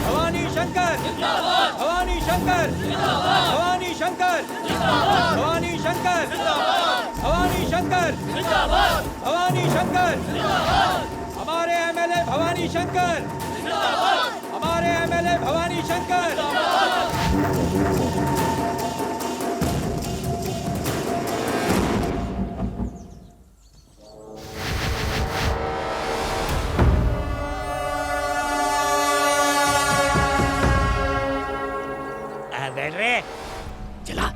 भवानी शंकर भवानी शंकर भवानी शंकर भवानी शंकर भवानी शंकर भवानी शंकर हमारे एमएलए भवानी शंकर हमारे एमएलए भवानी शंकर बैठ रहे चला।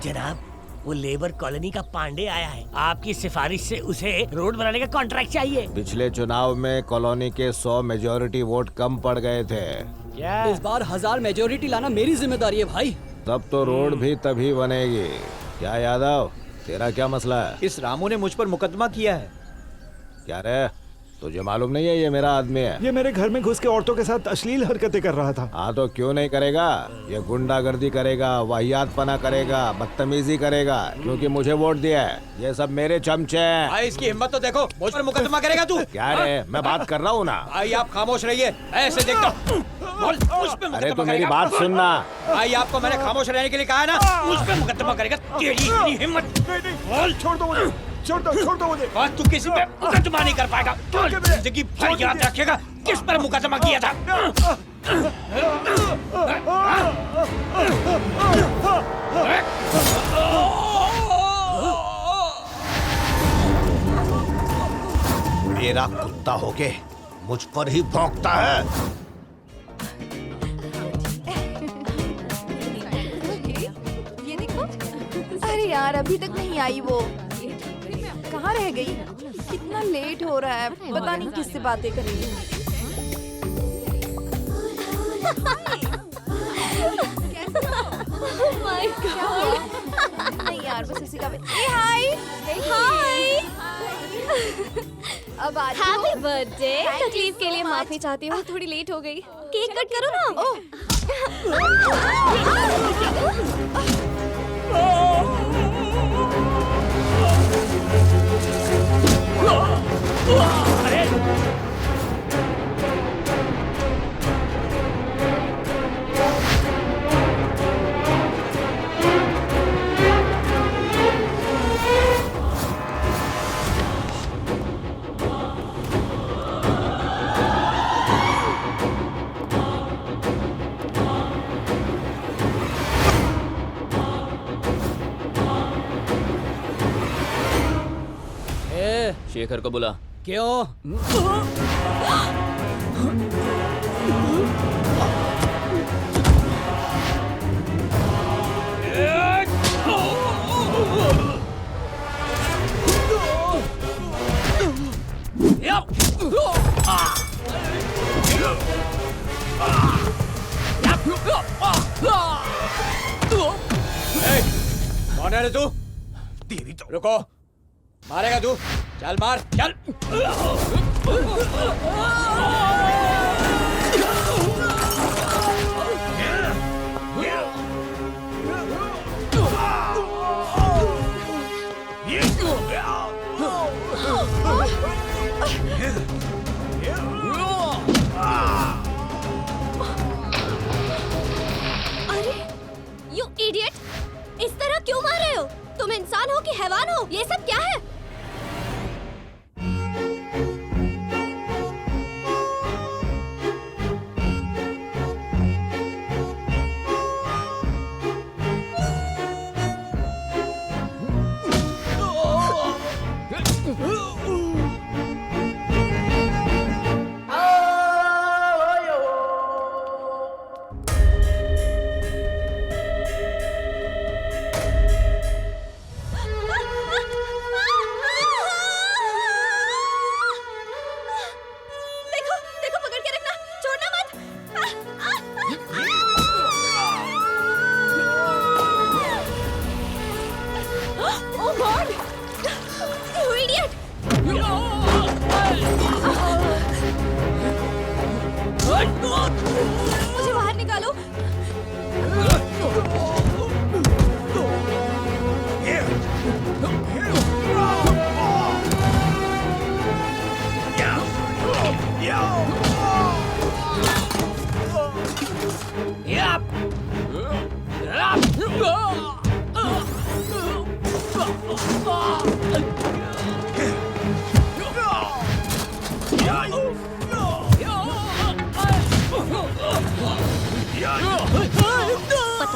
जनाब वो लेबर कॉलोनी का पांडे आया है, आपकी सिफारिश से उसे रोड बनाने का कॉन्ट्रैक्ट चाहिए। पिछले चुनाव में कॉलोनी के 100 मेजॉरिटी वोट कम पड़ गए थे। क्या इस बार 1000 मेजॉरिटी लाना मेरी जिम्मेदारी है भाई। तब तो रोड भी तभी बनेगी। क्या यादव, तेरा क्या मसला है? इस रामू ने मुझ पर मुकदमा किया है। क्या रे, तुझे मालूम नहीं है ये मेरा आदमी है? ये मेरे घर में घुस के औरतों के साथ अश्लील हरकतें कर रहा था। हाँ तो क्यों नहीं करेगा? ये गुंडागर्दी करेगा, वाहियातपना करेगा, बदतमीजी करेगा, क्योंकि मुझे वोट दिया है। ये सब मेरे चमचे हैं। भाई इसकी हिम्मत तो देखो, मुझ पर मुकदमा करेगा तू? क्या रे, मैं बात कर रहा हूँ ना। भाई आप खामोश रहिए, ऐसे देखता बोल, मुझ पे मुकदमा अरे तो मेरी करेगा? बात सुनना। भाई आपको मैंने खामोश रहने के लिए कहा है ना, मुझ पे मुकदमा करेगा? तेरी इतनी हिम्मत? बोल, छोड़ दो मुझे, छोड़ दो मुझे। बात तू किसी पे मुकदमा नहीं कर पाएगा। जिंदगी भर याद रखेगा किस पर मुकदमा किया था। मेरा कुत्ता होके मुझ पर ही भौंकता है। ये देखो। अरे यार अभी तक नहीं आई वो, कहाँ रह गई? कितना लेट हो रहा है, पता नहीं किससे बातें करेगी। My God. नहीं यार बस इसी का हाय हाय। अब आ रही हो? Happy birthday. तकलीफ के लिए माफी चाहती हूँ, थोड़ी लेट हो गई। केक कट करो ना। शेखर को बुला। क्यों? कौन है रे तू? तेरी तो रुको, मारेगा तू? चल मार, चल। अरे यू इडियट, इस तरह क्यों मार रहे हो? तुम इंसान हो कि हैवान हो? ये सब क्या है? मुझे बाहर निकालो।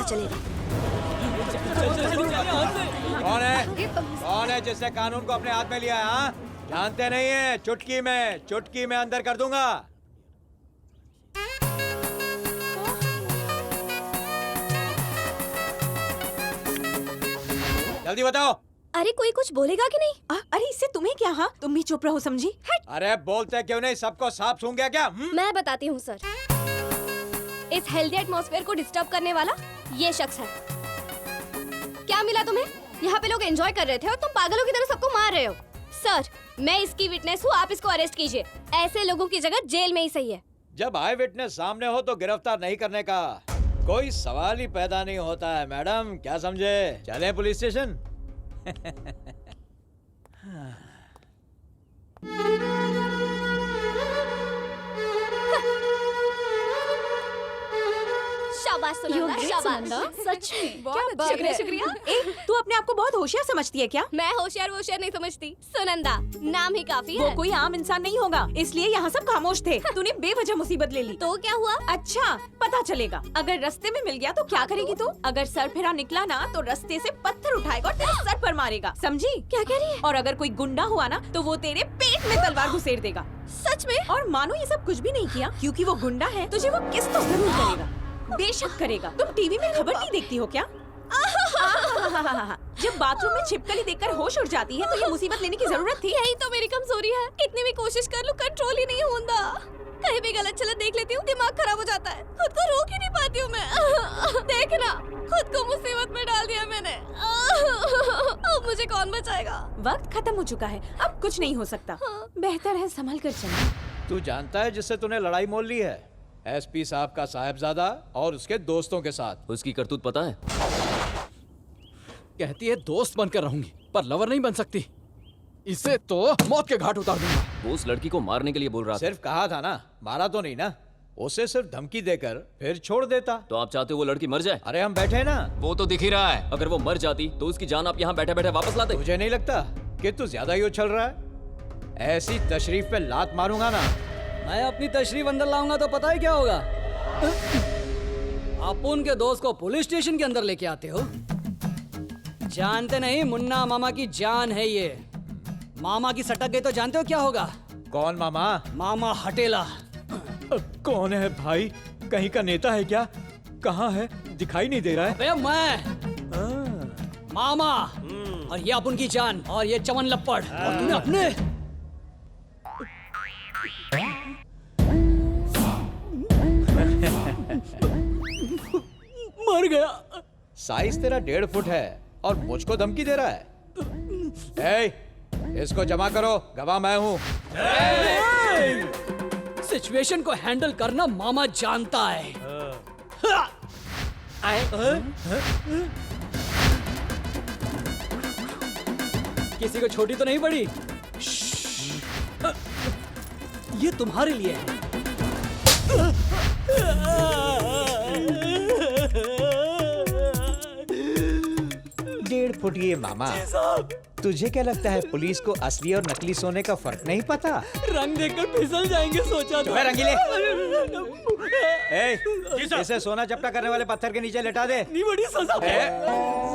चलेगा। कौन है जिसने कानून को अपने हाथ में लिया है? हाँ? जानते नहीं है, चुटकी में अंदर कर दूंगा। जल्दी बताओ। अरे कोई कुछ बोलेगा कि नहीं? अरे इससे तुम्हें क्या? हाँ तुम भी चुप रहो, समझी? हट। अरे बोलते क्यों नहीं? सबको साफ सूंघ गया क्या? मैं बताती हूँ सर। इस हेल्दी एटमॉस्फेयर को डिस्टर्ब करने वाला ये शख्स है। क्या मिला तुम्हें? यहाँ पे लोग एंजॉय कर रहे थे और तुम पागलों की तरह सबको मार रहे हो। सर मैं इसकी विटनेस हूँ, आप इसको अरेस्ट कीजिए। ऐसे लोगों की जगह जेल में ही सही है। जब आई विटनेस सामने हो तो गिरफ्तार नहीं करने का कोई सवाल ही पैदा नहीं होता है मैडम, क्या समझे? चले पुलिस स्टेशन। शाबाश सुनंदा, शाबाश। सच में क्या बात है। शुक्रिया। तू अपने आप को बहुत होशियार समझती है क्या? मैं होशियार नहीं समझती। सुनंदा नाम ही काफी वो है। कोई आम इंसान नहीं होगा, इसलिए यहाँ सब खामोश थे। तूने बेवजह मुसीबत ले ली। तो क्या हुआ? अच्छा पता चलेगा। अगर रास्ते में मिल गया तो क्या करेगी तू? अगर सर फिरा निकला ना तो रास्ते से पत्थर उठाएगा और तेरे सर पर मारेगा, समझी? क्या कह रही है? और अगर कोई गुंडा हुआ ना तो वो तेरे पेट में तलवार घुसेड़ देगा। सच में? और मानो ये सब कुछ भी नहीं किया, क्योंकि वो गुंडा है, तुझे वो किस तो जरूर करेगा, बेशक करेगा। तुम टीवी में खबर नहीं देखती हो क्या? जब बाथरूम में छिपकली देखकर होश उड़ जाती है तो ये मुसीबत लेने की जरूरत थी? यही तो मेरी कमजोरी है। कितनी भी कोशिश कर लूं कंट्रोल ही नहीं होता। कहीं भी गलत चलत देख लेती हूँ, दिमाग खराब हो जाता है। खुद को रोक ही नहीं पाती हूँ मैं। देखना, खुद को मुसीबत में डाल दिया मैंने। अब मुझे कौन बचाएगा? वक्त खत्म हो चुका है, अब कुछ नहीं हो सकता। बेहतर है संभल कर चलना। तू जानता है जिससे तूने लड़ाई मोल ली है? एसपी साहब का साहबजादा और उसके दोस्तों के साथ। उसकी करतूत पता है? कहती है दोस्त बनकर रहूंगी पर लवर नहीं बन सकती। इसे तो मौत के घाट उतार दूंगा। वो उस लड़की को मारने के लिए बोल रहा था। सिर्फ कहा था ना, मारा तो नहीं ना। उसे सिर्फ धमकी देकर फिर छोड़ देता। तो आप चाहते हो वो लड़की मर जाए? अरे हम बैठे हैं ना। वो तो दिख ही रहा है। अगर वो मर जाती तो उसकी जान आप यहाँ बैठे बैठे वापस लाते? तुझे नहीं लगता कि तू ज्यादा ही उछल रहा है? ऐसी तशरीफ पे लात मारूंगा ना। मैं अपनी तशरीफ अंदर लाऊंगा तो पता है क्या होगा? आप उनके दोस्त को पुलिस स्टेशन के अंदर लेके आते हो। जानते नहीं मुन्ना मामा की जान है ये। मामा की सटक गई तो जानते हो क्या होगा? कौन मामा? मामा हटेला। कौन है भाई? कहीं का नेता है क्या? कहाँ है? दिखाई नहीं दे रहा है। अबे मैं मामा और ये अपन की जान और ये चमन लपड़ और तूने अपने मर गया। साइज तेरा 1.5 फुट है और मुझको धमकी दे रहा है। इसको जमा करो, गवाह मैं हूँ। सिचुएशन को हैंडल करना मामा जानता है। किसी को छोटी तो नहीं पड़ी? ये तुम्हारे लिए है। 1.5 फुट ये मामा। तुझे क्या लगता है पुलिस को असली और नकली सोने का फर्क नहीं पता? रंग देखकर फिसल जाएंगे सोचा तो। रंगीले, इसे सोना चपटा करने वाले पत्थर के नीचे लेटा दे। नहीं बड़ी सजा।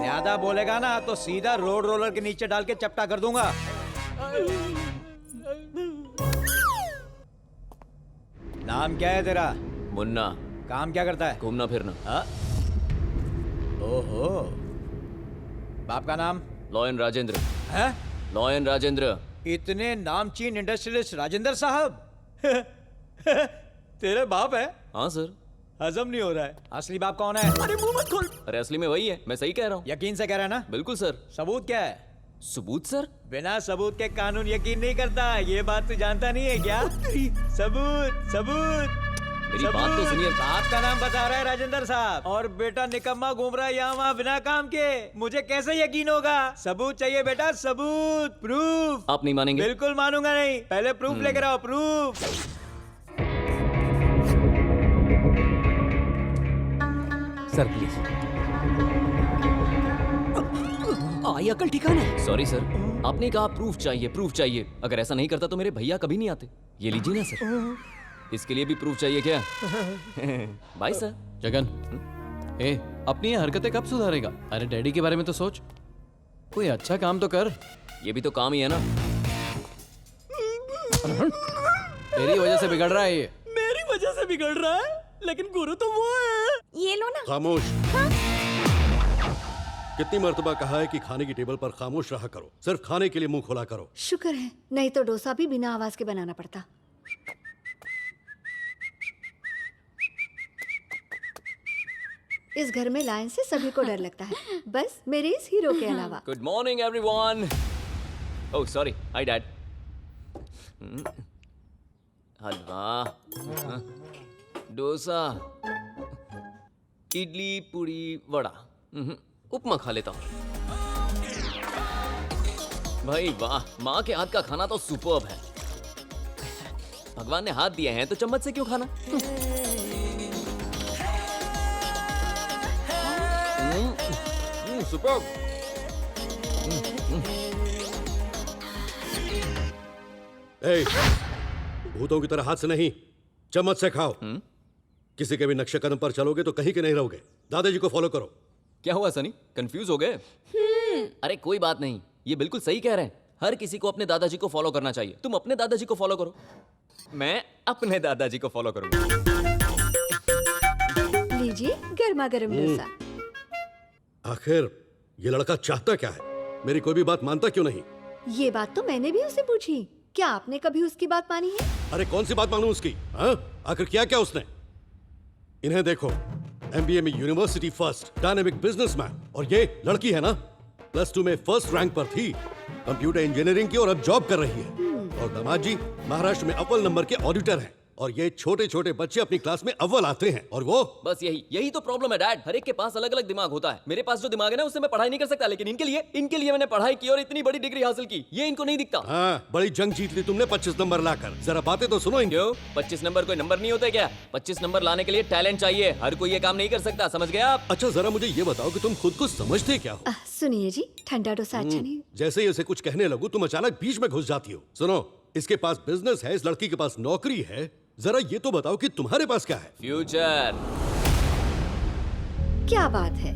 ज्यादा बोलेगा ना तो सीधा रोड रोलर के नीचे डाल के चपटा कर दूंगा। नाम क्या है तेरा? मुन्ना। काम क्या करता है? घूमना फिरना। ओहो, बाप का नाम? लॉयन राजेंद्र। है? लॉयन राजेंद्र। इतने नामचीन इंडस्ट्रियलिस्ट राजेंद्र साहब? तेरे बाप है? हाँ सर। हजम नहीं हो रहा है। असली बाप कौन है? अरे मुंह मत खोल। अरे असली में वही है, मैं सही कह रहा हूँ। यकीन से कह रहा है ना? बिल्कुल सर। सबूत क्या है? सबूत सर? बिना सबूत के कानून यकीन नहीं करता, ये बात तू जानता नहीं है क्या? सबूत सबूत। मेरी बात तो सुनिए। बाप का नाम बता रहा है राजेंद्र साहब और बेटा निकम्मा घूम रहा है यहाँ वहाँ बिना काम के। मुझे कैसे यकीन होगा? सबूत चाहिए बेटा, सबूत, प्रूफ। आप नहीं मानेंगे? बिल्कुल मानूंगा नहीं। पहले प्रूफ लेकर आओ, प्रूफ। Sir please. आई अकल ठिकाना है। सॉरी सर, आपने कहा प्रूफ चाहिए, प्रूफ चाहिए। अगर ऐसा नहीं करता तो मेरे भैया कभी नहीं आते। ये लीजिए ना सर। इसके लिए भी प्रूफ चाहिए क्या? Bye sir. जगन ए, अपनी ये हरकतें कब सुधारेगा? अरे डैडी के बारे में तो सोच, कोई अच्छा काम तो कर। ये भी तो काम ही है ना। तेरी वजह से बिगड़ रहा है ये। मेरी वजह से बिगड़ रहा है, लेकिन गुरु तो वो है। ये लो ना। खामोश। कितनी मर्तबा कहा है कि खाने की टेबल पर खामोश रहा करो, सिर्फ खाने के लिए मुंह खोला करो। शुक्र है, नहीं तो डोसा भी बिना आवाज के बनाना पड़ता। इस घर में लायन से सभी को डर लगता है, बस मेरे इस हीरो के अलावा। Good morning everyone. Oh sorry, hi dad. Halwa, dosa, idli, puri, vada, उपमा खा लेता हूँ। भाई वाह, माँ के हाथ का खाना तो सुपर्ब है। भगवान ने हाथ दिए हैं तो चम्मच से क्यों खाना? सुपर्ब। ए, भूतों की तरह हाथ से नहीं, चम्मच से खाओ। किसी के भी नक्शे कदम पर चलोगे तो कहीं के नहीं रहोगे। दादाजी को फॉलो करो। क्या हुआ सनी, कंफ्यूज हो गए? अरे कोई बात नहीं, ये बिल्कुल सही कह रहे हैं। हर किसी को अपने दादाजी को फॉलो करना चाहिए। तुम अपने दादाजी को फॉलो करो, मैं अपने दादाजी को फॉलो करूंगा। लीजिए गर्मा गर्म डोसा। आखिर ये लड़का चाहता क्या है? मेरी कोई भी बात मानता क्यों नहीं? ये बात तो मैंने भी उसे पूछी। क्या आपने कभी उसकी बात मानी है? अरे कौन सी बात मानूं उसकी? हाँ? आखिर किया क्या उसने? इन्हें देखो, एमबीए में यूनिवर्सिटी फर्स्ट, डायनेमिक बिजनेसमैन, और ये लड़की है ना, +2 में फर्स्ट रैंक पर थी, कंप्यूटर इंजीनियरिंग की और अब जॉब कर रही है। और दामाद जी महाराष्ट्र में अव्वल नंबर के ऑडिटर हैं। और ये छोटे छोटे बच्चे अपनी क्लास में अव्वल आते हैं, और वो बस यही तो प्रॉब्लम है डैड। हर एक के पास अलग अलग दिमाग होता है। मेरे पास जो दिमाग है ना, उससे मैं पढ़ाई नहीं कर सकता, लेकिन इनके लिए मैंने पढ़ाई की और इतनी बड़ी डिग्री हासिल की। ये इनको नहीं दिखता। हाँ, बड़ी जंग जीत ली तुमने 25 नंबर लाकर। जरा बातें तो सुनो इनकी। क्यों? 25 नंबर कोई नंबर नहीं होता क्या? 25 नंबर लाने के लिए टैलेंट चाहिए। हर कोई ये काम नहीं कर सकता, समझ गया आप? अच्छा जरा मुझे ये बताओ कि तुम खुद को समझते क्या हो? सुनिए जी, ठंडा डोसा अच्छा नहीं। जैसे ही उसे कुछ कहने लगूं तुम अचानक बीच में घुस जाती हो। सुनो, इसके पास बिजनेस है, इस लड़की के पास नौकरी है। जरा ये तो बताओ कि तुम्हारे पास क्या है? फ्यूचर। क्या बात है,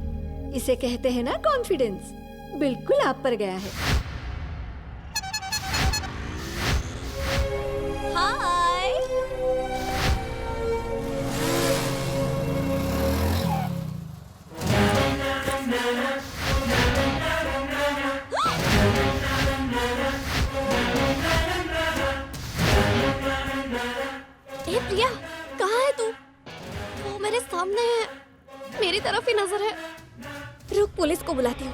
इसे कहते हैं ना कॉन्फिडेंस। बिल्कुल आप पर गया है। हाय। ए प्रिया, कहाँ है तू? वो मेरे सामने है, मेरी तरफ ही नजर है। रुक, पुलिस को बुलाती हूँ।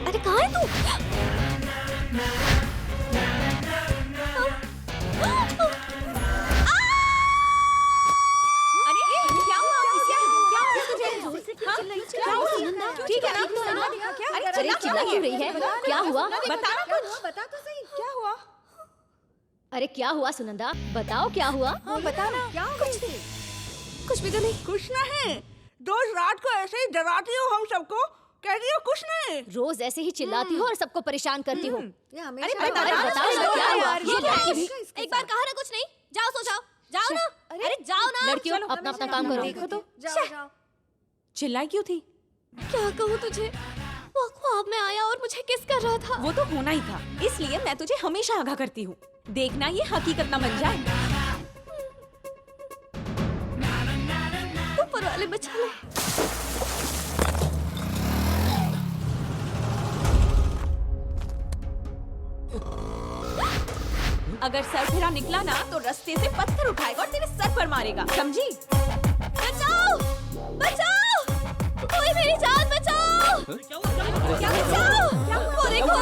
अरे कहाँ है तू? ठीक है ना? अरे चिल्ला क्यों रही है? क्या हुआ? बताना कुछ। बता तो सही, क्या हुआ? अरे क्या हुआ सुनंदा? बताओ क्या हुआ? हाँ बताना, क्या कुछ भी तो नहीं। कुछ नहीं। रोज रात को ऐसे ही डराती हो हम सबको, कहती हो कुछ नहीं। रोज ऐसे ही चिल्लाती हो और सबको परेशान करती हो। ये हमेशा अरे बताओ ना, क्या हुआ? ये लड़की भी एक बार कहा ना कुछ नहीं। जाओ सो जाओ, जाओ ना। अरे जाओ ना। लड़कियों अपना अपना काम करो। देखो तो, जाओ। चिल्लाई क्यों थी? क्या कहूँ तुझे, वो ख्वाब में आया और मुझे किस कर रहा था। वो तो होना ही था, इसलिए मैं तुझे हमेशा आगाह करती हूँ। देखना ये हकीकत ना बन जाए। ऊपर वाले बचा ले। अगर सर फिरा निकला ना तो रास्ते से पत्थर उठाएगा और तेरे सर पर मारेगा, समझी? बचाओ, बचाओ, कोई मेरी जान बचाओ। बचाओ, वो देखो,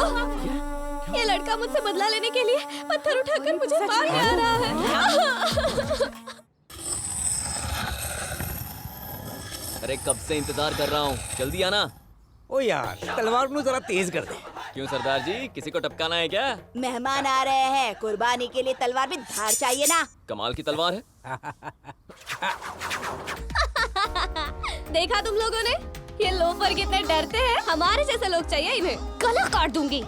ये लड़का मुझसे बदला लेने के लिए पत्थर उठाकर मुझे मारने आ रहा है। अरे कब से इंतजार कर रहा हूँ, जल्दी आना। ओ यार, तलवार को जरा तेज कर दे। क्यों सरदार जी, किसी को टपकाना है क्या? मेहमान आ रहे हैं, कुर्बानी के लिए तलवार में धार चाहिए ना। कमाल की तलवार है। देखा तुम लोगों ने, ये लोफर कितने डरते हैं। हमारे जैसे लोग चाहिए इन्हें। गला काट दूंगी।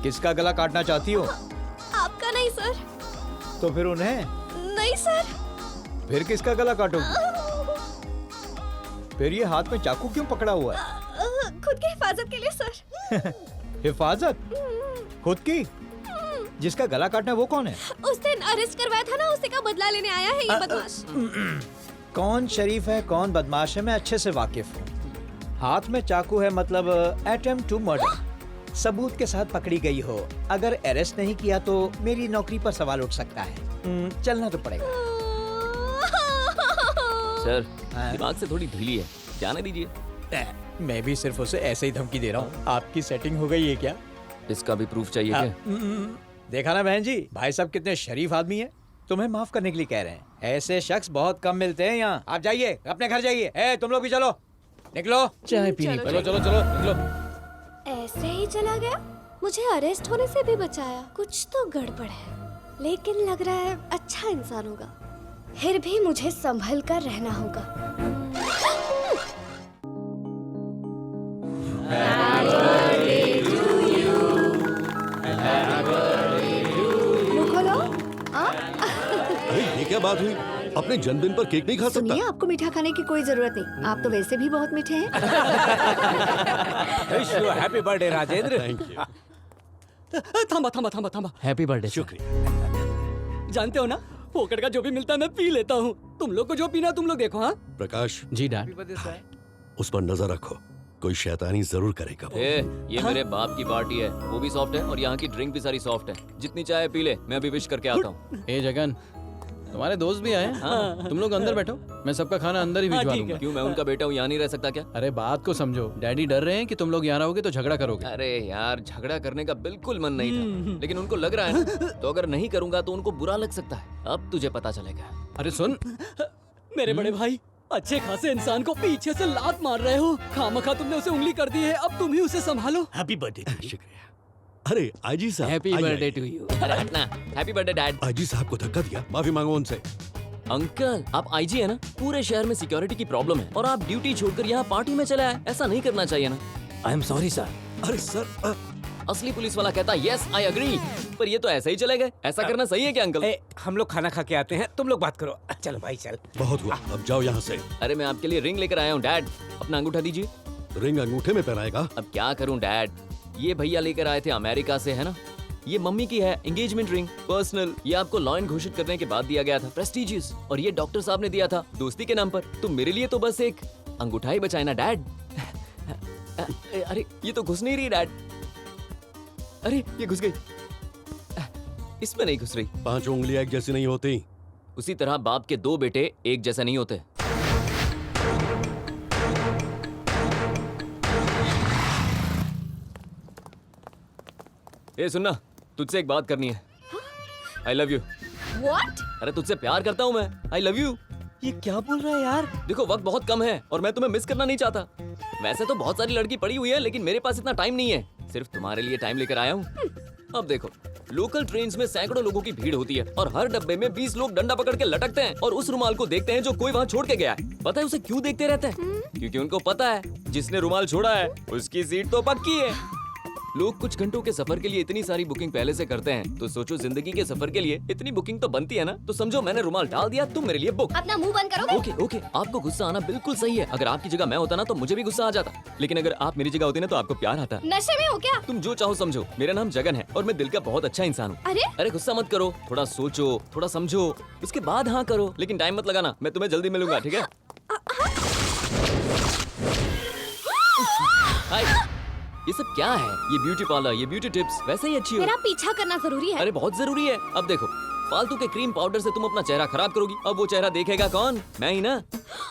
किसका गला काटना चाहती हो? आपका नहीं सर। तो फिर उन्हें? नहीं सर। फिर किसका गला काटोगी? फिर ये हाथ में चाकू क्यों पकड़ा हुआ है? खुद की हिफाजत के लिए सर। हिफाजत? खुद की? जिसका गला काटना है वो कौन है? उस दिन अरेस्ट करवाया था ना, उसी का बदला लेने आया है ये बदमाश। कौन शरीफ है कौन बदमाश है मैं अच्छे से वाकिफ हूँ। हाथ में चाकू है मतलब अटेम्प्ट टू मर्डर। सबूत के साथ पकड़ी गई हो। अगर अरेस्ट नहीं किया तो मेरी नौकरी पर सवाल उठ सकता है। चलना तो पड़ेगा। सर दिमाग से थोड़ी ढीली है, जाने दीजिए। मैं भी सिर्फ उसे ऐसे ही धमकी दे रहा हूँ। आपकी सेटिंग हो गई है क्या? इसका भी प्रूफ चाहिए क्या? देखा ना बहन जी, भाई साहब कितने शरीफ आदमी है। तुम्हें माफ करने के लिए कह रहे हैं। ऐसे शख्स बहुत कम मिलते हैं यहाँ। आप जाइए अपने घर जाइए। ए, तुम लोग भी चलो, निकलो चाय पीने। चलो चलो चलो निकलो। ऐसे ही चला गया, मुझे अरेस्ट होने से भी बचाया। कुछ तो गड़बड़ है, लेकिन लग रहा है अच्छा इंसान होगा। फिर भी मुझे संभल कर रहना होगा। मुंह खोलो। अरे ये क्या बात हुई? अपने जन्मदिन पर केक नहीं खा सकता? सुनिए, आपको मीठा खाने की कोई जरूरत नहीं। आप तो वैसे भी बहुत मीठे हैं। Happy birthday Rajendra. Thank you. थामा थामा थामा थामा। Happy birthday. शुक्रिया। जानते हो ना, फोकट का जो भी मिलता है मैं पी लेता हूँ। तुम लोग को जो पीना तुम लोग देखो। हाँ प्रकाश, जी डैड। उस पर नजर रखो, कोई शैतानी जरूर करेगा वो। ये मेरे बाप की पार्टी है, वो भी सॉफ्ट है और यहाँ की ड्रिंक भी सारी सॉफ्ट है। जितनी चाहे पी ले, मैं अभी विश करके आता हूँ। ए जगन, तुम्हारे दोस्त भी आए हैं? हाँ। तुम लोग अंदर बैठो, मैं सबका खाना अंदर ही भिजवा दूंगा। क्यों, मैं उनका बेटा हूँ, यहाँ नहीं रह सकता क्या? अरे बात को समझो, डैडी डर रहे हैं कि तुम लोग यहाँ रहोगे तो झगड़ा करोगे। अरे यार, झगड़ा करने का बिल्कुल मन नहीं था, लेकिन उनको लग रहा है ना, तो अगर नहीं करूंगा तो उनको बुरा लग सकता है। अब तुझे पता चलेगा। अरे सुन, मेरे बड़े भाई, अच्छे खासे इंसान को पीछे से लात मार रहे हो। खामखा तुमने उसे उंगली कर दी है, अब तुम ही उसे संभालो। Happy birthday. शुक्रिया। अरे आजी साहब, हैप्पी आइए, बर्थडे आइए। To you. अरे हटना। Happy birthday dad. आजी साहब को धक्का दिया, माफी मांगो उनसे। अंकल, आप आईजी है ना? पूरे शहर में सिक्योरिटी की प्रॉब्लम है और आप ड्यूटी छोड़कर यहाँ पार्टी में चले आए। ऐसा नहीं करना चाहिए ना। I am sorry sir. अरे सर, असली पुलिस वाला कहता यस आई अग्री, पर ये तो ऐसे ही चले गए। ऐसा करना सही है क्या अंकल? हम लोग खाना खा के आते हैं, तुम लोग बात करो। चलो भाई चल। बहुत हुआ, अब जाओ यहाँ से। अरे मैं आपके लिए रिंग लेकर आया हूँ डैड, अपना अंगूठा दीजिए। रिंग अंगूठे में पहनाएगा? अब क्या करूँ डैड, ये भैया लेकर आए थे अमेरिका से, है ना। ये मम्मी की है एंगेजमेंट रिंग, पर्सनल। ये आपको लॉयन घोषित करने के बाद दिया गया था, प्रेस्टिजियस। और ये डॉक्टर साहब ने दिया था दोस्ती के नाम पर। तो मेरे लिए तो बस एक अंगूठा ही बचाए ना डैड। अरे ये तो घुस नहीं रही डैड। अरे ये घुस गई, इसमें नहीं घुस रही। 5 उंगलियां एक जैसी नहीं होती। उसी तरह बाप के 2 बेटे एक जैसे नहीं होते। ए सुनना, तुझसे एक बात करनी है। I love you. What? अरे तुझसे प्यार करता हूँ मैं। I love you. ये क्या बोल रहा है यार? देखो वक्त बहुत कम है और मैं तुम्हें मिस करना नहीं चाहता। वैसे तो बहुत सारी लड़की पड़ी हुई है, लेकिन मेरे पास इतना टाइम नहीं है। सिर्फ तुम्हारे लिए टाइम लेकर आया हूँ। अब देखो, लोकल ट्रेन्स में सैकड़ों लोगों की भीड़ होती है और हर डब्बे में 20 लोग डंडा पकड़ के लटकते हैं और उस रुमाल को देखते हैं जो कोई वहाँ छोड़ के गया है। पता है उसे क्यों देखते रहते हैं? क्योंकि उनको पता है जिसने रुमाल छोड़ा है उसकी सीट तो पक्की है। लोग कुछ घंटों के सफर के लिए इतनी सारी बुकिंग पहले से करते हैं, तो सोचो जिंदगी के सफर के लिए इतनी बुकिंग तो बनती है ना। तो समझो मैंने रुमाल डाल दिया, तुम मेरे लिए बुक। अपना मुंह बंद करोगे? ओके ओके, आपको गुस्सा आना बिल्कुल सही है। अगर आपकी जगह मैं होता ना तो मुझे भी गुस्सा आ जाता, लेकिन अगर आप मेरी जगह होती ना तो आपको प्यार आता। नशे में हो क्या? तुम जो चाहो समझो, मेरा नाम जगन है और मैं दिल का बहुत अच्छा इंसान हूँ। अरे गुस्सा मत करो, थोड़ा सोचो, थोड़ा समझो, उसके बाद हाँ करो, लेकिन टाइम मत लगाना। मैं तुम्हें जल्दी मिलूंगा, ठीक है? हाय, ये सब क्या है? ये ब्यूटी पार्लर, ये ब्यूटी टिप्स, वैसे ही अच्छी हो। मेरा पीछा करना जरूरी है। अरे बहुत जरूरी है। अब देखो, फालतू के क्रीम पाउडर से तुम अपना चेहरा खराब करोगी। अब वो चेहरा देखेगा कौन? मैं ही ना।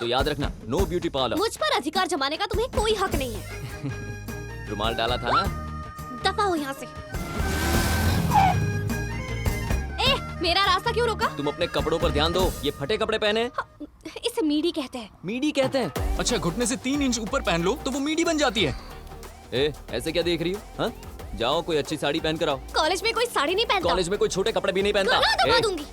तो याद रखना, नो ब्यूटी पार्लर। मुझ पर अधिकार जमाने का तुम्हें कोई हक नहीं है। रुमाल डाला था ना? दफा हो यहाँ से। ए, मेरा रास्ता क्यों रोका? तुम अपने कपड़ों पर ध्यान दो, ये फटे कपड़े पहने। इसे मीडी कहते हैं। मीडी कहते हैं? अच्छा, घुटने से 3 इंच ऊपर पहन लो तो वो मीडी बन जाती है। ए, ऐसे क्या देख रही हो? हाँ? जाओ कोई अच्छी साड़ी पहन कर आओ। कॉलेज में कोई साड़ी नहीं पहनता। कॉलेज में कोई छोटे कपड़े भी नहीं पहनता। गला दबा दूंगी।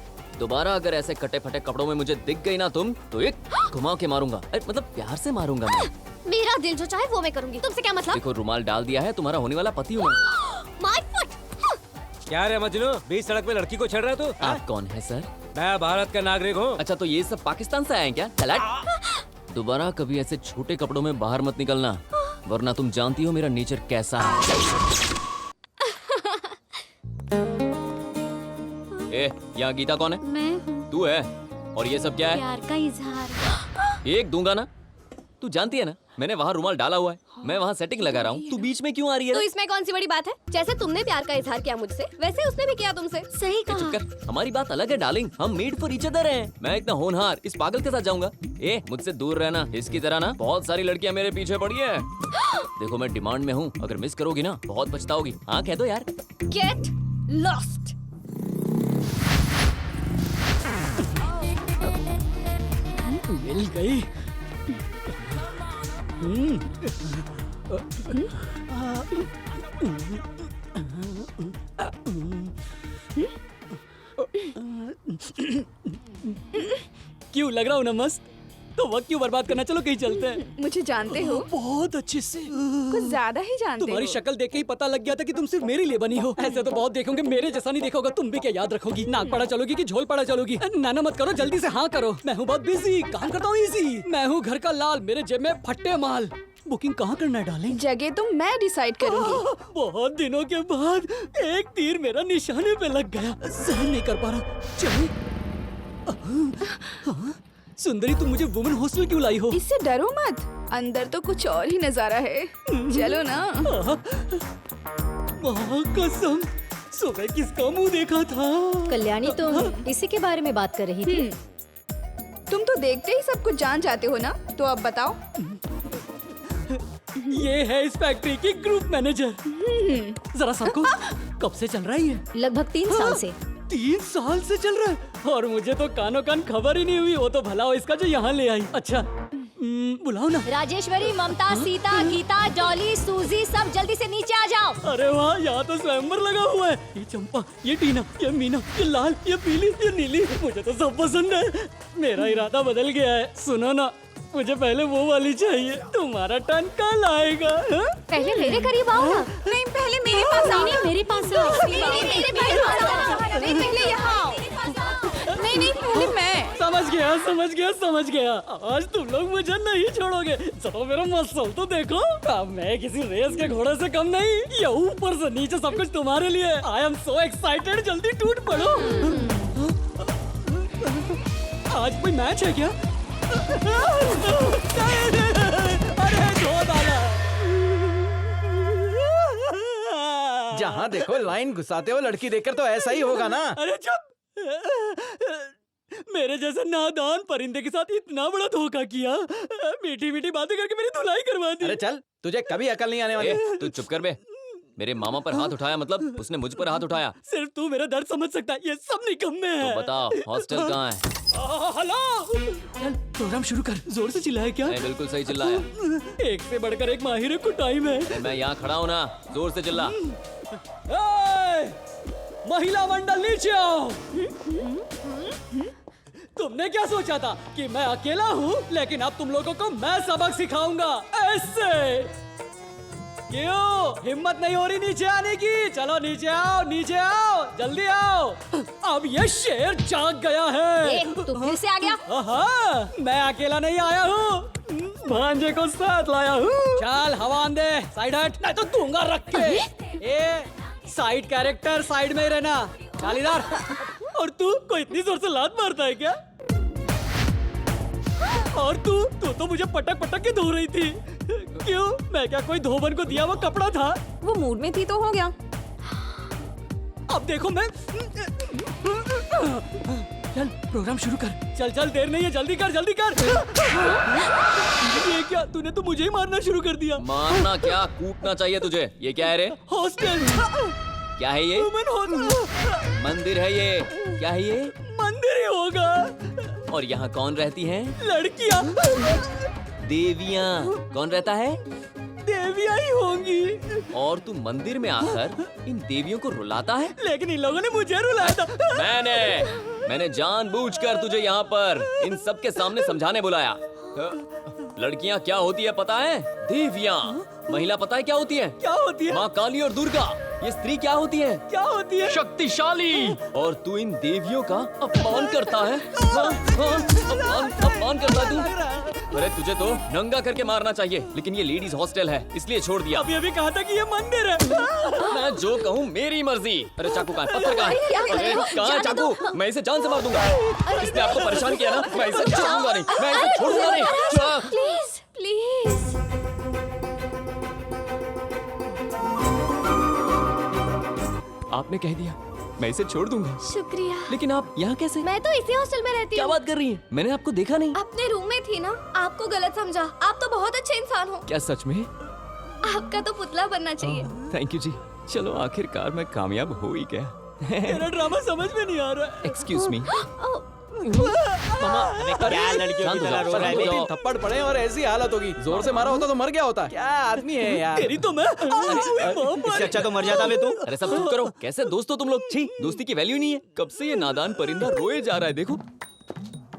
दोबारा अगर ऐसे कटे फटे कपड़ों में मुझे दिख गई ना तुम, तो एक घुमा के मारूंगा। अरे मतलब प्यार से मारूंगा मैं। मेरा दिल जो चाहे वो मैं करूंगी, तुमसे क्या मतलब? देखो रुमाल डाल दिया है, तुम्हारा होने वाला पति हूँ मैं। My foot. क्या रे मजनू, बीच सड़क पे लड़की को छेड़ रहा है तू? आप कौन है सर? मैं भारत का नागरिक हूँ। अच्छा तो ये सब पाकिस्तान से आए हैं क्या? चलट। दोबारा कभी ऐसे छोटे कपड़ों में बाहर मत निकलना, वरना तुम जानती हो मेरा नेचर कैसा है। ए, यहाँ गीता कौन है? मैं हूँ। तू है? और ये सब क्या है? प्यार का इजहार। एक दूंगा ना। तू जानती है ना मैंने वहाँ रुमाल डाला हुआ है, मैं वहाँ सेटिंग लगा रहा हूँ, तू बीच में क्यों आ रही है? तो इसमें कौन सी बड़ी बात है? जैसे तुमने प्यार का इजहार किया मुझसे, वैसे उसने भी किया तुमसे। सही चुप कहा। कर, हमारी बात अलग है डार्लिंग, हम मेड फॉर ईच अदर हैं। मैं इतना होनहार इस पागल के साथ जाऊंगा? ए, मुझसे दूर रहना। इसकी तरह ना बहुत सारी लड़कियां मेरे पीछे पड़ी है। देखो मैं डिमांड में हूँ, अगर मिस करोगी ना बहुत पछताओगी। हाँ कह दो यार। Get lost. मिल गई। क्यों लग रहा हूँ ना मस्त? तो वक्त क्यों बर्बाद करना, चलो कहीं चलते हैं। मुझे जानते हो? बहुत अच्छे से। कुछ ज्यादा ही जानते तुम्हारी हो। शक्ल देख के ही पता लग गया था कि तुम सिर्फ मेरे लिए बनी हो। ऐसे तो बहुत देखोगे, मेरे जैसा नहीं देखा होगा। तुम भी क्या याद रखोगी? नाक पड़ा चलोगी कि झोल पड़ा चलोगी? नाना मत करो, जल्दी से हाँ करो। मैं हूँ बहुत बिजी, काम करता हूँ इजी। मैं हूँ घर का लाल, मेरे जेब में फट्टे माल। बुकिंग कहाँ करना है डार्लिंग? जगह तो मैं डिसाइड करूंगी। बहुत दिनों के बाद एक तीर मेरा निशाने पे लग गया, सहन नहीं कर पा रहा। चलो। सुंदरी, तुम मुझे वुमेन हॉस्टल क्यों लाई हो? इससे डरो मत, अंदर तो कुछ और ही नजारा है। चलो ना। कसम, सुबह किसका मुंह देखा था? कल्याणी, तुम इसी के बारे में बात कर रही थी। तुम तो देखते ही सब कुछ जान जाते हो ना, तो अब बताओ। ये है इस फैक्ट्री की ग्रुप मैनेजर। जरा सबको, कब से चल रहा है ये? लगभग 3 साल से। 3 साल से चल रहा है, और मुझे तो कानो कान खबर ही नहीं हुई। वो तो भला हो इसका जो यहाँ ले आई। अच्छा बुलाओ ना। राजेश्वरी, ममता, सीता, गीता, डॉली, सूजी, सब जल्दी से नीचे आ जाओ। अरे वाह, यहाँ तो स्वयंवर लगा हुआ है। ये चंपा, ये टीना, ये मीना, ये लाल, ये पीली, ये नीली, मुझे तो सब पसंद है। मेरा इरादा बदल गया है। सुनो ना, मुझे पहले वो वाली चाहिए। तुम्हारा टर्न कल आएगा। पहले मेरे करीब आओ ना। नहीं, पहले मेरे पास आओ। नहीं, मेरे पास आओ। नहीं, मेरे पास आओ। नहीं, पहले यहाँ आओ। नहीं नहीं, पहले मैं। समझ गया। आज तुम लोग मुझे नहीं छोड़ोगे। चलो मेरा मसल तो देखो। अब मैं किसी रेस के घोड़े से कम नहीं। ये ऊपर से नीचे सब कुछ तुम्हारे लिए। आई एम सो एक्साइटेड, जल्दी टूट पड़ो। आज कोई मैच है क्या? अरे धो डाला। जहाँ देखो लाइन घुसाते हो, लड़की देखकर तो ऐसा ही होगा ना। अरे चुप। मेरे जैसे नादान परिंदे के साथ इतना बड़ा धोखा किया। मीठी मीठी बातें करके मेरी धुलाई करवा दी। अरे चल, तुझे कभी अकल नहीं आने वाली। तू चुप कर बे। मेरे मामा पर हाथ उठाया मतलब उसने मुझ पर हाथ उठाया। सिर्फ तू मेरा दर्द समझ सकता है, ये सब निकम्मे हैं। तो बताओ हॉस्टल कहाँ है? हेलो, चल प्रोग्राम शुरू कर। जोर से चिल्लाया क्या? नहीं, बिल्कुल सही चिल्लाया। एक से बढ़कर एक माहिर को टाइम है। अरे मैं यहाँ खड़ा हूँ ना, जोर से चिल्ला। महिला मंडल नीचे आओ। तुमने क्या सोचा था कि मैं अकेला हूँ, लेकिन अब तुम लोगों को मैं सबक सिखाऊंगा। ऐसे क्यों हिम्मत नहीं हो रही नीचे आने की? चलो नीचे आओ, जल्दी आओ। अब ये शेर जाग गया है। तू फिर से आ गया? मैं अकेला नहीं आया हूँ, भांजे को साथ लाया हूँ। चल हवान दे, साइड हट, नहीं तो दूंगा रख के। ए साइड कैरेक्टर, साइड में ही रहना। चल इधर। और तू कोई इतनी जोर से लात मारता है क्या? और तू तो मुझे पटक पटक के धो रही थी। क्यों? मैं क्या कोई धोबन को दिया हुआ कपड़ा था? वो मूड में थी तो हो गया। अब देखो मैं। चल प्रोग्राम शुरू कर। चल देर नहीं है, जल्दी कर। ये क्या, तूने तो मुझे ही मारना शुरू कर दिया। मारना क्या, कूटना चाहिए तुझे। ये क्या है रे? हॉस्टल। क्या है ये? मंदिर है ये। क्या है ये? मंदिर ही होगा। और यहाँ कौन रहती हैं? लड़कियाँ। देवियाँ। कौन रहता है? देवियाँ ही होंगी। और तू मंदिर में आकर इन देवियों को रुलाता है? लेकिन इन लोगों ने मुझे रुलाया था। मैंने जानबूझकर तुझे यहाँ पर इन सब के सामने समझाने बुलाया। लड़कियाँ क्या होती है पता है? देवियाँ। महिला पता है क्या होती है? क्या होती है? माँ काली और दुर्गा। ये स्त्री क्या होती है? क्या होती है? शक्तिशाली। और तू इन देवियों का अपमान करता है? हाँ, अपमान करता है तू? अरे तुझे तो नंगा करके मारना चाहिए, लेकिन ये लेडीज हॉस्टल है इसलिए छोड़ दिया। अभी कहा था कि ये मंदिर है। मैं जो कहूँ मेरी मर्जी। अरे चाकू कहाँ है? पत्थर कहाँ है? अरे कहाँ है चाकू? मैं इसे जान से मार दूंगा। इसने आपको परेशान किया ना, मैं इसे छोड़ूंगा नहीं, मैं इसे छोड़ूंगा नहीं। Please please. आपने कह दिया, मैं इसे छोड़ दूंगा। शुक्रिया। लेकिन आप यहाँ कैसे? मैं तो इसी हॉस्टल में रहती क्या हूँ। बात कर रही हैं? मैंने आपको देखा नहीं। अपने रूम में थी ना, आपको गलत समझा। आप तो बहुत अच्छे इंसान हो। क्या सच में? आपका तो पुतला बनना चाहिए। थैंक यू जी। चलो आखिरकार मैं कामयाब हो ही गया। तेरा ड्रामा समझ में नहीं आ रहा। Excuse me. अबे क्या लड़कियों की तरह रो रहा है? 2-3 थप्पड़ पड़े और ऐसी हालत होगी। जोर से मारा होता तो मर गया होता। क्या आदमी है यार। तेरी तो मैं। इससे अच्छा तो मर जाता मैं तू। अरे सब चुप करो। कैसे दोस्त हो तुम लोग? छी, दोस्ती की वैल्यू नहीं है। कब से ये नादान परिंदा रोए जा रहा है देखो।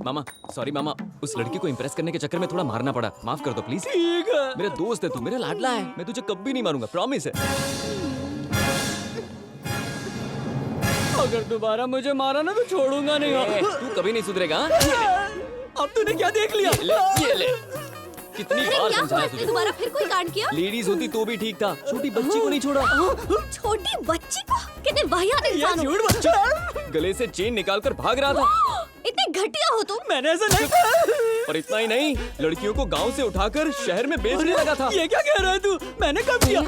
मामा सॉरी मामा, उस लड़की को इम्प्रेस करने के चक्कर में थोड़ा मारना पड़ा, माफ कर दो प्लीज। ठीक है। मेरा दोस्त है तू, मेरा लाडला है, मैं तुझे कभी नहीं मारूंगा, प्रॉमिस है। अगर दोबारा मुझे मारा ना तो छोड़ूंगा नहीं। तू कभी नहीं सुधरेगा। अब तूने क्या देख लिया? ये ले। कितनी बार क्या समझाया हुआ? तुझे? दोबारा फिर कोई कांड किया? लेडीज होती तो भी ठीक था, छोटी बच्ची को नहीं छोड़ा। छोटी बच्ची को? कितने वाहियात इंसान हो। झूठ बच्चा। गले से चेन निकालकर भाग रहा था। इतने घटिया हो तुम। मैंने ऐसा नहीं किया। और इतना ही नहीं, लड़कियों को गांव से उठाकर शहर में बेचने लगा था। ये क्या कह रहा है तू? मैंने कब किया?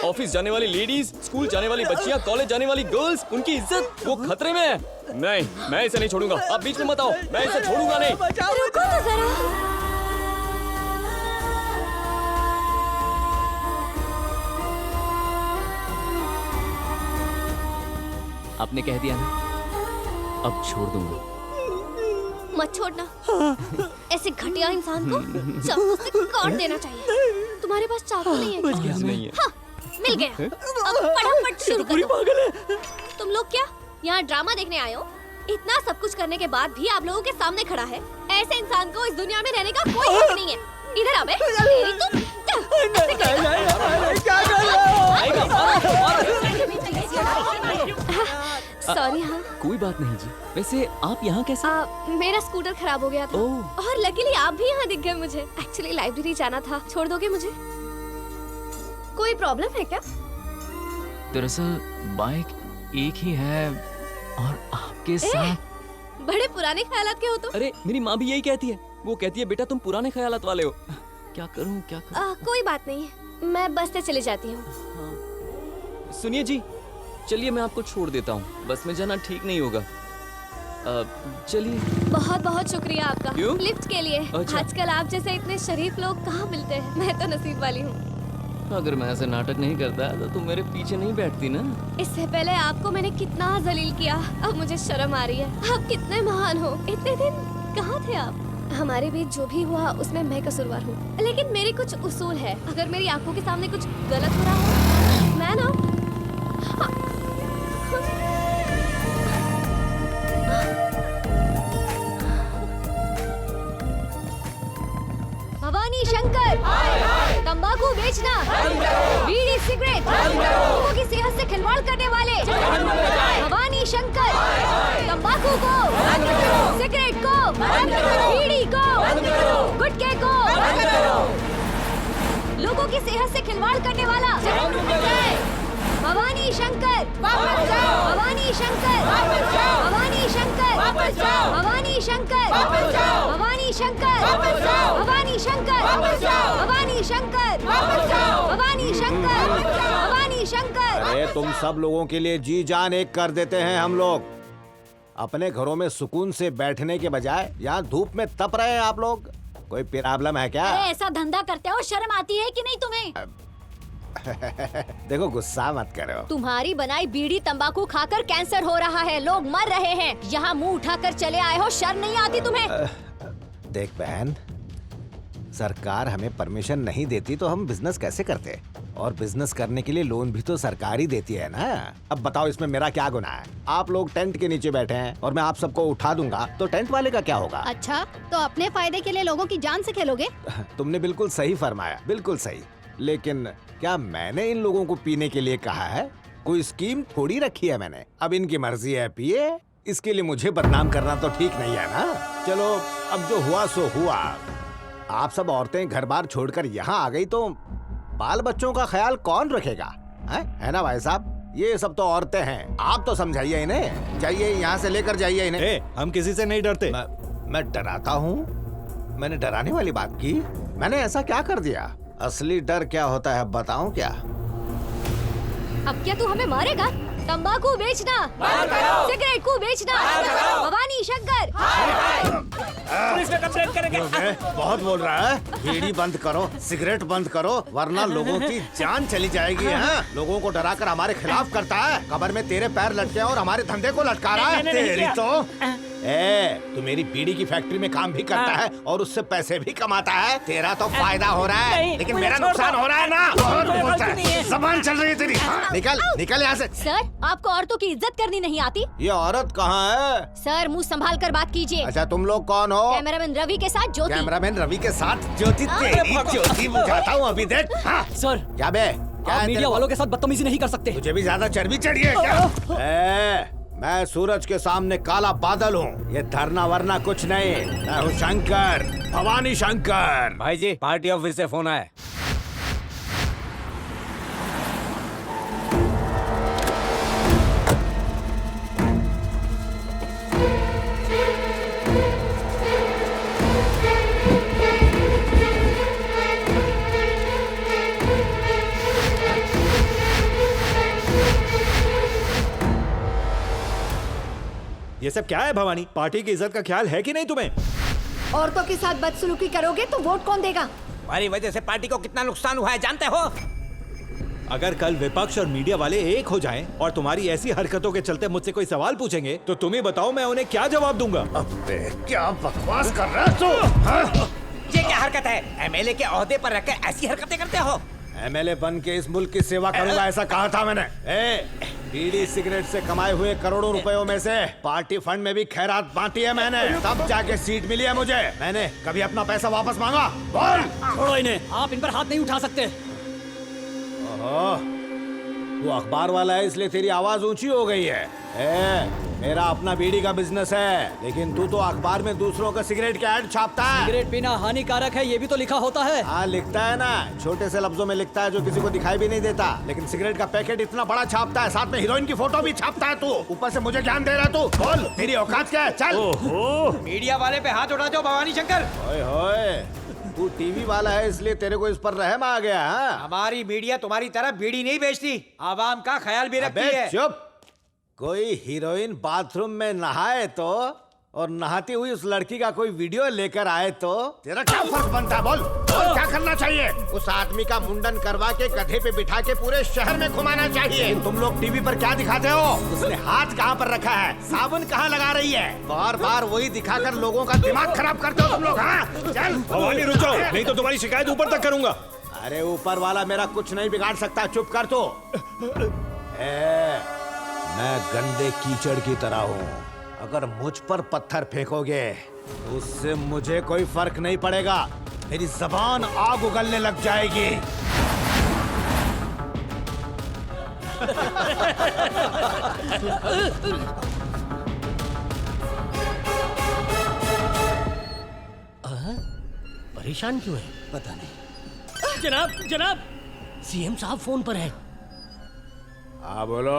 ऑफिस जाने वाली लेडीज, स्कूल जाने वाली बच्चियां, कॉलेज जाने वाली गर्ल्स, उनकी इज्जत वो खतरे में है। नहीं, मैं इसे नहीं छोड़ूंगा। आप बीच में मत आओ, मैं इसे छोड़ूंगा नहीं। रुको तो जरा। आपने कह दिया ना, अब छोड़ दूंगा। मत छोड़ना। ऐसे घटिया इंसान को चाकू से काट देना चाहिए। तुम्हारे पास चाकू नहीं है क्या? नहीं है। हाँ, मिल गया। अब फटाफट शुरू करो। तुम लोग क्या यहाँ ड्रामा देखने आए हो? इतना सब कुछ करने के बाद भी आप लोगों के सामने खड़ा है। ऐसे इंसान को इस दुनिया में रहने का कोई हक नहीं है। इधर आ बे। तेरी तो सॉरी। हाँ कोई बात नहीं जी। वैसे आप यहाँ कैसे? मेरा स्कूटर खराब हो गया था और लकीली आप भी यहाँ दिख गए मुझे। एक्चुअली लाइब्रेरी जाना था। छोड़ दोगे मुझे? कोई प्रॉब्लम है क्या? दरअसल बाइक एक ही है और आपके साथ। बड़े पुराने ख्यालात के हो तुम। अरे मेरी माँ भी यही कहती है। वो कहती है बेटा तुम पुराने ख्यालात वाले हो। क्या करूँ क्या करूँ? कोई बात नहीं, मैं बस से चले जाती हूँ। सुनिए जी, चलिए मैं आपको छोड़ देता हूँ। बस में जाना ठीक नहीं होगा। चलिए। बहुत बहुत शुक्रिया आपका। क्यों? लिफ्ट के लिए। अच्छा। आजकल आप जैसे इतने शरीफ लोग कहाँ मिलते हैं। मैं तो नसीब वाली हूँ। अगर मैं ऐसे नाटक नहीं करता तो तुम मेरे पीछे नहीं बैठती ना। इससे पहले आपको मैंने कितना जलील किया। अब मुझे शर्म आ रही है। आप कितने महान हो। इतने दिन कहाँ थे आप? हमारे बीच जो भी हुआ उसमें मैं कसूरवार हूँ, लेकिन मेरे कुछ उसूल है। अगर मेरी आंखों के सामने कुछ गलत हो रहा हो, मैं ना भवानी शंकर तंबाकू बेचना, बीड़ी सिगरेट, लोगों की सेहत से खिलवाड़ करने वाले भवानी शंकर तंबाकू को, सिगरेट को, बीड़ी को, गुटखे को, लोगों की सेहत से खिलवाड़ करने वाला भवानी शंकर, भवानी शंकर, भवानी शंकर, भवानी शंकर, भवानी शंकर, भवानी शंकर, भवानी शंकर, भवानी शंकर, भवानी शंकर। अरे तुम सब लोगों के लिए जी जान एक कर देते हैं हम लोग। अपने घरों में सुकून से बैठने के बजाय यहाँ धूप में तप रहे हैं आप लोग। कोई प्रॉब्लम है क्या? अरे ऐसा धंधा करते हो, शर्म आती है कि नहीं तुम्हें? देखो गुस्सा मत करो। तुम्हारी बनाई बीड़ी तंबाकू खाकर कैंसर हो रहा है, लोग मर रहे हैं। यहाँ मुंह उठाकर चले आए हो, शर्म नहीं आती तुम्हें? देख बहन, सरकार हमें परमिशन नहीं देती तो हम बिजनेस कैसे करते? और बिजनेस करने के लिए लोन भी तो सरकार ही देती है ना। अब बताओ इसमें मेरा क्या गुनाह है? आप लोग टेंट के नीचे बैठे हैं और मैं आप सबको उठा दूंगा तो टेंट वाले का क्या होगा? अच्छा, तो अपने फायदे के लिए लोगों की जान से खेलोगे? तुमने बिल्कुल सही फरमाया, बिल्कुल सही। लेकिन क्या मैंने इन लोगों को पीने के लिए कहा है? कोई स्कीम थोड़ी रखी है मैंने। अब इनकी मर्जी है, पिए। इसके लिए मुझे बदनाम करना तो ठीक नहीं है ना। चलो अब जो हुआ सो हुआ। आप सब औरतें घर बार छोड़कर यहाँ आ गई तो बाल बच्चों का ख्याल कौन रखेगा? है ना भाई साहब? ये सब तो औरतें हैं, आप तो समझाइए इन्हें। जाइए यहाँ से लेकर जाइए इन्हें। हम किसी से नहीं डरते। मैं डराता हूँ? मैंने डराने वाली बात की? मैंने ऐसा क्या कर दिया? असली डर क्या होता है बताऊं क्या? अब क्या तू हमें मारेगा? तंबाकू बेचना, सिगरेट को बेचना, भवानी शंकर। पुलिस में कंप्लेंट करेंगे। बहुत बोल रहा है। बीड़ी बंद करो, सिगरेट बंद करो, वरना लोगों की जान चली जाएगी। लोगों को डराकर हमारे खिलाफ करता है। कमर में तेरे पैर लटके और हमारे धंधे को लटका रहा है। तेरी तो तू मेरी बीड़ी की फैक्ट्री में काम भी करता है और उससे पैसे भी कमाता है। तेरा तो फायदा हो रहा है, लेकिन मेरा नुकसान हो रहा है ना। और बोलता है, ज़बान चल रही है तेरी। निकल निकल यहाँ से। सर, आपको औरतों की इज्जत करनी नहीं आती? ये औरत कहाँ है? सर, मुंह संभाल कर बात कीजिए। अच्छा, तुम लोग कौन हो? कैमरामैन रवि के साथ ज्योति। कैमरामैन रवि के साथ ज्योति? तेरी ज्योति बुझाता हूँ अभी। देख सर, क्या बे? आप मीडिया वालों के साथ बदतमीजी नहीं कर सकते। तुझे भी ज्यादा चर्बी चढ़ी है क्या? मैं सूरज के सामने काला बादल हूँ। ये धरना वरना कुछ नहीं। मैं हूँ शंकर, भवानी शंकर। भाई जी, पार्टी ऑफिस से फोन आया। ये सब क्या है भवानी? पार्टी की इज्जत का ख्याल है कि नहीं तुम्हें? औरतों के साथ बदसलूकी करोगे तो वोट कौन देगा? हमारी वजह से पार्टी को कितना नुकसान हुआ है जानते हो? अगर कल विपक्ष और मीडिया वाले एक हो जाएं और तुम्हारी ऐसी हरकतों के चलते मुझसे कोई सवाल पूछेंगे तो तुम ही बताओ मैं उन्हें क्या जवाब दूंगा? अबे क्या बकवास कर रहा है तू? ये क्या हरकत है? एमएलए के ओहदे पर रखकर ऐसी हरकतें करते हो? एमएलए बन के इस मुल्क की सेवा करूंगा ऐसा कहा था मैंने। बीड़ी सिगरेट से कमाए हुए करोड़ों रुपयों में से पार्टी फंड में भी खैरात बांटी है मैंने, तब जाके सीट मिली है मुझे। मैंने कभी अपना पैसा वापस मांगा? बोल। छोड़ो इन्हें, आप इन पर हाथ नहीं उठा सकते। ओहो, तू अखबार वाला है इसलिए तेरी आवाज ऊंची हो गई है। मेरा अपना बीड़ी का बिजनेस है, लेकिन तू तो अखबार में दूसरों का सिगरेट के ऐड छापता है। सिगरेट पीना हानिकारक है, ये भी तो लिखा होता है। हाँ लिखता है ना, छोटे से लफ्जों में लिखता है जो किसी को दिखाई भी नहीं देता। लेकिन सिगरेट का पैकेट इतना बड़ा छापता है, साथ में हीरोइन की फोटो भी छापता है। तू ऊपर से मुझे ज्ञान दे रहा है। तू बोल, तेरी औकात क्या है? चल। मीडिया वाले पे हाथ उठा दो भवानी शंकर। ओए होए, तू टीवी वाला है इसलिए तेरे को इस पर रहम आ गया। हमारी मीडिया तुम्हारी तरह बीड़ी नहीं बेचती, आवाम का ख्याल भी रखती है। चुप। कोई हीरोइन बाथरूम में नहाए तो और नहाती हुई उस लड़की का कोई वीडियो लेकर आए तो तेरा क्या फर्क बनता है? बोल क्या करना चाहिए? उस आदमी का मुंडन करवा के गधे पे बिठा के पूरे शहर में घुमाना चाहिए। तुम लोग टीवी पर क्या दिखाते हो? उसने हाथ कहाँ पर रखा है, साबुन कहाँ लगा रही है, बार बार वही दिखाकर लोगों का दिमाग खराब करते हो तुम लोग। हाँ चल भवानी रुको, नहीं तो तुम्हारी शिकायत ऊपर तक करूंगा। अरे ऊपर वाला मेरा कुछ नहीं बिगाड़ सकता, चुप कर। तो मैं गंदे कीचड़ की तरह हूँ, अगर मुझ पर पत्थर फेंकोगे तो उससे मुझे कोई फर्क नहीं पड़ेगा। मेरी जबान आग उगलने लग जाएगी। परेशान क्यों है? पता नहीं। जनाब जनाब, सीएम साहब फोन पर है। हाँ बोलो।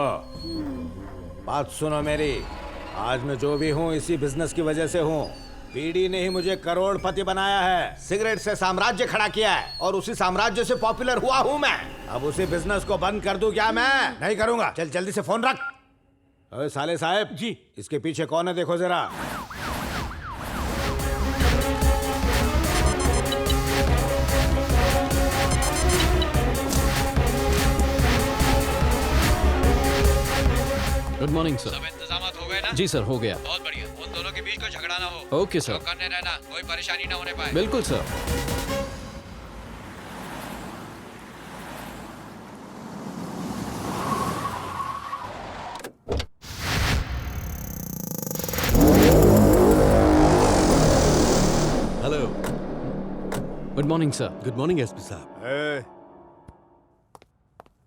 बात सुनो मेरी, आज मैं जो भी हूँ इसी बिजनेस की वजह से हूँ। बीड़ी ने ही मुझे करोड़पति बनाया है, सिगरेट से साम्राज्य खड़ा किया है और उसी साम्राज्य से पॉपुलर हुआ हूँ मैं। अब उसी बिजनेस को बंद कर दूं क्या? मैं नहीं करूंगा। चल जल्दी से फोन रख। अरे साले साहब जी, इसके पीछे कौन है देखो जरा। Good morning sir. सब इंतजामात हो गए ना? जी सर, हो गया। बहुत बढ़िया। उन दोनों के बीच कोई झगड़ा ना हो। Okay sir. करने रहना, कोई परेशानी ना होने पाए। बिल्कुल sir. Good morning sir. Good morning SP साहब।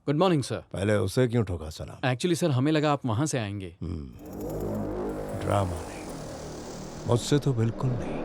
Good morning sir. पहले उसे क्यों ठोका सलाम? एक्चुअली सर हमें लगा आप वहां से आएंगे। ड्रामा नहीं, मुझसे तो बिल्कुल नहीं।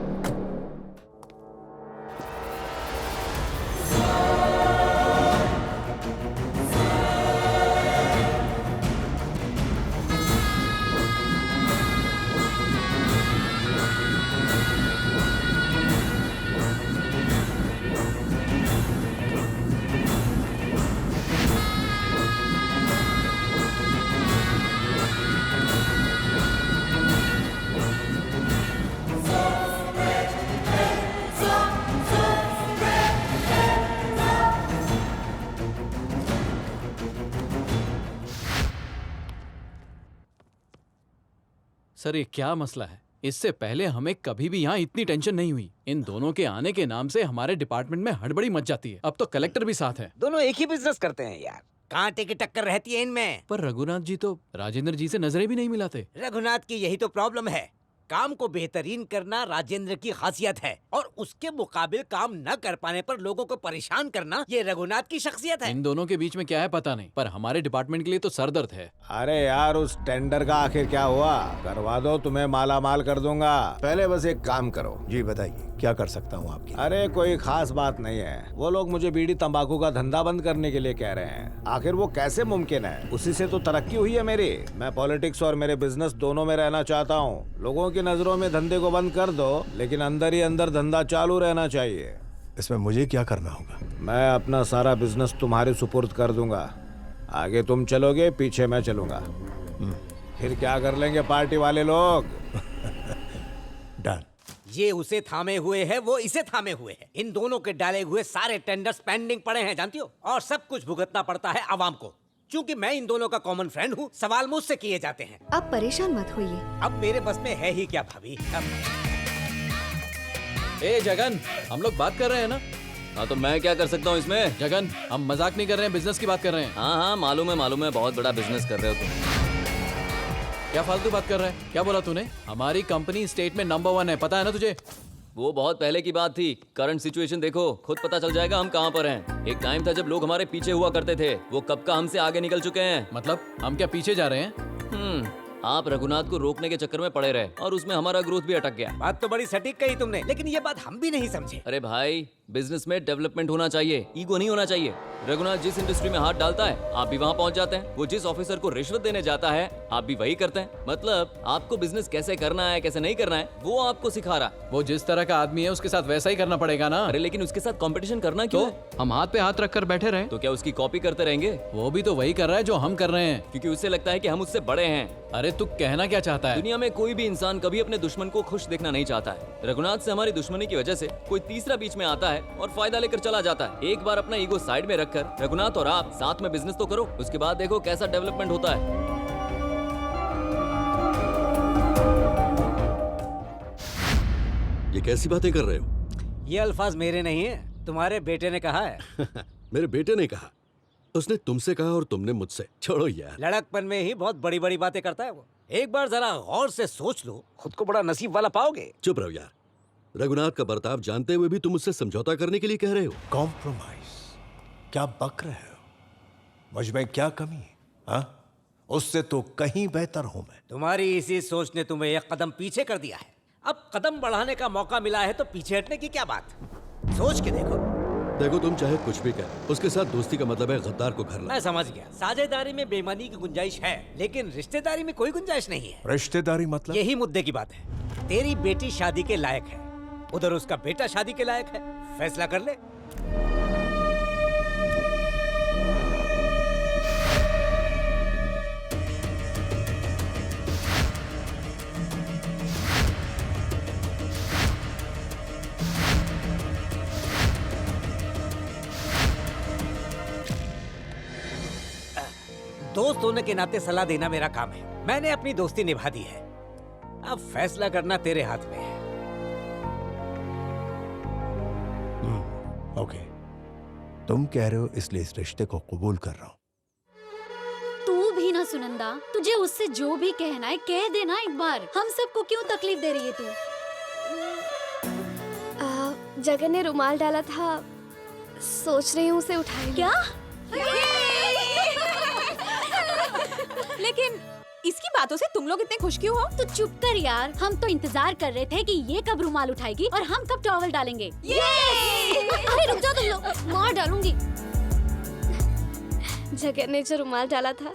सर ये क्या मसला है? इससे पहले हमें कभी भी यहाँ इतनी टेंशन नहीं हुई। इन दोनों के आने के नाम से हमारे डिपार्टमेंट में हड़बड़ी मच जाती है। अब तो कलेक्टर भी साथ है। दोनों एक ही बिजनेस करते हैं यार, कांटे की टक्कर रहती है इनमें। पर रघुनाथ जी तो राजेंद्र जी से नजरें भी नहीं मिलाते। रघुनाथ की यही तो प्रॉब्लम है। काम को बेहतरीन करना राजेंद्र की खासियत है और उसके मुकाबिल काम न कर पाने पर लोगों को परेशान करना ये रघुनाथ की शख्सियत है। इन दोनों के बीच में क्या है पता नहीं, पर हमारे डिपार्टमेंट के लिए तो सरदर्द है। अरे यार उस टेंडर का आखिर क्या हुआ? करवा दो, तुम्हें माला माल कर दूंगा। पहले बस एक काम करो। जी बताइए, क्या कर सकता हूँ आपकी? अरे कोई खास बात नहीं है। वो लोग मुझे बीड़ी तंबाकू का धंधा बंद करने के लिए कह रहे हैं। आखिर वो कैसे मुमकिन है? उसी से तो तरक्की हुई है मेरी। मैं पॉलिटिक्स और मेरे बिजनेस दोनों में रहना चाहता हूँ। लोगों की नजरों में धंधे को बंद कर दो, लेकिन अंदर ही अंदर धंधा चालू रहना चाहिए। इसमें मुझे क्या करना होगा? मैं अपना सारा बिजनेस तुम्हारे सुपुर्द कर दूंगा। आगे तुम चलोगे, पीछे मैं चलूंगा। फिर क्या कर लेंगे पार्टी वाले लोग? डन। ये उसे थामे हुए है, वो इसे थामे हुए है। इन दोनों के डाले हुए सारे टेंडर्स पेंडिंग पड़े हैं, जानती हो। और सब कुछ भुगतना पड़ता है आवाम को। क्योंकि मैं इन दोनों का कॉमन फ्रेंड हूँ, सवाल मुझसे किए जाते हैं। आप परेशान मत होइए। अब मेरे बस में है ही क्या भाभी। ए जगन, हम लोग बात कर रहे हैं ना? हाँ तो मैं क्या कर सकता हूँ इसमें? जगन, हम मजाक नहीं कर रहे हैं, बिजनेस की बात कर रहे हैं। हाँ हाँ मालूम है, बहुत बड़ा बिजनेस कर रहे हो तुम। क्या फालतू बात कर रहा है? क्या बोला तूने? हमारी कंपनी स्टेट में नंबर 1 है, पता है ना तुझे? वो बहुत पहले की बात थी। करंट सिचुएशन देखो, खुद पता चल जाएगा हम कहाँ पर हैं। एक टाइम था जब लोग हमारे पीछे हुआ करते थे, वो कब का हमसे आगे निकल चुके हैं। मतलब हम क्या पीछे जा रहे हैं? आप रघुनाथ को रोकने के चक्कर में पड़े रहे और उसमें हमारा ग्रोथ भी अटक गया। बात तो बड़ी सटीक कही तुमने, लेकिन ये बात हम भी नहीं समझे। अरे भाई, बिजनेस में डेवलपमेंट होना चाहिए, ईगो नहीं होना चाहिए। रघुनाथ जिस इंडस्ट्री में हाथ डालता है, आप भी वहाँ पहुँच जाते हैं। वो जिस ऑफिसर को रिश्वत देने जाता है, आप भी वही करते हैं। मतलब आपको बिजनेस कैसे करना है, कैसे नहीं करना है, वो आपको सिखा रहा। वो जिस तरह का आदमी है उसके साथ वैसा ही करना पड़ेगा ना। अरे लेकिन उसके साथ कंपटीशन करना क्यों है? हम हाथ पे हाथ रखकर बैठे रहे तो क्या उसकी कॉपी करते रहेंगे? वो भी तो वही कर रहा है जो हम कर रहे हैं, क्योंकि उसे लगता है कि हम उससे बड़े हैं। अरे तू कहना क्या चाहता है? दुनिया में कोई भी इंसान कभी अपने दुश्मन को खुश देखना नहीं चाहता है। रघुनाथ से हमारी दुश्मनी की वजह से कोई तीसरा बीच में आता है और फायदा लेकर चला जाता है। एक बार अपना ईगो साइड में रखकर रघुनाथ और आप साथ में बिजनेस तो करो, उसके बाद देखो कैसा डेवलपमेंट होता है। ये कैसी बातें कर रहे हो? ये अल्फाज मेरे नहीं है, तुम्हारे बेटे ने कहा है। मेरे बेटे ने कहा? उसने तुमसे कहा और तुमने मुझसे? छोड़ो यार। लड़कपन में ही बहुत बड़ी बड़ी बातें करता है वो। एक बार जरा गौर से सोच लो, खुद को बड़ा नसीब वाला पाओगे। चुप रहो यार। रघुनाथ का बर्ताव जानते हुए भी तुम उससे समझौता करने के लिए कह रहे हो? कॉम्प्रोमाइज? क्या बक रहे हो? मुझ में क्या कमी है? हाँ? उससे तो कहीं बेहतर हूं मैं। तुम्हारी इसी सोच ने तुम्हें एक कदम पीछे कर दिया है। अब कदम बढ़ाने का मौका मिला है तो पीछे हटने की क्या बात? सोच के देखो। देखो तुम चाहे कुछ भी कह, उसके साथ दोस्ती का मतलब है गद्दार को घर लाना। मैं समझ गया, साझेदारी में बेईमानी की गुंजाइश है, लेकिन रिश्तेदारी में कोई गुंजाइश नहीं है। रिश्तेदारी मतलब? यही मुद्दे की बात है। तेरी बेटी शादी के लायक है, उधर उसका बेटा शादी के लायक है। फैसला कर ले। दोस्त होने के नाते सलाह देना मेरा काम है। मैंने अपनी दोस्ती निभा दी है, अब फैसला करना तेरे हाथ में है। ओके, तुम कह रहे हो इसलिए इस रिश्ते को कबूल कर रहा हूँ। तू भी ना सुनंदा, तुझे उससे जो भी कहना है कह देना एक बार। हम सबको क्यों तकलीफ दे रही है तू? जगन ने रुमाल डाला था, सोच रही हूँ उसे उठाए। क्या? लेकिन इसकी बातों से तुम लोग इतने खुश क्यों हो? तो चुप कर यार, हम तो इंतजार कर रहे थे कि ये कब रुमाल उठाएगी और हम कब टॉवल डालेंगे। अरे रुक जाओ तुम लोग, मार डालूंगी। जगन ने जो रुमाल डाला था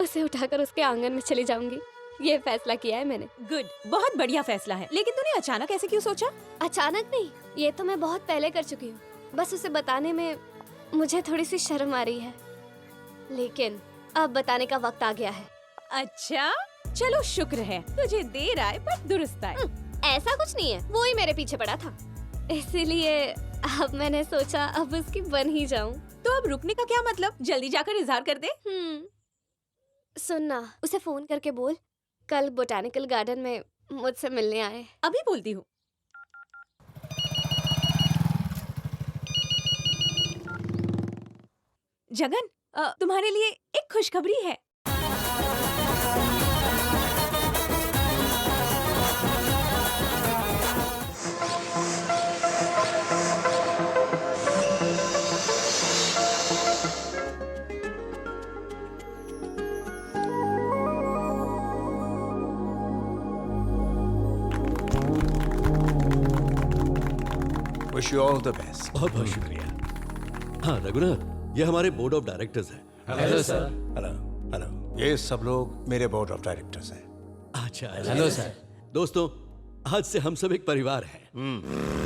उसे उठाकर उसके आंगन में चली जाऊंगी। ये फैसला किया है मैंने। गुड, बहुत बढ़िया फैसला है। लेकिन तूने अचानक ऐसे क्यों सोचा? अचानक नहीं, ये तो मैं बहुत पहले कर चुकी हूँ। बस उसे बताने में मुझे थोड़ी सी शर्म आ रही है, लेकिन अब बताने का वक्त आ गया है। अच्छा, चलो शुक्र है, तुझे देर आए पर दुरुस्त आए। ऐसा कुछ नहीं है, वो ही मेरे पीछे पड़ा था, इसीलिए अब मैंने सोचा अब उसकी बन ही जाऊं। तो अब रुकने का क्या मतलब? जल्दी जाकर इजहार कर दे। सुनना, उसे फोन करके बोल कल बोटानिकल गार्डन में मुझसे मिलने आए। अभी बोलती हूँ। जगन, तुम्हारे लिए एक खुशखबरी है। Wish you all the best. बहुत बहुत शुक्रिया। हाँ रघुनाथ, ये हमारे बोर्ड ऑफ डायरेक्टर्स हैं। Hello sir. हेलो हेलो, ये सब लोग मेरे बोर्ड ऑफ डायरेक्टर्स हैं। अच्छा, हेलो सर। दोस्तों, आज से हम सब एक परिवार हैं।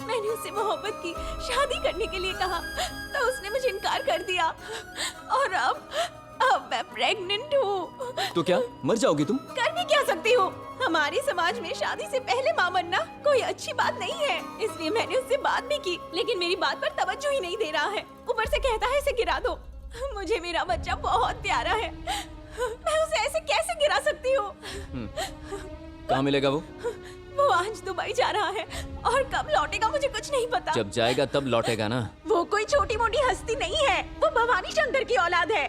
मैंने उससे मोहब्बत की, शादी करने के लिए कहा, तो उसने मुझे इनकार कर दिया और अब मैं प्रेग्नेंट हूँ। तो क्या मर जाओगी तुम? कर भी क्या सकती हूँ? हमारे समाज में शादी से पहले माँ बनना कोई अच्छी बात नहीं है, इसलिए मैंने उससे बात भी की, लेकिन मेरी बात पर तवज्जो ही नहीं दे रहा है। ऊपर से कहता है इसे गिरा दो। मुझे मेरा बच्चा बहुत प्यारा है, मैं उसे ऐसे कैसे गिरा सकती हूँ? कहाँ मिलेगा वो? वो आज दुबई जा रहा है और कब लौटेगा मुझे कुछ नहीं पता। जब जाएगा तब लौटेगा ना। वो कोई छोटी मोटी हस्ती नहीं है, वो भवानी शंकर की औलाद है।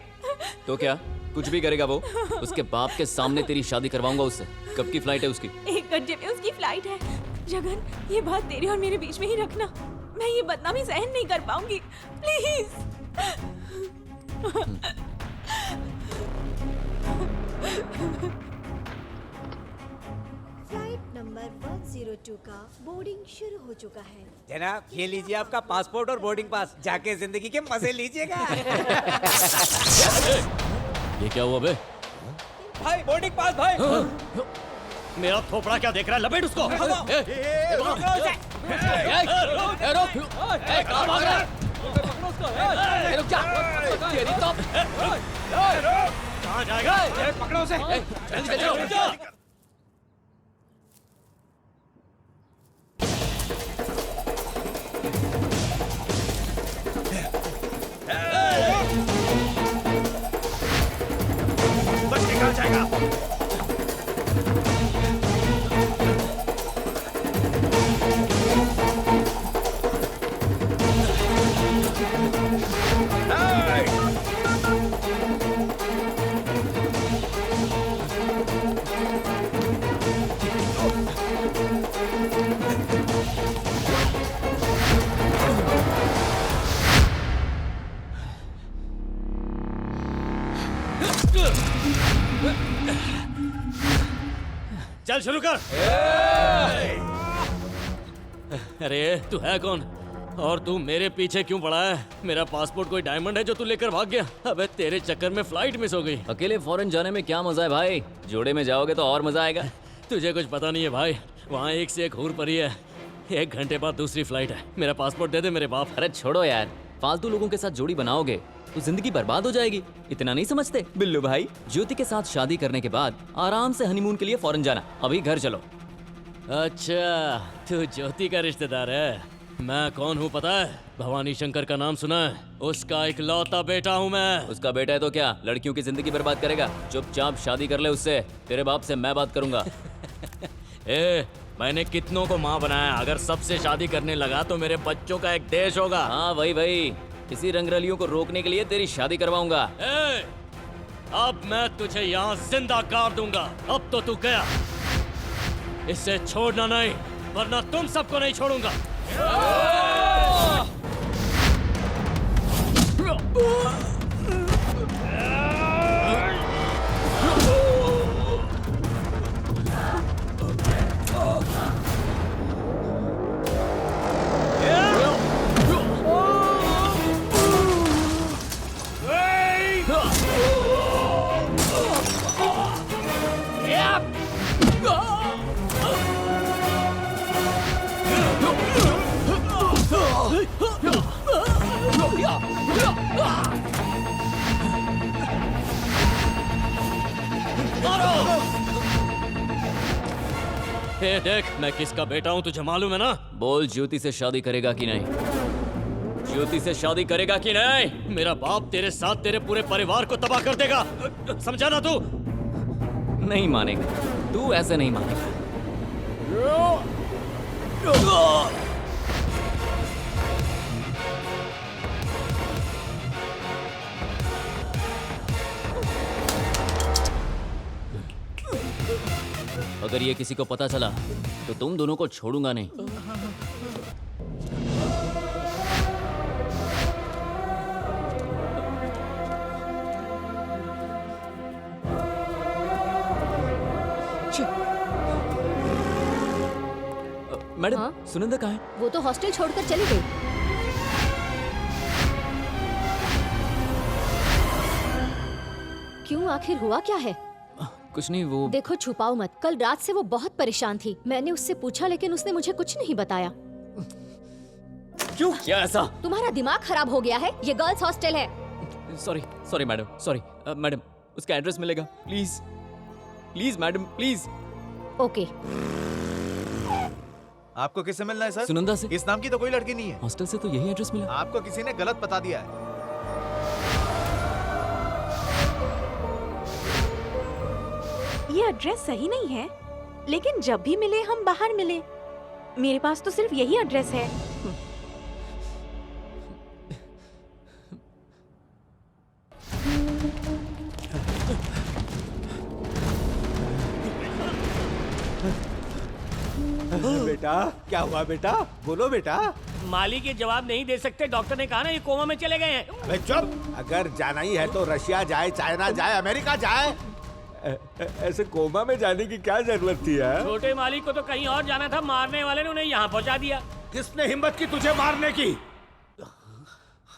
तो क्या कुछ भी करेगा वो? उसके बाप के सामने तेरी शादी करवाऊंगा उससे। कब की फ्लाइट है उसकी? 1 घंटे में उसकी फ्लाइट है। जगन, ये बात तेरे और मेरे बीच में ही रखना, मैं ये बदनामी सहन नहीं कर पाऊंगी, प्लीज। फ्लाइट नंबर 102 का बोर्डिंग शुरू हो चुका है। जनाब, ये लीजिए आपका पासपोर्ट और बोर्डिंग पास, जाके जिंदगी के मजे लीजिएगा। ये क्या हुआ बे? भाई बोर्डिंग पास भाई। मेरा थोपड़ा क्या देख रहा है? लपेट उसको। कहाँ जाएगा? पकड़ो उसे। जल्दी चलो। बच के कहाँ जाएगा? चल शुरू कर। अरे तू है कौन और तू मेरे पीछे क्यों पड़ा है? मेरा पासपोर्ट कोई डायमंड है जो तू लेकर भाग गया? अबे तेरे चक्कर में फ्लाइट मिस हो गई। अकेले फॉरेन जाने में क्या मजा है भाई? जोड़े में जाओगे तो और मजा आएगा। तुझे कुछ पता नहीं है भाई, वहाँ एक से एक हूर परी है। 1 घंटे बाद दूसरी फ्लाइट है। मेरा पासपोर्ट दे दे मेरे बाप। अरे छोड़ो यार, फालतू लोगों के साथ जोड़ी बनाओगे तो जिंदगी बर्बाद हो जाएगी। इतना नहीं समझते बिल्लू भाई? ज्योति के साथ शादी करने के बाद आराम से हनीमून के लिए फॉरेन जाना। अभी घर चलो। अच्छा, तू ज्योति का रिश्तेदार है। मैं कौन हूँ पता है? भवानी शंकर का नाम सुना है? उसका इकलौता बेटा हूँ मैं। उसका बेटा है तो क्या लड़कियों की जिंदगी बर्बाद करेगा? चुपचाप शादी कर ले उससे। तेरे बाप से मैं बात करूंगा। मैंने कितनों को माँ बनाया। अगर सबसे शादी करने लगा तो मेरे बच्चों का एक देश होगा। हाँ वही इसी रंगरलियों को रोकने के लिए तेरी शादी करवाऊंगा। अब मैं तुझे यहाँ जिंदा गाड़ दूंगा। अब तो तू गया, इसे छोड़ना नहीं वरना तुम सबको नहीं छोड़ूंगा। देख, मैं किसका बेटा हूँ तुझे मालूम है ना? बोल, ज्योति से शादी करेगा कि नहीं? ज्योति से शादी करेगा कि नहीं? मेरा बाप तेरे साथ तेरे पूरे परिवार को तबाह कर देगा, समझा ना तू? नहीं मानेगा, तू ऐसे नहीं मानेगा। अगर ये किसी को पता चला तो तुम दोनों को छोड़ूंगा नहीं। मैडम, हाँ? सुनंदा कहाँ है? वो तो हॉस्टल छोड़कर चली गई। क्यों, आखिर हुआ क्या है? कुछ नहीं, वो देखो छुपाओ मत, कल रात से वो बहुत परेशान थी। मैंने उससे पूछा लेकिन उसने मुझे कुछ नहीं बताया। क्यों? क्या ऐसा? तुम्हारा दिमाग खराब हो गया है? ये गर्ल्स हॉस्टल है। सॉरी मैडम, सॉरी मैडम, उसका एड्रेस मिलेगा? Please please madam, please. Okay. आपको किससे मिलना है सर? सुनंदा से। इस नाम की तो कोई लड़की नहीं है। हॉस्टल से तो यही एड्रेस मिला। आपको किसी ने गलत बता दिया है। ये एड्रेस सही नहीं है, लेकिन जब भी मिले हम बाहर मिले। मेरे पास तो सिर्फ यही एड्रेस है। बेटा, क्या हुआ बेटा? बोलो बेटा। मालिक ये जवाब नहीं दे सकते, डॉक्टर ने कहा ना ये कोमा में चले गए हैं। अबे चुप! अगर जाना ही है तो रशिया जाए, चाइना जाए, अमेरिका जाए। ऐसे कोमा में जाने की क्या जरूरत थी यार? छोटे मालिक को तो कहीं और जाना था, मारने वाले ने उन्हें यहाँ पहुँचा दिया। किसने हिम्मत की तुझे मारने की?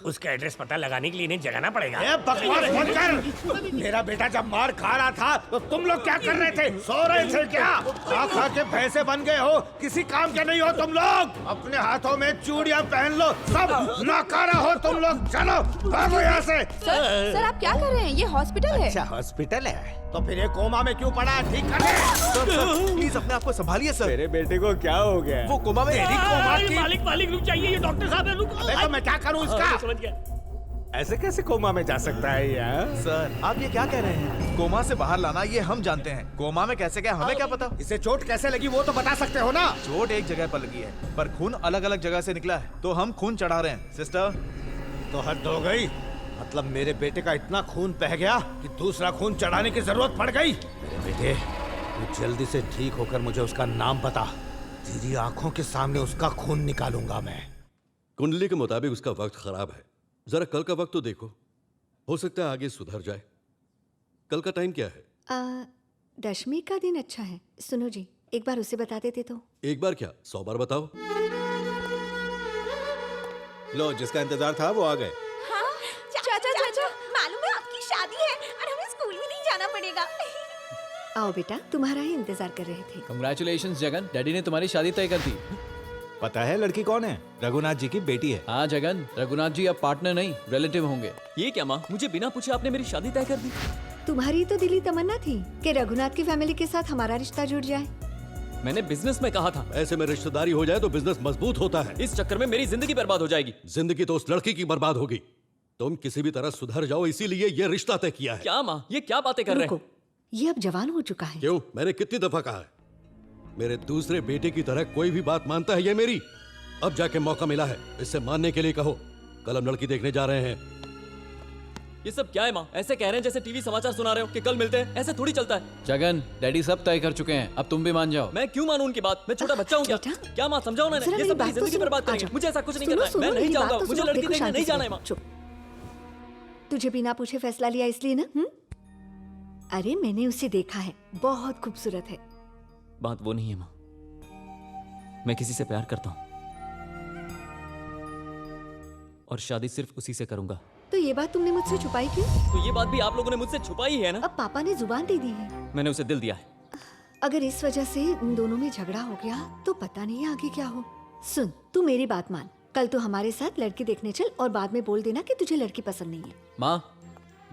उसका एड्रेस पता लगाने के लिए इन्हें जगाना पड़ेगा। बकवास बंद कर। मेरा बेटा जब मार खा रहा था तो तुम लोग क्या कर रहे थे? सो रहे थे क्या? खा के भैंसे बन गए हो, किसी काम के नहीं हो तुम लोग। अपने हाथों में चूड़ियां पहन लो, सब नाकारा हो तुम लोग। चलो भागो यहाँ से। सर आप क्या कर रहे हैं? ये हॉस्पिटल है। अच्छा हॉस्पिटल है तो फिर ये कोमा में क्यों पड़ा है? ठीक कर ले। सर प्लीज अपने आप को संभालिए सर। मेरे बेटे को क्या हो गया? वो कोमा में। मालिक रुक जाइए, ये डॉक्टर साहब है, रुक। देखो मैं क्या करूँ इसका? समझ गया। ऐसे कैसे कोमा में जा सकता है यार? सर आप ये क्या कह रहे हैं? कोमा से बाहर लाना ये हम जानते हैं, कोमा में कैसे गया हमें क्या पता। इसे चोट कैसे लगी वो तो बता सकते हो ना? चोट एक जगह पर लगी है पर खून अलग अलग जगह से निकला है, तो हम खून चढ़ा रहे हैं। सिस्टर तो हद हो गई। मतलब मेरे बेटे का इतना खून बह गया कि दूसरा खून चढ़ाने की जरूरत पड़ गई। मेरे बेटे तू जल्दी से ठीक होकर मुझे उसका नाम बता। तेरी आंखों के सामने उसका खून निकालूंगा मैं। कुंडली के मुताबिक उसका वक्त खराब है। जरा कल का वक्त तो देखो, हो सकता है आगे सुधर जाए। कल का टाइम क्या है? 10वीं का दिन अच्छा है। सुनो जी, एक बार उसे बता देते तो। एक बार क्या 100 बार बताओ। लो, जिसका इंतजार था वो आ गए। चाचा मालूम है आपकी शादी है और हमें स्कूल भी नहीं जाना पड़ेगा। आओ बेटा, तुम्हारा ही इंतजार कर रहे थे। कंग्रेचुलेशंस जगन, डैडी ने तुम्हारी शादी तय कर दी। पता है लड़की कौन है? रघुनाथ जी की बेटी है। हाँ जगन, रघुनाथ जी अब पार्टनर नहीं रिलेटिव होंगे। ये क्या माँ, मुझे बिना पूछे आपने मेरी शादी तय कर दी? तुम्हारी तो दिली तमन्ना थी कि रघुनाथ की फैमिली के साथ हमारा रिश्ता जुड़ जाए। मैंने बिजनेस में कहा था। ऐसे में रिश्तेदारी हो जाए तो बिजनेस मजबूत होता है। इस चक्कर में मेरी जिंदगी बर्बाद हो जाएगी। जिंदगी तो उस लड़की की बर्बाद होगी। तुम किसी भी तरह सुधर जाओ, इसीलिए ये रिश्ता तय किया है। क्या माँ, ये क्या बातें कर रहे हैं? ये अब जवान हो चुका है। क्यों? मैंने कितनी दफा कहा है, मेरे दूसरे बेटे की तरह कोई भी बात मानता है ये मेरी। अब जाके मौका मिला है, इससे मानने के लिए कहो। कल हम लड़की देखने जा रहे हैं। ये सब क्या है माँ? ऐसे कह रहे हैं जैसे टीवी समाचार सुना रहे हो कि कल मिलते हैं। ऐसे थोड़ी चलता है। जगन, डैडी सब तय कर चुके हैं, अब तुम भी मान जाओ। मैं क्यों मानूं उनकी बात? मैं छोटा बच्चा हूँ क्या? क्या माँ समझाओ ना, ये सब मेरी जिंदगी बर्बाद करेंगे। मुझे ऐसा कुछ नहीं करना है। मैं नहीं जाऊंगा, मुझे लड़की देखने नहीं जाना है माँ। तुझे बिना पूछे फैसला लिया इसलिए ना? अरे मैंने उसे देखा है, बहुत खूबसूरत है। बात वो नहीं है माँ, मैं किसी से प्यार करता हूँ और शादी सिर्फ उसी से करूंगा। तो ये बात तुमने मुझसे छुपाई क्यों? तो ये बात भी आप लोगों ने मुझसे छुपाई है ना? अब पापा ने जुबान दे दी है। मैंने उसे दिल दिया है। अगर इस वजह से उन दोनों में झगड़ा हो गया तो पता नहीं आगे क्या हो। सुन, तू मेरी बात मान, कल तो हमारे साथ लड़की देखने चल और बाद में बोल देना कि तुझे लड़की पसंद नहीं है। माँ,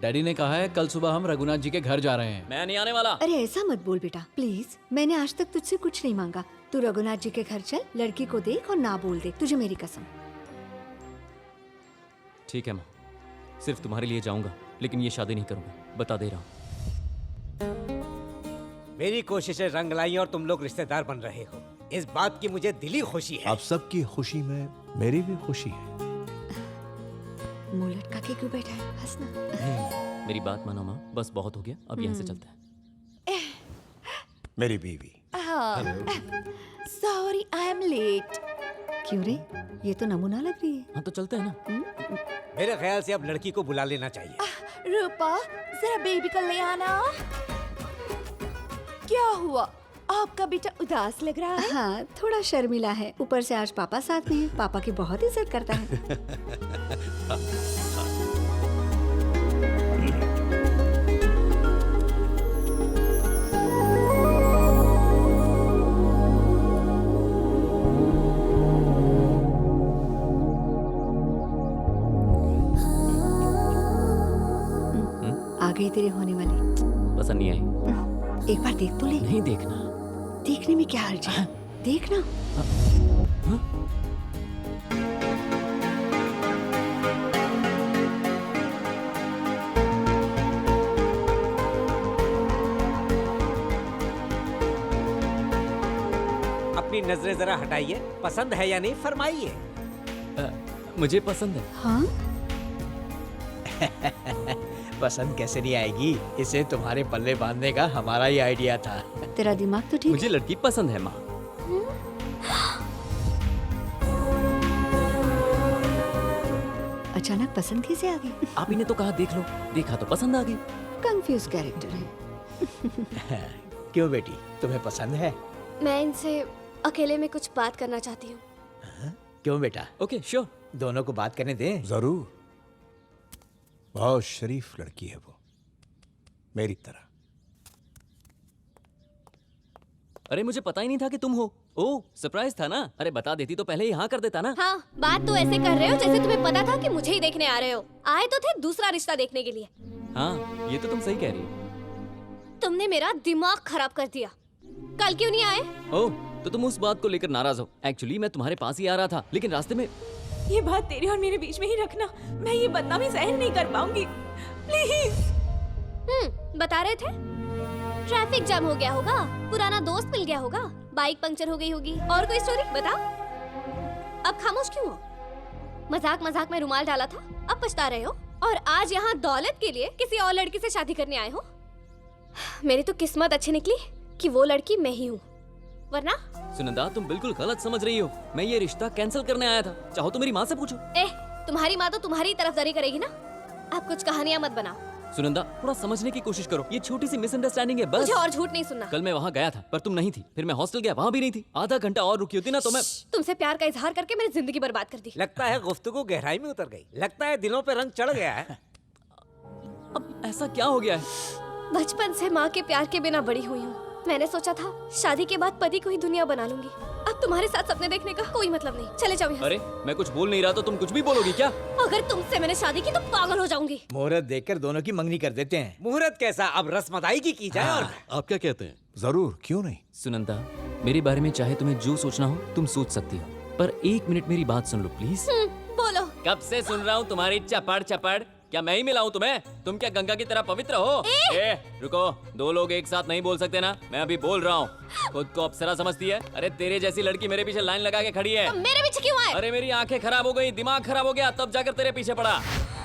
डैडी ने कहा है कल सुबह हम रघुनाथ जी के घर जा रहे हैं। मैं नहीं आने वाला। अरे ऐसा मत बोल बेटा, प्लीज। मैंने आज तक तुझसे कुछ नहीं मांगा। तू रघुनाथ जी के घर चल, लड़की को देख और ना बोल दे, तुझे मेरी कसम। ठीक है माँ, सिर्फ तुम्हारे लिए जाऊंगा, लेकिन ये शादी नहीं करूंगा, बता दे रहा हूँ। मेरी कोशिशें रंग लाई और तुम लोग रिश्तेदार बन रहे हो, इस बात की मुझे दिली खुशी है। आप सबकी खुशी में मेरी भी खुशी है। मुंह लटका के क्यों बैठा है? हंसना। मेरी बात मानो माँ, बस बहुत हो गया, अब यहाँ से चलते हैं। मेरी बीवी। Sorry I am late. क्यों रे, ये तो नमूना लग रही है। हाँ तो चलते हैं ना। मेरे ख्याल से अब लड़की को बुला लेना चाहिए। रूपा, जरा बेबी को ले आना। क्या हुआ, आपका बेटा उदास लग रहा है? हाँ, थोड़ा शर्मिला है, ऊपर से आज पापा साथ में है। पापा की बहुत इज्जत करता है। आ गई तेरे होने वाली। पसंद नहीं आई? एक बार देख तो ले। नहीं देखना। देखने में क्या हर्ज है? देखना। अपनी नजरें जरा हटाइए, पसंद है या नहीं फरमाइए। मुझे पसंद है। हाँ? पसंद कैसे नहीं आएगी, इसे तुम्हारे पल्ले बांधने का हमारा ही आइडिया था। तेरा दिमाग तो ठीक। मुझे लड़की पसंद है माँ। अचानक पसंद कैसे आ गई? आप ही ने तो कहा देख लो, देखा तो पसंद आ गई। कंफ्यूज कैरेक्टर है। क्यों बेटी, तुम्हें पसंद है? मैं इनसे अकेले में कुछ बात करना चाहती हूँ। क्यों बेटा? Okay sure. दोनों को बात करने दें। जरूर। बहुत शरीफ लड़की है वो, मेरी तरह। अरे मुझे पता ही नहीं था कि तुम हो। ओह सरप्राइज था ना? अरे बता देती तो पहले ही हाँ कर देता ना। हाँ, बात तो ऐसे कर रहे हो जैसे तुम्हें पता था कि मुझे ही देखने आ रहे हो। आए तो थे दूसरा रिश्ता देखने के लिए। हाँ ये तो तुम सही कह रही हो। तुमने मेरा दिमाग खराब कर दिया। कल क्यों नहीं आए? ओह तो तुम उस बात को लेकर नाराज हो। एक्चुअली मैं तुम्हारे पास ही आ रहा था, लेकिन रास्ते में। ये बात तेरे और मेरे बीच में ही रखना। मैं ये बदनामी सहन नहीं कर पाऊंगी, प्लीज। बता रहे थे ट्रैफिक जाम हो गया होगा, पुराना दोस्त मिल गया होगा, बाइक पंक्चर हो गई होगी, और कोई स्टोरी बताओ। अब खामोश क्यों हो? मजाक मजाक में रुमाल डाला था, अब पछता रहे हो, और आज यहाँ दौलत के लिए किसी और लड़की से शादी करने आए हो। मेरी तो किस्मत अच्छी निकली कि वो लड़की मैं ही हूँ, वरना। सुनंदा तुम बिल्कुल गलत समझ रही हो। मैं ये रिश्ता कैंसिल करने आया था। चाहो तो मेरी माँ से पूछो। तुम्हारी माँ तो तुम्हारी तरफदारी करेगी ना। आप कुछ कहानियाँ मत बनाओ। सुनंदा थोड़ा समझने की कोशिश करो, ये छोटी सी मिसअंडरस्टैंडिंग है बस। मुझे और झूठ नहीं सुनना। कल मैं वहाँ गया था पर तुम नहीं थी, फिर मैं हॉस्टल गया, वहाँ भी नहीं थी। आधा घंटा और रुकी होती ना तो मैं। तुमसे प्यार का इजहार करके मेरी जिंदगी बर्बाद कर दी। लगता है गुफ्तगू गहराई में उतर गई, लगता है दिलों पे रंग चढ़ गया है। अब ऐसा क्या हो गया है? बचपन से माँ के प्यार के बिना बड़ी हुई हूँ। मैंने सोचा था शादी के बाद पति को ही दुनिया बना लूंगी। अब अब तुम्हारे साथ सपने देखने का कोई मतलब नहीं, चले जाओ यहाँ अरे मैं कुछ बोल नहीं रहा तो तुम कुछ भी बोलोगी क्या? से। अगर तुमसे मैंने शादी की तो पागल हो जाऊंगी। मुहूर्त देखकर दोनों की मंगनी कर देते हैं। मुहूर्त कैसा, अब रस्म अदायगी की जाए। और आप क्या कहते हैं? जरूर, क्यों नहीं। सुनंदा, मेरे बारे में चाहे तुम्हें जो सोचना हो तुम सोच सकती हो, पर 1 मिनट मेरी बात सुन लो प्लीज। बोलो। कब से सुन रहा हूँ तुम्हारी चपड़ चपड़। क्या मैं ही मिलाऊं तुम्हें? तुम क्या गंगा की तरह पवित्र हो? रुको, 2 लोग एक साथ नहीं बोल सकते ना। मैं अभी बोल रहा हूँ। खुद को अप्सरा समझती है? अरे तेरे जैसी लड़की मेरे पीछे लाइन लगा के खड़ी है। तो मेरे पीछे क्यों आए? अरे मेरी आंखें खराब हो गई, दिमाग खराब हो गया, तब जाकर तेरे पीछे पड़ा।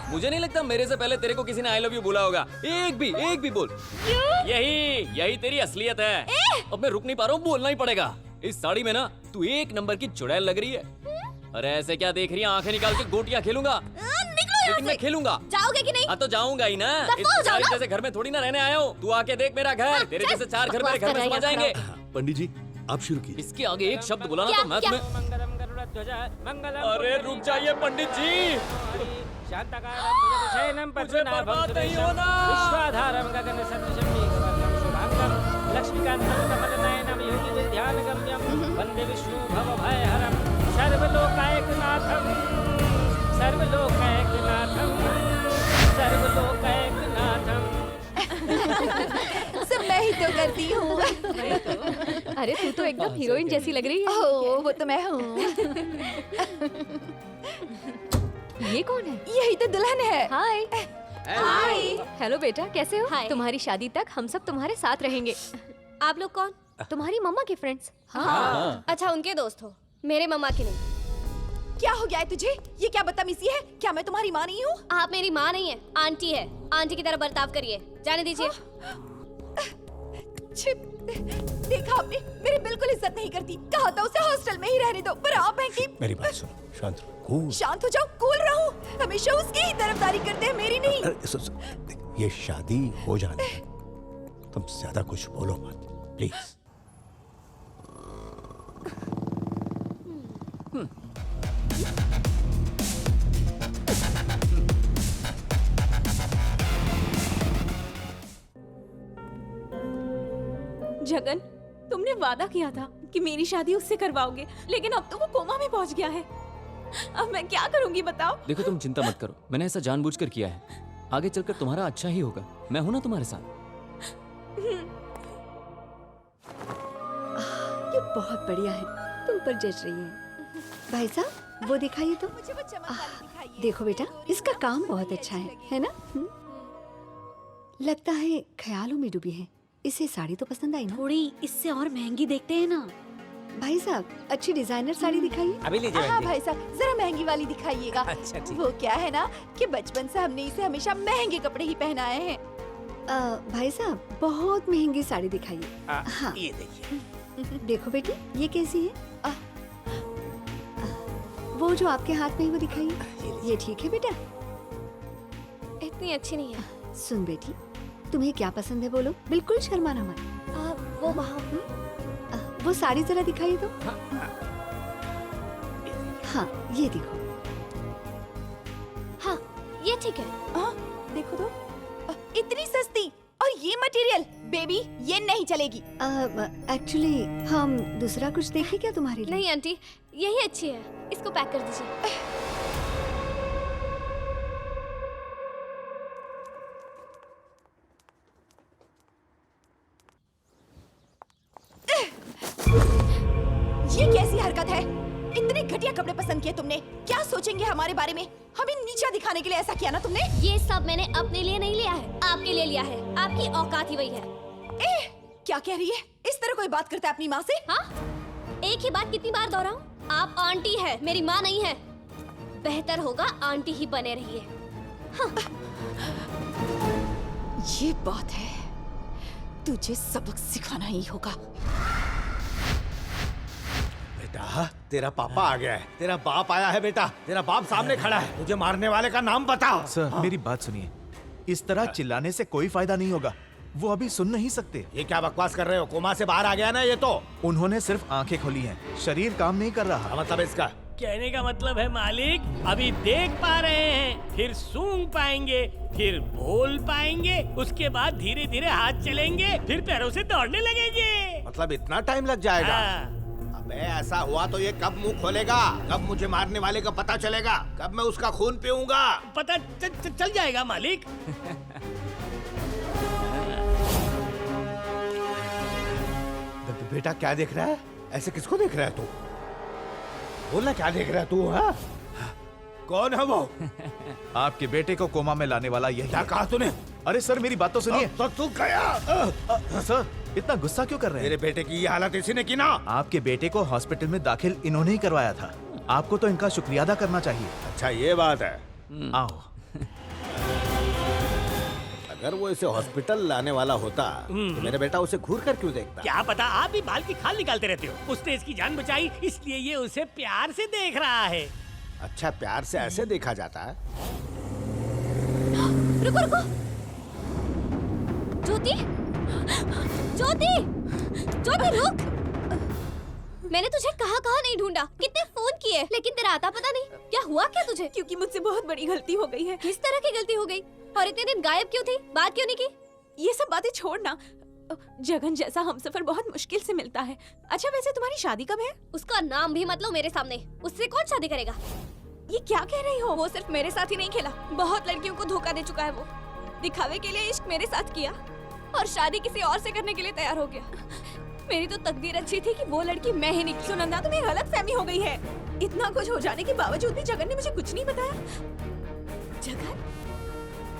मुझे नहीं लगता मेरे से पहले तेरे को किसी ने आई लव यू बोला होगा। एक भी बोल। यही तेरी असलियत है। अब मैं रुक नहीं पा रहा हूँ, बोलना ही पड़ेगा। इस साड़ी में ना तू 1 नंबर की चुड़ैल लग रही है। अरे ऐसे क्या देख रही है? आंखें निकाल के गोटियां खेलूंगा। लेकिन मैं खेलूंगा। जाओगे कि नहीं? हाँ तो जाऊंगा ही ना। इस सारी जैसे घर में थोड़ी ना रहने आया हूँ। तू आके देख मेरा घर। तेरे जैसे 4 घर मेरे घर में समा जाएंगे। पंडित जी आप शुरू कीजिए। इसके आगे एक शब्द बोला ना तो मैं तुम्हें। अरे रुक जाइए पंडित जी। मुझे बर्बाद नहीं होना। लक्ष्मीकांतं कमलनयनं योगिविद्यानगम्यं वन्दे विष्णुभवभयहरं सर्वलोकैकनाथं सब मैं ही तो करती हूँ। अरे तू तो एकदम हीरोइन जैसी लग रही है। ओह, वो तो मैं हूँ। ये कौन है? यही तो दुल्हन है। हाय। हाय। हेलो बेटा, कैसे हो? तुम्हारी शादी तक हम सब तुम्हारे साथ रहेंगे। आप लोग कौन? तुम्हारी मम्मा के फ्रेंड्स? हाँ। अच्छा, उनके दोस्त हो, मेरे मम्मा के नहीं। क्या हो गया है तुझे? ये क्या बदतमीजी है? क्या मैं तुम्हारी माँ नहीं हूँ? आप मेरी माँ नहीं है, आंटी है। आंटी की तरह बर्ताव करिए। जाने दीजिए। देखा आपने, मेरी बिल्कुल इज्जत नहीं करती। कहा था उसे हॉस्टल में ही रहने दो, पर आप हैं कि मेरी बात सुनो, शांत रहो, कूल। शांत हो जाओ, कूल रहो। हमेशा उसकी ही तरफदारी करते हैं, मेरी नहीं। ये शादी हो जाने दो। तुम ज्यादा कुछ बोलो मत, प्लीज। जगन, तुमने वादा किया था कि मेरी शादी उससे करवाओगे, लेकिन अब तो वो कोमा में पहुंच गया है। अब मैं क्या करूंगी बताओ? देखो तुम चिंता मत करो, मैंने ऐसा जानबूझकर किया है। आगे चलकर तुम्हारा अच्छा ही होगा। मैं हूं ना तुम्हारे साथ। ये बहुत बढ़िया है, तुम पर जज रही है। भाई साहब, वो दिखाइए तो। मुझे वो चमक वाली दिखाइए। देखो बेटा, इसका काम बहुत अच्छा है ना? लगता है ख्यालों में डूबी है। इसे साड़ी तो पसंद आई ना? थोड़ी इससे और महंगी देखते हैं ना। भाई साहब, अच्छी डिजाइनर साड़ी दिखाइए। अभी लीजिए। हाँ भाई साहब, जरा महंगी वाली दिखाइएगा। अच्छा, ठीक। वो क्या है ना कि बचपन से हमने इसे हमेशा महंगे कपड़े ही पहनाए हैं। भाई साहब, बहुत महंगी साड़ी दिखाइए। हाँ, ये देखिए। देखो बेटी, ये कैसी है? वो जो आपके हाथ में है वो दिखाइए। ये ठीक है बेटा? इतनी अच्छी नहीं है। सुन बेटी, तुम्हें क्या पसंद है बोलो, बिल्कुल शर्माना मत। वो वहाँ। वो साड़ी जरा दिखाइए तो। हाँ, ये देखो। हाँ, ये ठीक है। देखो तो, इतनी सस्ती और ये मटेरियल। बेबी, ये नहीं चलेगी। एक्चुअली हम दूसरा कुछ देखें क्या तुम्हारे लिए? नहीं आंटी, यही अच्छी है। इसको पैक कर दीजिए। ये कैसी हरकत है? इतने घटिया कपड़े पसंद किए तुमने। क्या सोचेंगे हमारे बारे में? हमें नीचा दिखाने के लिए ऐसा किया ना तुमने? ये सब मैंने अपने लिए नहीं लिया है, आपके लिए लिया है। आपकी औकात ही वही है। क्या कह रही है? इस तरह कोई बात करता है अपनी माँ से? हाँ? एक ही बात कितनी बार दोहराऊं? आप आंटी है, मेरी माँ नहीं है। बेहतर होगा आंटी ही बने रहिए। हाँ। ये बात है, तुझे सबक सिखाना ही होगा। बेटा, तेरा पापा आ गया है। तेरा बाप आया है बेटा। तेरा बाप सामने खड़ा है। तुझे मारने वाले का नाम बता। सर, मेरी बात सुनिए। इस तरह चिल्लाने से कोई फायदा नहीं होगा। वो अभी सुन नहीं सकते। ये क्या बकवास कर रहे हो? कोमा से बाहर आ गया ना ये तो। उन्होंने सिर्फ आंखें खोली हैं, शरीर काम नहीं कर रहा। मतलब इसका कहने का मतलब है मालिक, अभी देख पा रहे हैं, फिर सूंघ पाएंगे, फिर बोल पाएंगे, उसके बाद धीरे धीरे हाथ चलेंगे, फिर पैरों से दौड़ने लगेंगे। मतलब इतना टाइम लग जाएगा? अबे ऐसा हुआ तो ये कब मुंह खोलेगा? कब मुझे मारने वाले का पता चलेगा? कब मैं उसका खून पीऊंगा? पता चल जाएगा मालिक। बेटा क्या देख रहा है? ऐसे किसको देख रहा है तू? बोलना क्या देख रहा है तू? हाँ? कौन है वो? आपके बेटे को कोमा में लाने वाला यही। क्या कहा तूने? अरे सर मेरी बात तो सुनिए। तो तू गया? सर इतना गुस्सा क्यों कर रहे हैं? मेरे बेटे की ये हालत इसी ने की ना। आपके बेटे को हॉस्पिटल में दाखिल इन्होंने ही करवाया था। आपको तो इनका शुक्रिया अदा करना चाहिए। अच्छा ये बात है। आओ। अगर वो इसे हॉस्पिटल लाने वाला होता तो मेरा बेटा उसे घूर कर क्यों देखता? क्या पता, आप भी बाल की खाल निकालते रहते हो। उसने इसकी जान बचाई इसलिए ये उसे प्यार से देख रहा है। अच्छा प्यार से ऐसे देखा जाता है? रुको रुको, ज्योति, ज्योति, ज्योति रुक। मैंने तुझे कहाँ नहीं ढूंढा, कितने फोन किए, लेकिन तेरा आता पता नहीं। क्या हुआ क्या तुझे? क्योंकि मुझसे बहुत बड़ी गलती हो गई है। किस तरह की गलती हो गई? और इतने दिन गायब क्यों थी? बात क्यों नहीं की? ये सब बातें छोड़ना। जगन जैसा हमसफर बहुत मुश्किल से मिलता है। अच्छा वैसे तुम्हारी शादी कब है? उसका नाम भी मत लो मेरे सामने। उससे कौन शादी करेगा? ये क्या कह रही हो? वो सिर्फ मेरे साथ ही नहीं खेला, बहुत लड़कियों को धोखा दे चुका है। वो दिखावे के लिए इश्क मेरे साथ किया और शादी किसी और से करने के लिए तैयार हो गया। मेरी तो तकदीर अच्छी थी कि वो लड़की मैं ही निकली। सुनंदा तुम्हें गलतफहमी हो गई है। इतना कुछ हो जाने के बावजूद भी जगन ने मुझे कुछ नहीं बताया।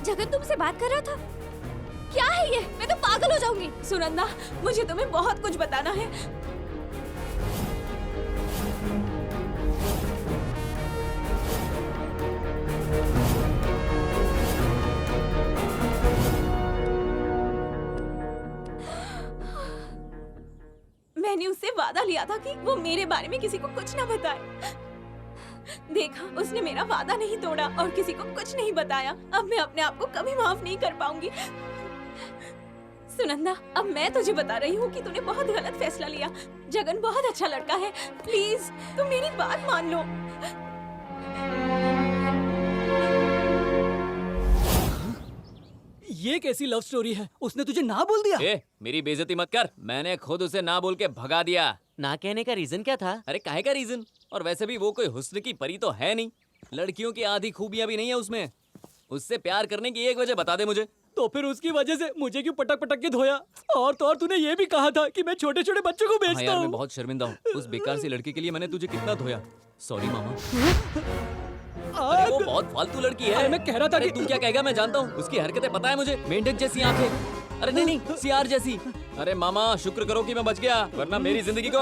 जगन तुमसे बात कर रहा था? क्या है ये? मैं तो पागल हो जाऊंगी। सुनंदा मुझे तुम्हें बहुत कुछ बताना है। मैंने उससे वादा लिया था कि वो मेरे बारे में किसी को कुछ ना बताए। देखा, उसने मेरा वादा नहीं तोड़ा और किसी को कुछ नहीं बताया। अब मैं अपने आप को कभी माफ नहीं कर पाऊंगी। सुनंदा, अब मैं तुझे बता रही हूँ कि तूने बहुत गलत फैसला लिया। जगन बहुत अच्छा लड़का है, प्लीज तुम मेरी बात मान लो। ये कैसी लव स्टोरी है? उसने तुझे ना बोल दिया? मेरी बेइज्जती मत कर। मैंने खुद उसे ना बोल के भगा दिया। ना कहने का रीजन क्या था? अरे काहे का रीजन? और वैसे भी वो कोई हुस्न की परी तो है नहीं। लड़कियों की आधी खूबियां भी नहीं है उसमें। उससे प्यार करने की एक वजह बता दे मुझे। तो फिर उसकी वजह से मुझे क्यों पटक पटक के धोया? और तो और तूने ये भी कहा था कि मैं छोटे छोटे बच्चों को बेचता हूँ। यार मैं बहुत शर्मिंदा हूँ। उस बेकार सी लड़की के लिए मैंने तुझे कितना धोया। सॉरी मामा। अरे वो बहुत फालतू लड़की है। अरे मैं कह रहा था कि तू क्या कहेगा मैं जानता हूँ। उसकी हरकतें पता है मुझे। मेंढक जैसी आंखें। अरे नहीं सियार जैसी। अरे मामा शुक्र करो कि मैं बच गया, वरना मेरी जिंदगी को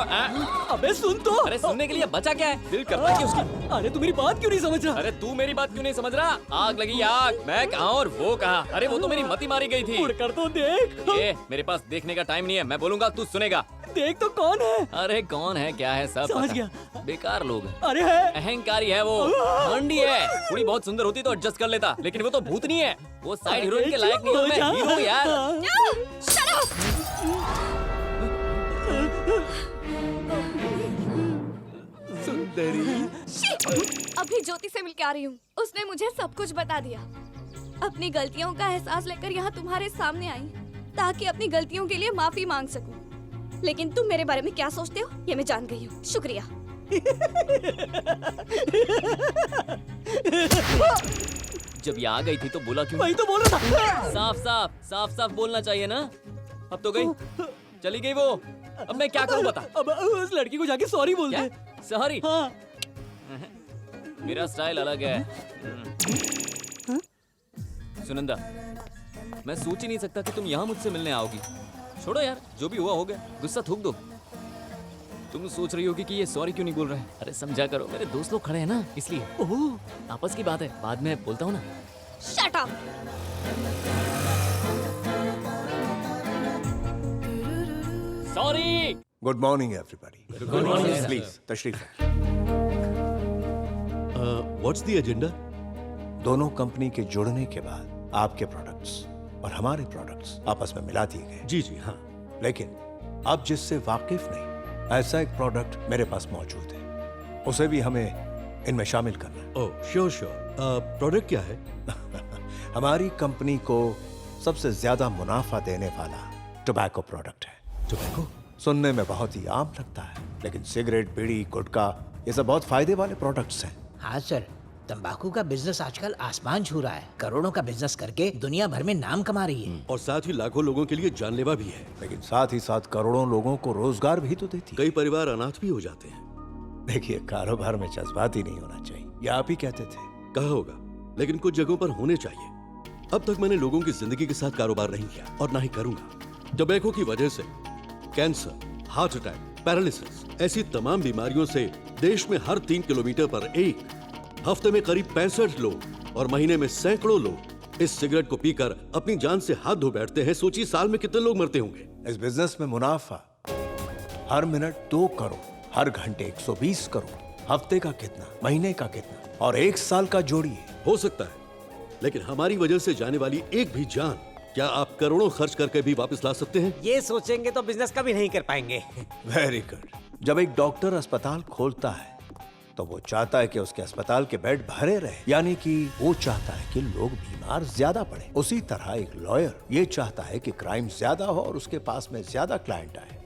अबे सुन तो। अरे सुनने के लिए बचा क्या है? दिल करता है कि उसकी। अरे तू मेरी बात क्यों नहीं समझ रहा? अरे तू मेरी बात क्यों नहीं समझ रहा? आग लगी आग। मैं कहाँ और वो कहाँ? अरे वो तो मेरी मती मारी गई थी। उड़ कर तो देख। मेरे पास देखने का टाइम नहीं है। मैं बोलूंगा तू सुनेगा। देख तो कौन है? अरे कौन है क्या है सब समझ पता। गया। बेकार लोग हैं। अरे है। अहंकारी है वो। हंडी है। थोड़ी बहुत सुंदर होती तो एडजस्ट कर लेता, लेकिन वो तो भूतनी है। वो साइड हीरोइन के लायक नहीं हूँ मैं। हीरो हूँ यार। सुंदरी। अभी ज्योति से मिलके आ रही हूँ। उसने मुझे सब कुछ बता दिया। अपनी गलतियों का एहसास लेकर यहाँ तुम्हारे सामने आई ताकि अपनी गलतियों के लिए माफी मांग सकूं। लेकिन तुम मेरे बारे में क्या सोचते हो ये मैं जान गई हूँ। शुक्रिया। जब ये आ गई थी तो बोला क्यों? वही तो बोल रहा था। साफ साफ बोलना चाहिए ना। अब तो गई, चली गई वो। अब मैं क्या करूं बता? अब उस लड़की को जाके सॉरी बोल दे। सॉरी? हाँ। मेरा स्टाइल अलग है। सुनंदा, मैं सोच ही नहीं सकता कि तुम यहाँ मुझसे मिलने आओगी। छोड़ो यार, जो भी हुआ हो गया, गुस्सा थूक दो। तुम सोच रही होगी कि ये सॉरी क्यों नहीं बोल रहे? अरे समझा करो, मेरे दोस्त लोग खड़े हैं ना, इसलिए। ओह, आपस की बात है, बाद में बोलता हूँ ना। Shut up. Sorry. Good morning everybody. Good morning please तशरीफ। What's the agenda? दोनों कंपनी के जुड़ने के बाद आपके प्रोडक्ट्स और हमारे प्रोडक्ट्स आपस में मिला दिए गए। जी जी हाँ। लेकिन आप जिससे वाकिफ नहीं, ऐसा एक प्रोडक्ट मेरे पास मौजूद है, उसे भी हमें इनमें शामिल करना है। Oh sure sure. प्रोडक्ट क्या है? हमारी कंपनी को सबसे ज्यादा मुनाफा देने वाला टोबैको प्रोडक्ट है। टोबैको? सुनने में बहुत ही आम लगता है, लेकिन सिगरेट, बीड़ी, गुटखा ये सब बहुत फायदे वाले प्रोडक्ट्स हैं। हाँ सर, तंबाकू का बिजनेस आजकल आसमान छू रहा है। करोड़ों का बिजनेस करके दुनिया भर में नाम कमा रही है। और साथ ही लाखों लोगों के लिए जानलेवा भी है। लेकिन साथ ही साथ करोड़ों लोगों को रोजगार भी तो देती है। कई परिवार अनाथ भी हो जाते हैं। देखिए, कारोबार में जज्बात ही नहीं होना चाहिए, ये आप ही कहते थे। कहा होगा, लेकिन कुछ जगहों पर होने चाहिए। अब तक मैंने लोगों की जिंदगी के साथ कारोबार नहीं किया और ना ही करूंगा। टबैको की वजह से कैंसर, हार्ट अटैक, पैरालिसिस ऐसी तमाम बीमारियों से देश में हर 3 किलोमीटर पर एक, हफ्ते में करीब 65 लोग और महीने में सैकड़ों लोग इस सिगरेट को पीकर अपनी जान से हाथ धो बैठते हैं। सोचिए साल में कितने लोग मरते होंगे। इस बिजनेस में मुनाफा हर मिनट 2 करोड़, हर घंटे 120 करोड़, हफ्ते का कितना, महीने का कितना और 1 साल का जोड़िए। हो सकता है, लेकिन हमारी वजह से जाने वाली एक भी जान क्या आप करोड़ों खर्च करके भी वापस ला सकते हैं? ये सोचेंगे तो बिजनेस कभी नहीं कर पाएंगे। Very good. जब एक डॉक्टर अस्पताल खोलता है तो वो चाहता है कि उसके अस्पताल के बेड भरे रहे, यानी कि वो चाहता है कि लोग बीमार ज्यादा पड़े। उसी तरह एक लॉयर ये चाहता है कि क्राइम ज्यादा हो और उसके पास में ज्यादा क्लाइंट आए।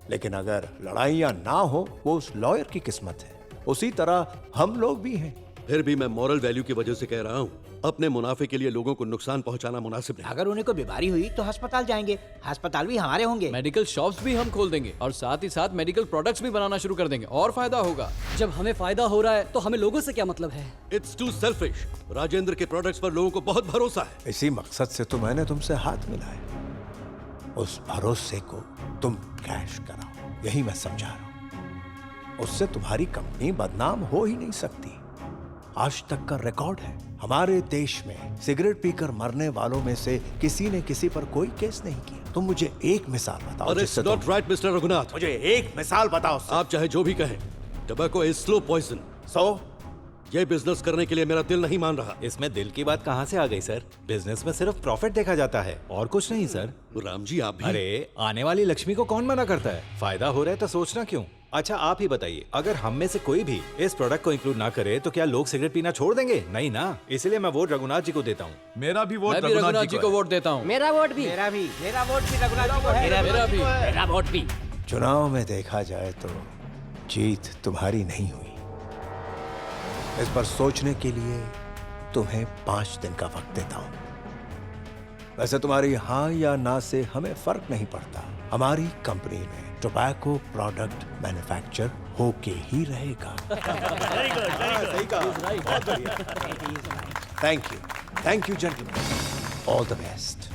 लेकिन अगर लड़ाइयां ना हो, वो उस लॉयर की किस्मत है। उसी तरह हम लोग भी हैं। फिर भी मैं मॉरल वैल्यू की वजह से कह रहा हूँ, अपने मुनाफे के लिए लोगों को नुकसान पहुंचाना मुनासिब नहीं। अगर उन्हें कोई बीमारी हुई तो अस्पताल जाएंगे, अस्पताल भी हमारे होंगे। मेडिकल शॉप्स भी हम खोल देंगे और साथ ही साथ मेडिकल प्रोडक्ट्स भी बनाना शुरू कर देंगे और फायदा होगा। जब हमें फायदा हो रहा है तो हमें लोगों से क्या मतलब है? It's to selfish. राजेंद्र के प्रोडक्ट्स पर लोगों को बहुत भरोसा है। इसी मकसद से तो मैंने तुमसे हाथ मिलाया। उस भरोसे को तुम कैश कराओ, यही मैं समझा रहा हूं। उससे तुम्हारी कंपनी बदनाम हो ही नहीं सकती। आज तक का रिकॉर्ड है, हमारे देश में सिगरेट पीकर मरने वालों में से किसी ने किसी पर कोई केस नहीं किया। तुम मुझे एक मिसाल बताओ जिससे नॉट राइट मिस्टर रघुनाथ। मुझे एक मिसाल बताओ। आप चाहे जो भी कहें, टबैको इज स्लो पॉइजन। ये बिजनेस करने के लिए मेरा दिल नहीं मान रहा। इसमें दिल की बात कहाँ से आ गई सर? बिजनेस में सिर्फ प्रॉफिट देखा जाता है और कुछ नहीं सर। राम जी आप भी। अरे आने वाली लक्ष्मी को कौन मना करता है? फायदा हो रहा है तो सोचना क्यों? अच्छा आप ही बताइए, अगर हम में से कोई भी इस प्रोडक्ट को इंक्लूड ना करे तो क्या लोग सिगरेट पीना छोड़ देंगे? नहीं ना। इसलिए मैं वोट रघुनाथ जी को देता हूँ। मेरा भी वोट रघुनाथ जी को वोट देता हूँ। मेरा वोट भी मेरा वोट भी रघुनाथ जी को है। मेरा वोट भी। चुनाव में देखा जाए तो जीत तुम्हारी नहीं हुई। इस पर सोचने के लिए तुम्हें 5 दिन का वक्त देता हूं। वैसे तुम्हारी हाँ या ना से हमें फर्क नहीं पड़ता। हमारी कंपनी में टोबैको प्रोडक्ट मैन्युफैक्चर होके ही रहेगा। Thank you gentleman, all the best.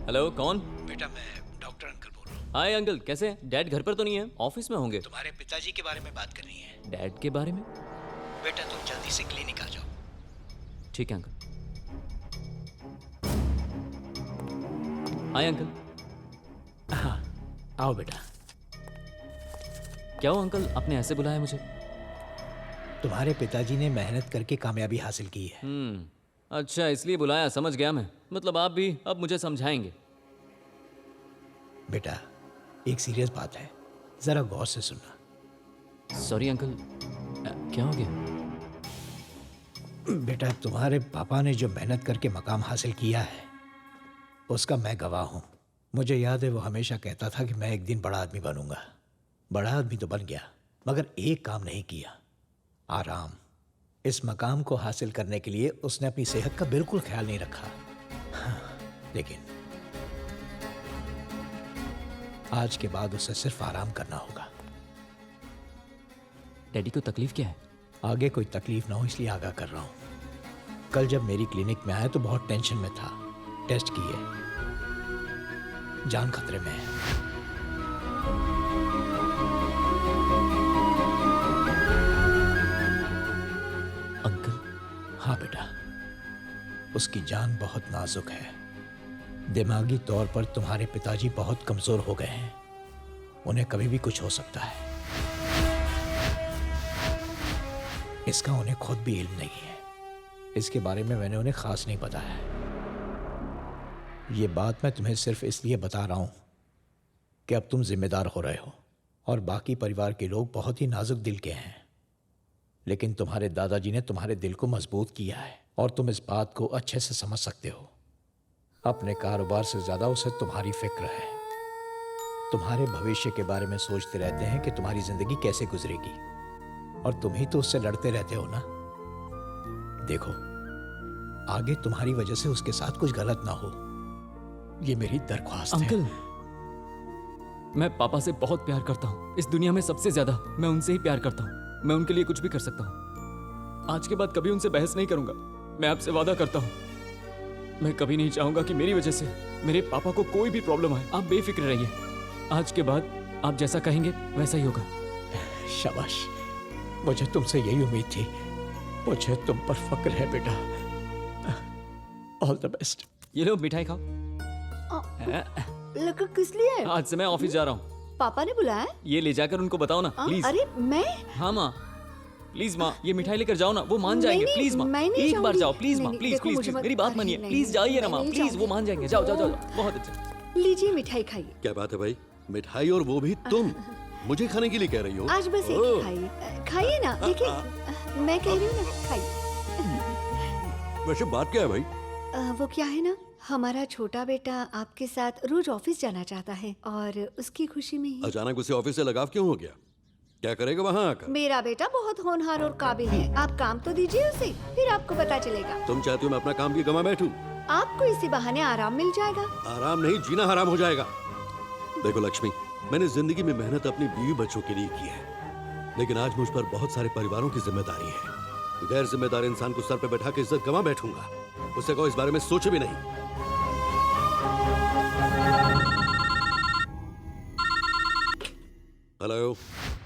Hello, कौन? बेटा मैं डॉक्टर अंकल बोल रहा हूँ। हाय अंकल, कैसे हैं? डैड घर पर तो नहीं है, ऑफिस में होंगे। तुम्हारे पिताजी के बारे में बात करनी है। डैड के बारे में? बेटा तुम जल्दी से क्लिनिक आ जाओ। ठीक है अंकल। Hi uncle. हाँ आओ बेटा। क्या हो अंकल, आपने ऐसे बुलाया मुझे? तुम्हारे पिताजी ने मेहनत करके कामयाबी हासिल की है। अच्छा इसलिए बुलाया, समझ गया मैं। मतलब आप भी अब मुझे समझाएंगे। बेटा एक सीरियस बात है, जरा गौर से सुनना। सॉरी अंकल, क्या हो गया? बेटा तुम्हारे पापा ने जो मेहनत करके मकाम हासिल किया है उसका मैं गवाह हूं। मुझे याद है वो हमेशा कहता था कि मैं एक दिन बड़ा आदमी बनूंगा। बड़ा आदमी तो बन गया, मगर एक काम नहीं किया, आराम। इस मकाम को हासिल करने के लिए उसने अपनी सेहत का बिल्कुल ख्याल नहीं रखा। लेकिन आज के बाद उसे सिर्फ आराम करना होगा। डैडी को तकलीफ क्या है? आगे कोई तकलीफ ना हो इसलिए आगाह कर रहा हूं। कल जब मेरी क्लिनिक में आया तो बहुत टेंशन में था। टेस्ट किए, जान खतरे में है। हाँ बेटा, उसकी जान बहुत नाजुक है। दिमागी तौर पर तुम्हारे पिताजी बहुत कमजोर हो गए हैं। उन्हें कभी भी कुछ हो सकता है। इसका उन्हें खुद भी इल्म नहीं है। इसके बारे में मैंने उन्हें खास नहीं बताया। ये बात मैं तुम्हें सिर्फ इसलिए बता रहा हूं कि अब तुम जिम्मेदार हो रहे हो और बाकी परिवार के लोग बहुत ही नाजुक दिल के हैं, लेकिन तुम्हारे दादाजी ने तुम्हारे दिल को मजबूत किया है और तुम इस बात को अच्छे से समझ सकते हो। अपने कारोबार से ज्यादा उसे तुम्हारी फिक्र है। तुम्हारे भविष्य के बारे में सोचते रहते हैं कि तुम्हारी जिंदगी कैसे गुजरेगी, और तुम ही तो उससे लड़ते रहते हो ना। देखो, आगे तुम्हारी वजह से उसके साथ कुछ गलत ना हो, ये मेरी दरख्वास्त है। अंकल, मैं पापा से बहुत प्यार करता हूँ। इस दुनिया में सबसे ज्यादा मैं उनसे ही प्यार करता हूँ। मैं उनके लिए कुछ भी कर सकता हूँ। आज के बाद कभी उनसे बहस नहीं करूंगा। मैं आपसे वादा करता हूँ। मैं कभी नहीं चाहूंगा कि मेरी वजह से मेरे पापा को कोई भी प्रॉब्लम आए। आप बेफिक्र रहिए। आज के बाद आप जैसा कहेंगे वैसा ही होगा। शाबाश, मुझे तुमसे यही उम्मीद थी। मुझे तुम पर फक्र है बेटा। All the best. ये लो मिठाई खाओ। लड़का किस लिए? आज से मैं ऑफिस जा रहा हूँ। पापा ने बुलाया? ये ले जाकर उनको बताओ ना प्लीज। अरे मैं? हाँ माँ, प्लीज माँ, ये मिठाई लेकर जाओ ना, वो मान जाएंगे। प्लीज माँ, एक बार जाओ प्लीज माँ, प्लीज प्लीज मेरी बात मानिए। प्लीज जाइए ना माँ, प्लीज, वो मान जाएंगे। जाओ जाओ जाओ। बहुत अच्छा। लीजिए मिठाई खाइए। क्या बात है भाई, मिठाई और वो भी तुम मुझे खाने के लिए कह रही हो? आज बस एक ही खाइए। खाइए ना, देखिए मैं कह रही हूँ ना, खाइए। वैसे बात क्या है भाई? वो क्या है ना, हमारा छोटा बेटा आपके साथ रोज ऑफिस जाना चाहता है और उसकी खुशी में ही अचानक उसे ऑफिस से लगाव क्यों हो गया? क्या करेगा वहाँ आकर? मेरा बेटा बहुत होनहार और काबिल है। आप काम तो दीजिए उसे, फिर आपको पता चलेगा। तुम चाहती हो मैं अपना काम की गवा बैठूं? आपको इसी बहाने आराम मिल जाएगा। आराम नहीं, जीना हराम हो जाएगा। देखो लक्ष्मी, मैंने जिंदगी में मेहनत अपनी बीवी बच्चों के लिए की है, लेकिन आज मुझ पर बहुत सारे परिवारों की जिम्मेदारी है। गैर जिम्मेदार इंसान को सर पे बैठा के इज्जत गवा बैठूंगा? उससे कहो इस बारे में सोचे भी नहीं। हेलो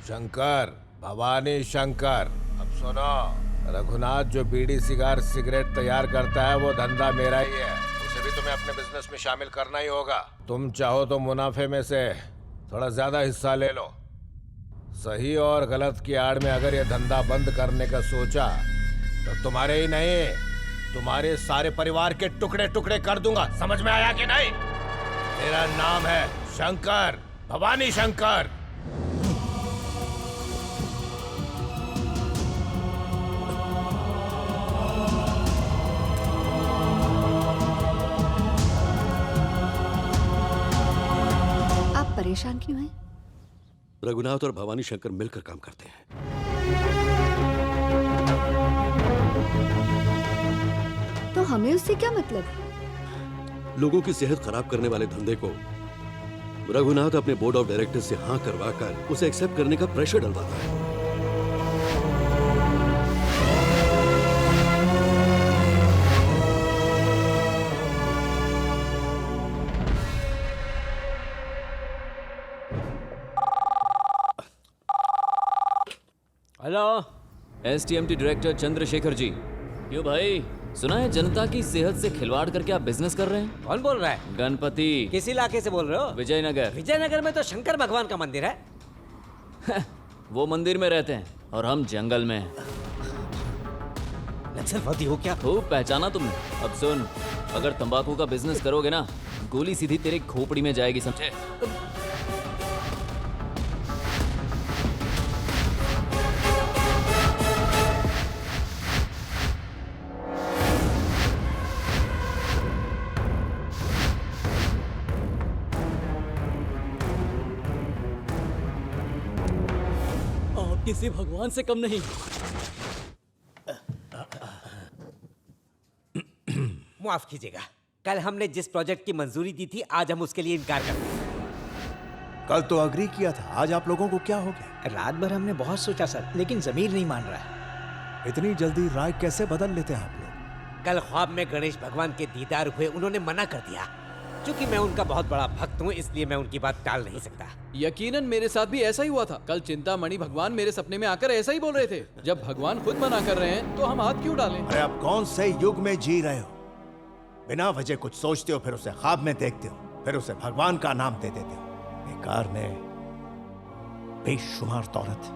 शंकर, भवानी शंकर, अब सुनो। रघुनाथ जो बीड़ी सिगरेट तैयार करता है वो धंधा मेरा ही है। उसे भी तुम्हें अपने बिजनेस में शामिल करना ही होगा। तुम चाहो तो मुनाफे में से थोड़ा ज्यादा हिस्सा ले लो। सही और गलत की आड़ में अगर ये धंधा बंद करने का सोचा तो तुम्हारे ही नहीं, तुम्हारे सारे परिवार के टुकड़े टुकड़े कर दूंगा। समझ में आया कि नहीं? मेरा नाम है शंकर, भवानी शंकर। आप परेशान क्यों हैं? रघुनाथ और भवानी शंकर मिलकर काम करते हैं। तो हमें उससे क्या मतलब? लोगों की सेहत खराब करने वाले धंधे को रघुनाथ अपने बोर्ड ऑफ डायरेक्टर से हाँ करवाकर उसे एक्सेप्ट करने का प्रेशर डलवाता है। Hello, STMT director Chandrashekhar ji. क्यों भाई, सुना है जनता की सेहत से खिलवाड़ करके आप बिजनेस कर रहे हैं? कौन बोल रहा है? गणपति। किस इलाके से बोल रहे हो? विजयनगर। विजयनगर में तो शंकर भगवान का मंदिर है। वो मंदिर में रहते हैं और हम जंगल में। नक्सलवादी हो क्या? खूब पहचाना तुमने। अब सुन, अगर तंबाकू का बिजनेस करोगे ना, गोली सीधी तेरे खोपड़ी में जाएगी, समझे? किसी भगवान से कम नहीं। माफ कीजिएगा, कल हमने जिस प्रोजेक्ट की मंजूरी दी थी आज हम उसके लिए इनकार करते हैं। कल तो अग्री किया था, आज आप लोगों को क्या हो गया? रात भर हमने बहुत सोचा सर, लेकिन जमीर नहीं मान रहा है। इतनी जल्दी राय कैसे बदल लेते हैं आप लोग? कल ख्वाब में गणेश भगवान के दीदार हुए, उन्होंने मना कर दिया। क्योंकि मैं उनका बहुत बड़ा भक्त हूँ, इसलिए मैं उनकी बात टाल नहीं सकता। यकीनन मेरे साथ भी ऐसा ही हुआ था। कल चिंतामणि भगवान मेरे सपने में आकर ऐसा ही बोल रहे थे। जब भगवान खुद मना कर रहे हैं तो हम हाथ क्यों डालें? अरे आप कौन से युग में जी रहे हो? बिना वजह कुछ सोचते हो, फिर उसे ख्वाब में देखते हो, फिर उसे भगवान का नाम दे देते हो। बेकार में बेशुमार दौलत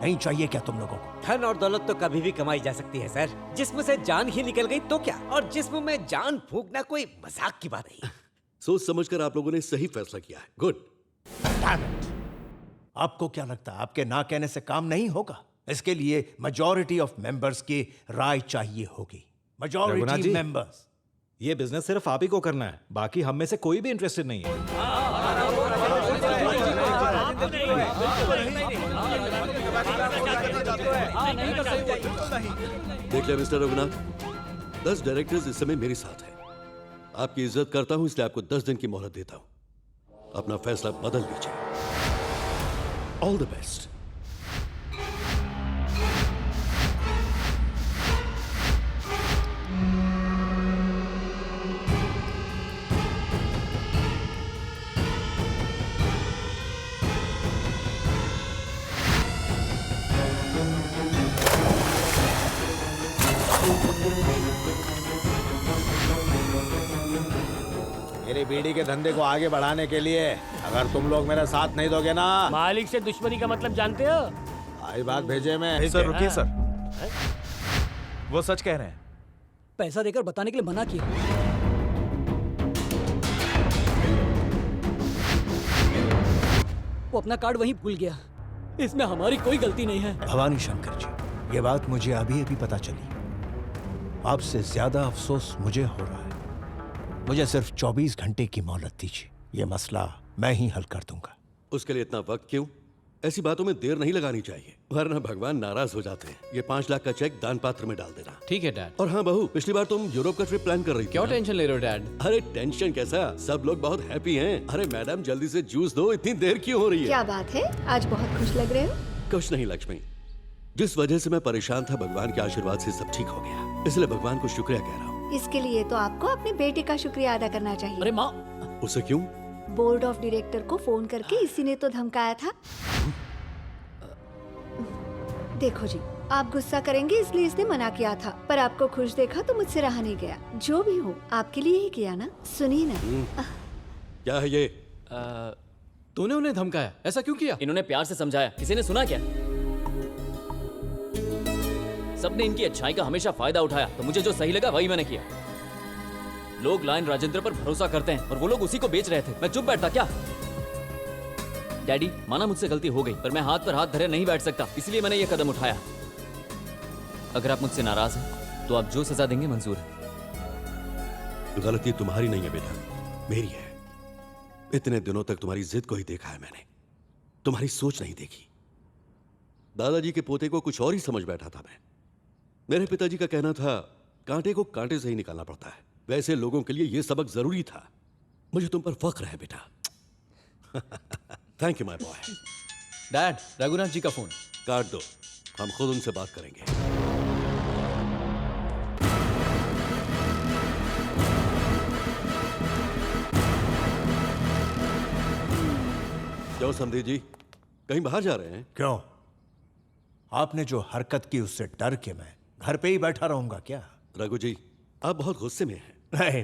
नहीं चाहिए क्या तुम लोगों को? धन और दौलत तो कभी भी कमाई जा सकती है सर। जिस्म से जान ही निकल गई तो क्या, और जिस्म में जान फूंकना कोई मजाक की बात नहीं। सोच समझकर आप लोगों ने सही फैसला किया है। गुड। आपको क्या लगता है आपके ना कहने से काम नहीं होगा? इसके लिए मेजॉरिटी ऑफ मेंबर्स की राय चाहिए होगी। रघुनाथ मेजॉरिटी जी, मेंबर्स। ये बिजनेस सिर्फ आप ही को करना है, बाकी हम में से कोई भी इंटरेस्टेड नहीं है। देख लिया मिस्टर रघुनाथ, 10 डायरेक्टर्स इस समय मेरे साथ हैं। आपकी इज्जत करता हूं इसलिए आपको 10 दिन की मोहलत देता हूं। अपना फैसला बदल लीजिए। All the best. मेरी बीड़ी के धंधे को आगे बढ़ाने के लिए अगर तुम लोग मेरा साथ नहीं दोगे ना, मालिक से दुश्मनी का मतलब जानते हो? आई बात भेजे में। सर रुकिए सर, वो सच कह रहे हैं। पैसा देकर बताने के लिए मना किया। वो अपना कार्ड वहीं भूल गया। इसमें हमारी कोई गलती नहीं है। भवानी शंकर जी, ये बात मुझे अभी अभी पता चली। आपसे ज्यादा अफसोस मुझे हो रहा है। मुझे सिर्फ 24 घंटे की मोहलत दीजिए, ये मसला मैं ही हल कर दूंगा। उसके लिए इतना वक्त क्यों? ऐसी बातों में देर नहीं लगानी चाहिए, वरना भगवान नाराज हो जाते हैं। ये 5 लाख का चेक दान पात्र में डाल देना। ठीक है डैड। और हाँ बहू, पिछली बार तुम यूरोप का ट्रिप प्लान कर रही थी। क्यों टेंशन ले रहे हो डैड? अरे टेंशन कैसा, सब लोग बहुत हैप्पी हैं। अरे मैडम जल्दी से जूस दो, इतनी देर क्यों हो रही है? क्या बात है, आज बहुत खुश लग रहे हो। कुछ नहीं लक्ष्मी, जिस वजह से मैं परेशान था भगवान के आशीर्वाद से सब ठीक हो गया, इसलिए भगवान को शुक्रिया कह रहा हूँ। इसके लिए तो आपको अपने बेटे का शुक्रिया अदा करना चाहिए। अरे माँ, उसे क्यों? बोर्ड ऑफ डायरेक्टर को फोन करके इसी ने तो धमकाया था। देखो जी, आप गुस्सा करेंगे इसलिए इसने मना किया था, पर आपको खुश देखा तो मुझसे रहा नहीं गया। जो भी हो, आपके लिए ही किया ना। सुनिए ना। क्या है ये? तूने उन्हें धमकाया, ऐसा क्यों किया? इन्होंने प्यार से समझाया, किसी ने सुना क्या? सबने इनकी अच्छाई का हमेशा फायदा उठाया, तो मुझे जो सही लगा वही मैंने किया। लोग लायन राजेंद्र पर भरोसा करते हैं और वो लोग उसी को बेच रहे थे। मैं चुप बैठता क्या? डैडी, माना मुझसे गलती हो गई, पर मैं हाथ पर हाथ धरे नहीं बैठ सकता, इसलिए मैंने ये कदम उठाया। अगर आप मुझसे नाराज हैं, तो आप जो सजा देंगे मंजूर है। गलती तुम्हारी नहीं है बेटा, मेरी है। इतने दिनों तक तुम्हारी जिद को ही देखा है मैंने, तुम्हारी सोच नहीं देखी। दादाजी के पोते को कुछ और ही समझ बैठा था मैं। मेरे पिताजी का कहना था, कांटे को कांटे से ही निकालना पड़ता है। वैसे लोगों के लिए यह सबक जरूरी था। मुझे तुम पर फख्र है बेटा। Thank you my boy. Dad, Raghunath ji का फोन। काट दो, हम खुद उनसे बात करेंगे। क्यों समधी जी, कहीं बाहर जा रहे हैं? क्यों? आपने जो हरकत की उससे डर के मैं घर पे ही बैठा रहूंगा क्या? रघु जी, आप बहुत गुस्से में हैं। नहीं,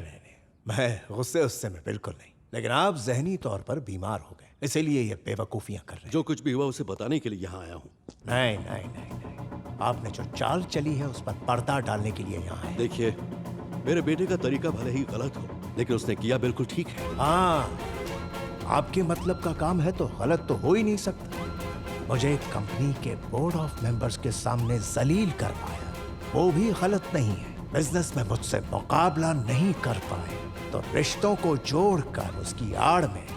मैं गुस्से उससे में बिल्कुल नहीं, लेकिन आप जहनी तौर पर बीमार हो गए, इसीलिए ये बेवकूफियां कर रहे हैं। जो कुछ भी हुआ उसे बताने के लिए यहाँ आया हूँ। नहीं, आपने जो चाल चली है उस पर पर्दा डालने के लिए यहाँ आए। देखिए, मेरे बेटे का तरीका भले ही गलत हो, लेकिन उसने किया बिल्कुल ठीक है। हाँ, आपके मतलब का काम है तो गलत तो हो ही नहीं सकता। मुझे कंपनी के बोर्ड ऑफ मेंबर्स के सामने जलील कर पाया, वो भी गलत नहीं है। बिजनेस में मुझसे मुकाबला नहीं कर पाए तो रिश्तों को जोड़कर उसकी आड़ में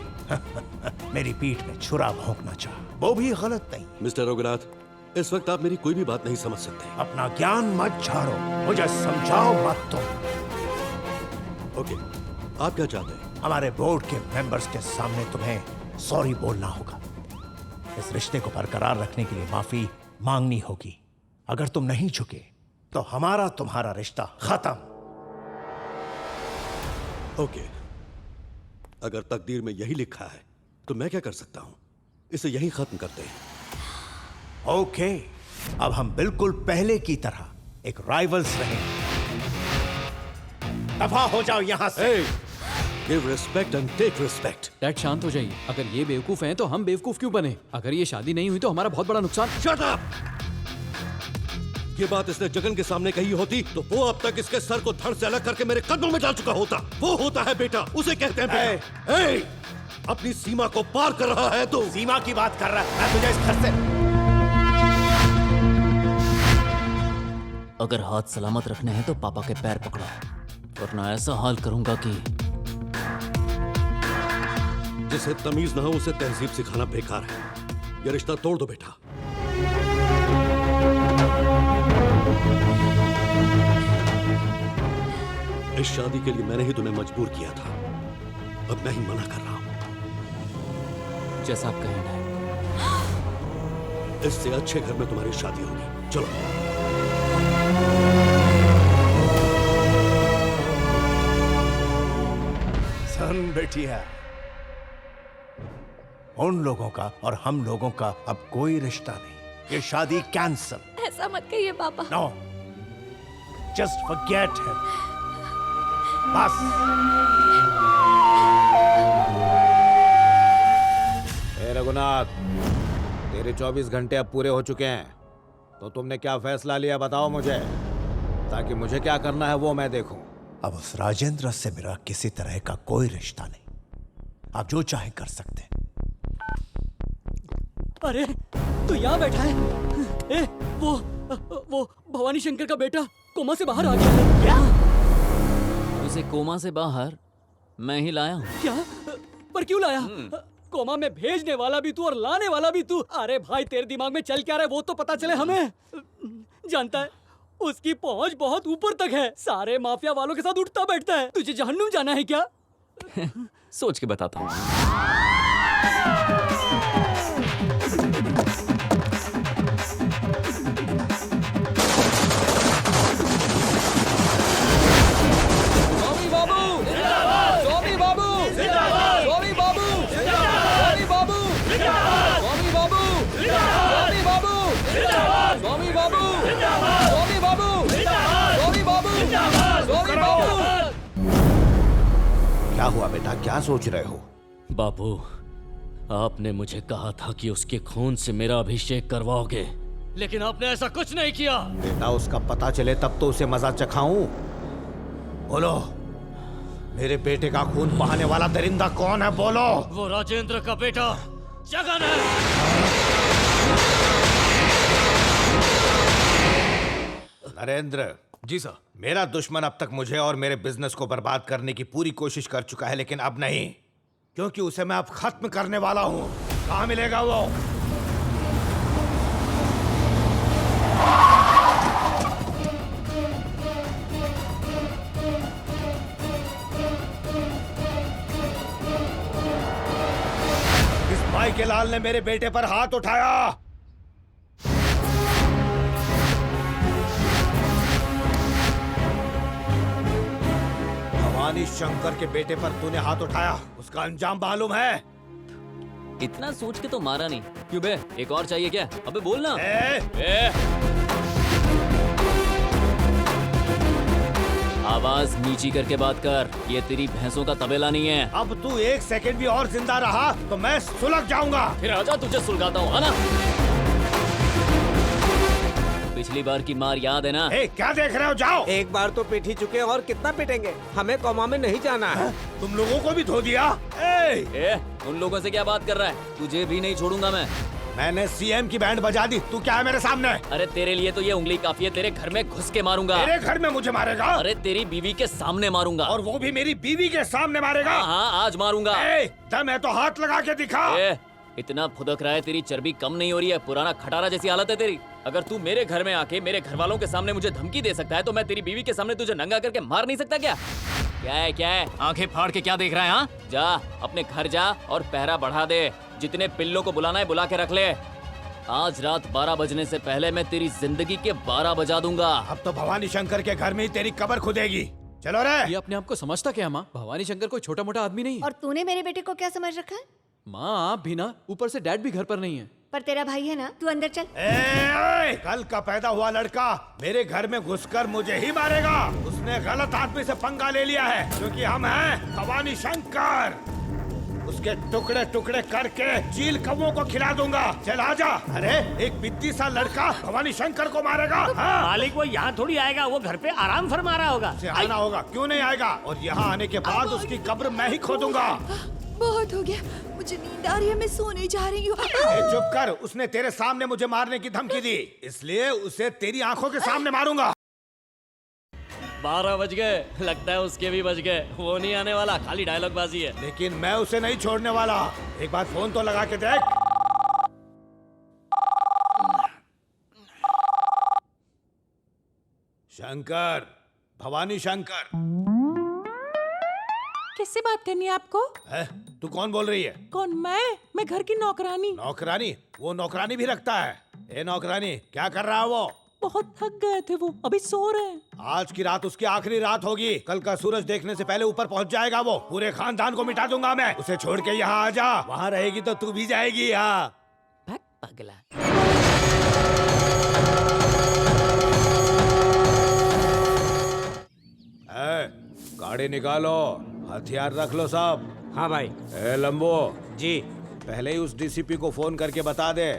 मेरी पीठ में छुरा भोंकना चाहा, वो भी गलत नहीं। मिस्टर रघुनाथ, इस वक्त आप मेरी कोई भी बात नहीं समझ सकते। अपना ज्ञान मत झाड़ो, मुझे समझाओ मत तुम। ओके, आप क्या चाहते हैं? हमारे बोर्ड के मेंबर्स के सामने तुम्हें सॉरी बोलना होगा। इस रिश्ते को बरकरार रखने के लिए माफी मांगनी होगी। अगर तुम नहीं झुके तो हमारा तुम्हारा रिश्ता खत्म। ओके, अगर तकदीर में यही लिखा है तो मैं क्या कर सकता हूं? इसे यही खत्म करते हैं। ओके, अब हम बिल्कुल पहले की तरह एक राइवल्स रहेंगे। दफा हो जाओ यहां से। Give respect and take respect. Dad शांत हो जाइए। अगर ये बेवकूफ हैं तो हम बेवकूफ क्यों बने? अगर ये शादी नहीं हुई तो हमारा बहुत बड़ा नुकसान। Shut up! ये बात इसने जगन के सामने कही होती तो वो अब तक इसके सर को धड़ से अलग करके मेरे कदमों में डाल चुका होता। वो होता है बेटा, उसे कहते हैं बेटा। ए, अपनी सीमा को पार कर रहा है तू। सीमा की बात कर रहा है? मैं तुझे इस घर से अगर हाथ सलामत रखने हैं तो पापा के पैर पकड़ो, वरना ऐसा हाल करूंगा कि जिसे तमीज ना हो उसे तहजीब सिखाना बेकार है। ये रिश्ता तोड़ दो बेटा। इस शादी के लिए मैंने ही तुम्हें मजबूर किया था, अब मैं ही मना कर रहा हूं। जैसा आप कहें। इससे अच्छे घर में तुम्हारी शादी होगी। चलो। सन बेटिया, उन लोगों का और हम लोगों का अब कोई रिश्ता नहीं। ये शादी कैंसल। ऐसा मत कहिए पापा। No, just forget him. बस। ए रघुनाथ, तेरे 24 घंटे अब पूरे हो चुके हैं, तो तुमने क्या फैसला लिया बताओ मुझे, ताकि मुझे क्या करना है वो मैं देखूं। अब उस राजेंद्र से मेरा किसी तरह का कोई रिश्ता नहीं। आप जो चाहे कर सकते हैं। अरे तो यहाँ बैठा है। ए, वो भवानी शंकर का बेटा कोमा से बाहर आ गया है। क्या? उसे कोमा से बाहर मैं ही लाया हूँ। क्या? पर क्यों लाया? कोमा में भेजने वाला भी तू और लाने वाला भी तू। अरे भाई, तेरे दिमाग में चल क्या रहा है वो तो पता चले हमें। जानता है, उसकी पहुंच बहुत ऊपर तक है। सारे माफिया वालों के साथ उठता बैठता है। तुझे जहन्नुम जाना है क्या? सोच के बताता हूँ। क्या हुआ बेटा, क्या सोच रहे हो? बाबू, आपने मुझे कहा था कि उसके खून से मेरा अभिषेक करवाओगे, लेकिन आपने ऐसा कुछ नहीं किया। बेटा, उसका पता चले तब तो उसे मजा चखाऊं। बोलो, मेरे बेटे का खून बहाने वाला दरिंदा कौन है? बोलो। वो राजेंद्र का बेटा जगन है। नरेंद्र जी सर। मेरा दुश्मन अब तक मुझे और मेरे बिजनेस को बर्बाद करने की पूरी कोशिश कर चुका है, लेकिन अब नहीं, क्योंकि उसे मैं अब खत्म करने वाला हूं। कहां मिलेगा वो? इस भाई के लाल ने मेरे बेटे पर हाथ उठाया। भवानी शंकर के बेटे पर तूने हाथ उठाया, उसका अंजाम मालूम है? इतना सोच के तो मारा नहीं। क्यों बे, एक और चाहिए क्या? अबे बोलना। आवाज नीची करके बात कर, ये तेरी भैंसों का तबेला नहीं है। अब तू एक सेकंड भी और जिंदा रहा तो मैं सुलग जाऊंगा। फिर आजा, तुझे सुलगाता हूँ, आना। पिछली बार की मार याद है ना? क्या देख रहे हो? जाओ। एक बार तो पीट ही चुके हैं और कितना पीटेंगे? हमें कोमा में नहीं जाना है। तुम लोगों को भी धो दिया। उन लोगों से क्या बात कर रहा है? तुझे भी नहीं छोड़ूंगा मैं। मैंने सीएम की बैंड बजा दी, तू क्या है मेरे सामने? अरे तेरे लिए तो ये उंगली काफी है, तेरे घर में घुस के मारूंगा। तेरे घर में मुझे मारेगा? अरे तेरी बीवी के सामने मारूंगा। और वो भी मेरी बीवी के सामने मारेगा? हाँ, आज मारूंगा। दम है तो हाथ लगा के दिखा। इतना फुदक रहा है, तेरी चर्बी कम नहीं हो रही है, पुराना खटारा जैसी हालत है तेरी। अगर तू मेरे घर में आके मेरे घर वालों के सामने मुझे धमकी दे सकता है तो मैं तेरी बीवी के सामने तुझे नंगा करके मार नहीं सकता क्या? क्या है? आंखें फाड़ के क्या देख रहा है? हाँ, जा अपने घर जा और पहरा बढ़ा दे। जितने पिल्लों को बुलाना है बुला के रख ले। आज रात 12 बजने से पहले मैं तेरी जिंदगी के 12 बजा दूंगा। अब तो भवानी शंकर के घर में ही तेरी कब्र खुदेगी। चलो रे। ये अपने आप को समझता क्या माँ? भवानी शंकर कोई छोटा मोटा आदमी नहीं है। और तूने मेरे बेटे को क्या समझ रखा है? माँ, आप भी ना, ऊपर से डैड भी घर पर नहीं है। पर तेरा भाई है ना, तू अंदर चल। कल का पैदा हुआ लड़का मेरे घर में घुसकर मुझे ही मारेगा। उसने गलत आदमी से पंगा ले लिया है, क्योंकि हम हैं भवानी शंकर। उसके टुकड़े टुकड़े करके चील कौवों को खिला दूंगा। चल आजा। अरे एक बित्ती सा लड़का भवानी शंकर को मारेगा। हाँ? मालिक वो यहाँ थोड़ी आएगा, वो घर पे आराम फरमा रहा होगा। आना होगा, क्यों नहीं आएगा? और यहाँ आने के बाद उसकी कब्र मैं ही खोदूंगा। बहुत हो गया, मुझे नींद आ रही है, मैं सोने जा रही हूँ। चुप कर। उसने तेरे सामने मुझे मारने की धमकी दी, इसलिए उसे तेरी आंखों के सामने मारूंगा। 12 बज गए, लगता है उसके भी बज गए। वो नहीं आने वाला, खाली डायलॉग बाजी है। लेकिन मैं उसे नहीं छोड़ने वाला। एक बार फोन तो लगा के देख। शंकर, भवानी शंकर। किससे बात करनी है आपको? है? तू कौन बोल रही है? कौन? मैं घर की नौकरानी। नौकरानी? वो नौकरानी भी रखता है? ए नौकरानी, क्या कर रहा है वो? बहुत थक गए थे, वो अभी सो रहे हैं। आज की रात उसकी आखिरी रात होगी। कल का सूरज देखने से पहले ऊपर पहुंच जाएगा वो। पूरे खानदान को मिटा दूंगा मैं। उसे छोड़ के यहाँ आ जा। वहाँ रहेगी तो तू भी जाएगी। यहाँ पगला। गाड़ी निकालो, हथियार रख लो सब। हाँ भाई। ए लंबो जी, पहले ही उस डीसीपी को फोन करके बता दे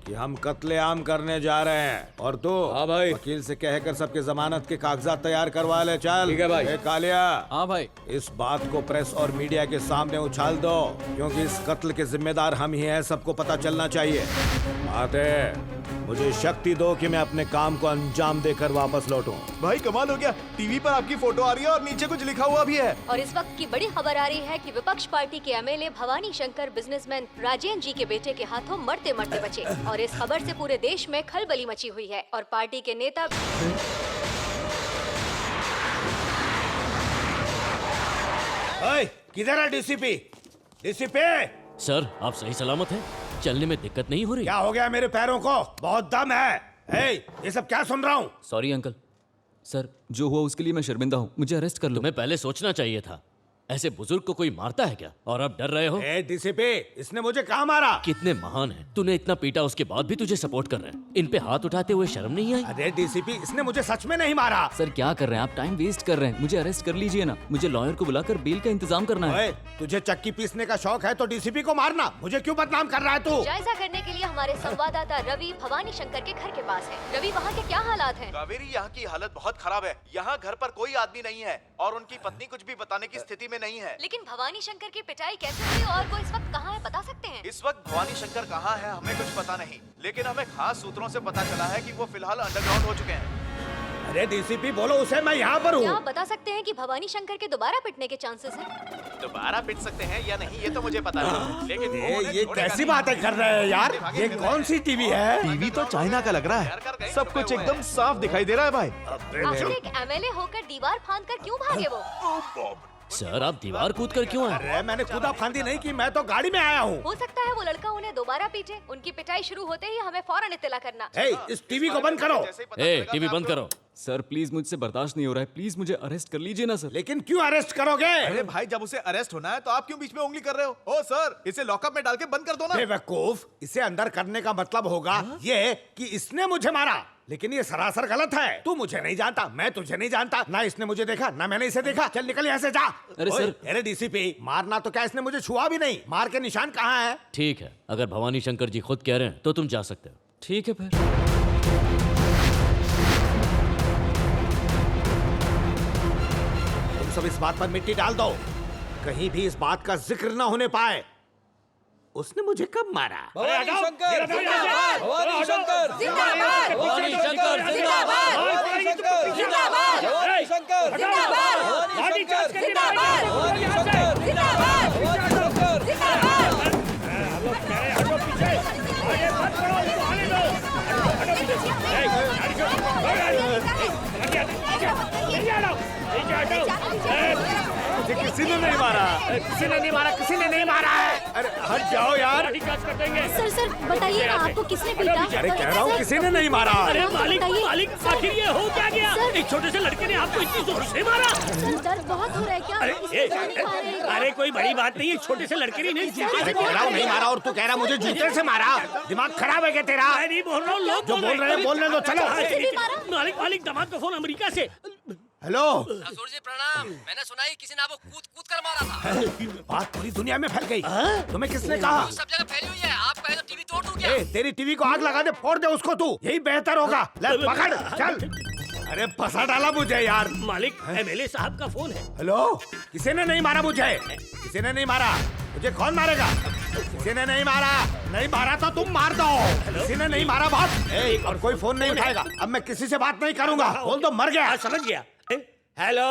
कि हम कत्लेआम करने जा रहे हैं। और तू? हाँ भाई। वकील से कहकर सबके जमानत के कागजात तैयार करवा ले। चल। ठीक है भाई। कालिया। हाँ भाई। इस बात को प्रेस और मीडिया के सामने उछाल दो, क्योंकि इस कत्ल के जिम्मेदार हम ही हैं। सबको पता चलना चाहिए। आते मुझे शक्ति दो कि मैं अपने काम को अंजाम देकर वापस लौटूं। भाई कमाल हो गया, टीवी पर आपकी फोटो आ रही है और नीचे कुछ लिखा हुआ भी है। और इस वक्त की बड़ी खबर आ रही है कि विपक्ष पार्टी के एमएलए भवानी शंकर बिजनेसमैन राजेंद्र जी के बेटे के हाथों मरते मरते बचे। और इस खबर से पूरे देश में खलबली मची हुई है और पार्टी के नेता किधर है डीसीपी? डीसीपी सर, आप सही सलामत हैं? चलने में दिक्कत नहीं हो रही? क्या हो गया मेरे पैरों को? बहुत दम है। ये सब क्या सुन रहा हूँ? Sorry uncle. सर, जो हुआ उसके लिए मैं शर्मिंदा हूँ, मुझे अरेस्ट कर लो। तुम्हें पहले सोचना चाहिए था। ऐसे बुजुर्ग को कोई मारता है क्या? और अब डर रहे हो? डीसीपी, इसने मुझे कहाँ मारा? कितने महान है, तूने इतना पीटा, उसके बाद भी तुझे सपोर्ट कर रहे हैं। इन पे हाथ उठाते हुए शर्म नहीं आई? अरे डीसीपी, इसने मुझे सच में नहीं मारा। सर क्या कर रहे हैं आप? टाइम वेस्ट कर रहे हैं। मुझे अरेस्ट कर लीजिए ना। मुझे लॉयर को बुलाकर बेल का इंतजाम करना है। तुझे चक्की पीसने का शौक है तो डीसीपी को मारना। मुझे क्यों बदनाम कर रहा है तू? जायजा करने के लिए हमारे संवाददाता रवि भवानी शंकर के घर के पास है। रवि, वहाँ के क्या हालात हैं? कावेरी, यहाँ की हालत बहुत खराब है। यहाँ घर पर कोई आदमी नहीं है और उनकी पत्नी कुछ भी बताने की स्थिति में नहीं है। लेकिन भवानी शंकर की पिटाई कैसे हुई और वो इस वक्त कहाँ है, बता सकते हैं? इस वक्त भवानी शंकर कहाँ है हमें कुछ पता नहीं, लेकिन हमें खास सूत्रों से पता चला है कि वो फिलहाल अंडरग्राउंड हो चुके हैं। अरे डीसीपी बोलो उसे, मैं यहाँ पर हूँ। क्या आप बता सकते हैं कि भवानी शंकर के दोबारा पिटने के चांसेस हैं? दोबारा पिट सकते हैं या नहीं ये तो मुझे पता नहीं, लेकिन ये कैसी बातें कर रहे हैं यार? ये कौन सी टीवी है? टीवी तो चाइना का लग रहा है। सब कुछ एकदम साफ दिखाई दे रहा है भाई। आखिर एक एमएलए होकर दीवार फांद कर क्यों भागे वो? सर, आप दीवार कूद कर क्यों आए? अरे मैंने कूदा फांदी नहीं की, मैं तो गाड़ी में आया हूँ। हो सकता है वो लड़का उन्हें दोबारा पीटे। उनकी पिटाई शुरू होते ही हमें फौरन इत्तला करना। इस टीवी को बंद करो। टीवी बंद करो। सर प्लीज, मुझसे बर्दाश्त नहीं हो रहा है। प्लीज मुझे अरेस्ट कर लीजिए ना सर। लेकिन क्यों अरेस्ट करोगे? अरे भाई, जब उसे अरेस्ट होना है तो आप क्यों बीच में उंगली कर रहे हो? ओ सर, इसे लॉकअप में डाल के बंद कर दो ना। बेवकूफ, इसे अंदर करने का मतलब होगा ये कि इसने मुझे मारा। लेकिन ये सरासर गलत है। तू मुझे नहीं जानता, मैं तुझे नहीं जानता। ना इसने मुझे देखा, ना मैंने इसे देखा। चल निकल यहाँ से, जा। अरे सर, अरे डीसीपी, मारना तो क्या, इसने मुझे छुआ भी नहीं। मार के निशान कहाँ है? ठीक है, अगर भवानी शंकर जी खुद कह रहे हैं तो तुम जा सकते हो। ठीक है फिर। तुम सब इस बात पर मिट्टी डाल दो, कहीं भी इस बात का जिक्र ना होने पाए। उसने मुझे कब मारा? भवानी शंकर जिंदाबाद! भवानी शंकर जिंदाबाद! भवानी शंकर जिंदाबाद! भवानी शंकर जिंदाबाद! भवानी शंकर जिंदाबाद! भवानी शंकर जिंदाबाद! भवानी शंकर जिंदाबाद! भवानी शंकर जिंदाबाद! हम लोग कह रहे हैं, हटो पीछे, आगे मत बढ़ो, उसको आने दो। हटो पीछे, मुझे किसी ने नहीं मारा, किसी ने नहीं मारा, किसी ने नहीं मारा है। अरे हट जाओ यार। सर सर बताइए ना, आपको किसने पीटा? अरे कह रहा हूँ किसी ने नहीं मारा। अरे मालिक मालिक, आखिर ये हो क्या गया? एक छोटे से लड़के ने आपको इतनी जोर से मारा। सर दर्द बहुत हो रहा है क्या? अरे कोई बड़ी बात नहीं है, छोटे से लड़के ने अरे कह रहा हूँ नहीं मारा और तू कह रहा मुझे जूते से मारा। दिमाग खराब है क्या तेरा? मैं नहीं बोल रहा हूँ, लोग जो बोल रहे हैं बोलने दो, चलो। मालिक मालिक, दामाद का फोन अमेरिका से। हेलो ससुर जी प्रणाम। मैंने सुना है किसी ने आपको कूद कूद कर मारा था। बात पूरी दुनिया में फैल गई। तुम्हें किसने कहा? सब जगह फैली हुई है। आप कहे तो टीवी तोड़ दूं क्या? तेरी टीवी को आग लगा दे, फोड़ दे उसको तू, यही बेहतर होगा। ले पकड़, चल। अरे फंसा डाला मुझे यार। मालिक एमएलए साहब का फोन है। हेलो, किसी ने नहीं मारा मुझे, किसी ने नहीं मारा मुझे। कौन मारेगा? किसी ने नहीं मारा। नहीं मारा तो तुम मार दो। किसी ने नहीं मारा बात। और कोई फोन नहीं उठाएगा। अब मैं किसी से बात नहीं करूंगा। बोल दो मर गया। समझ गया। हेलो,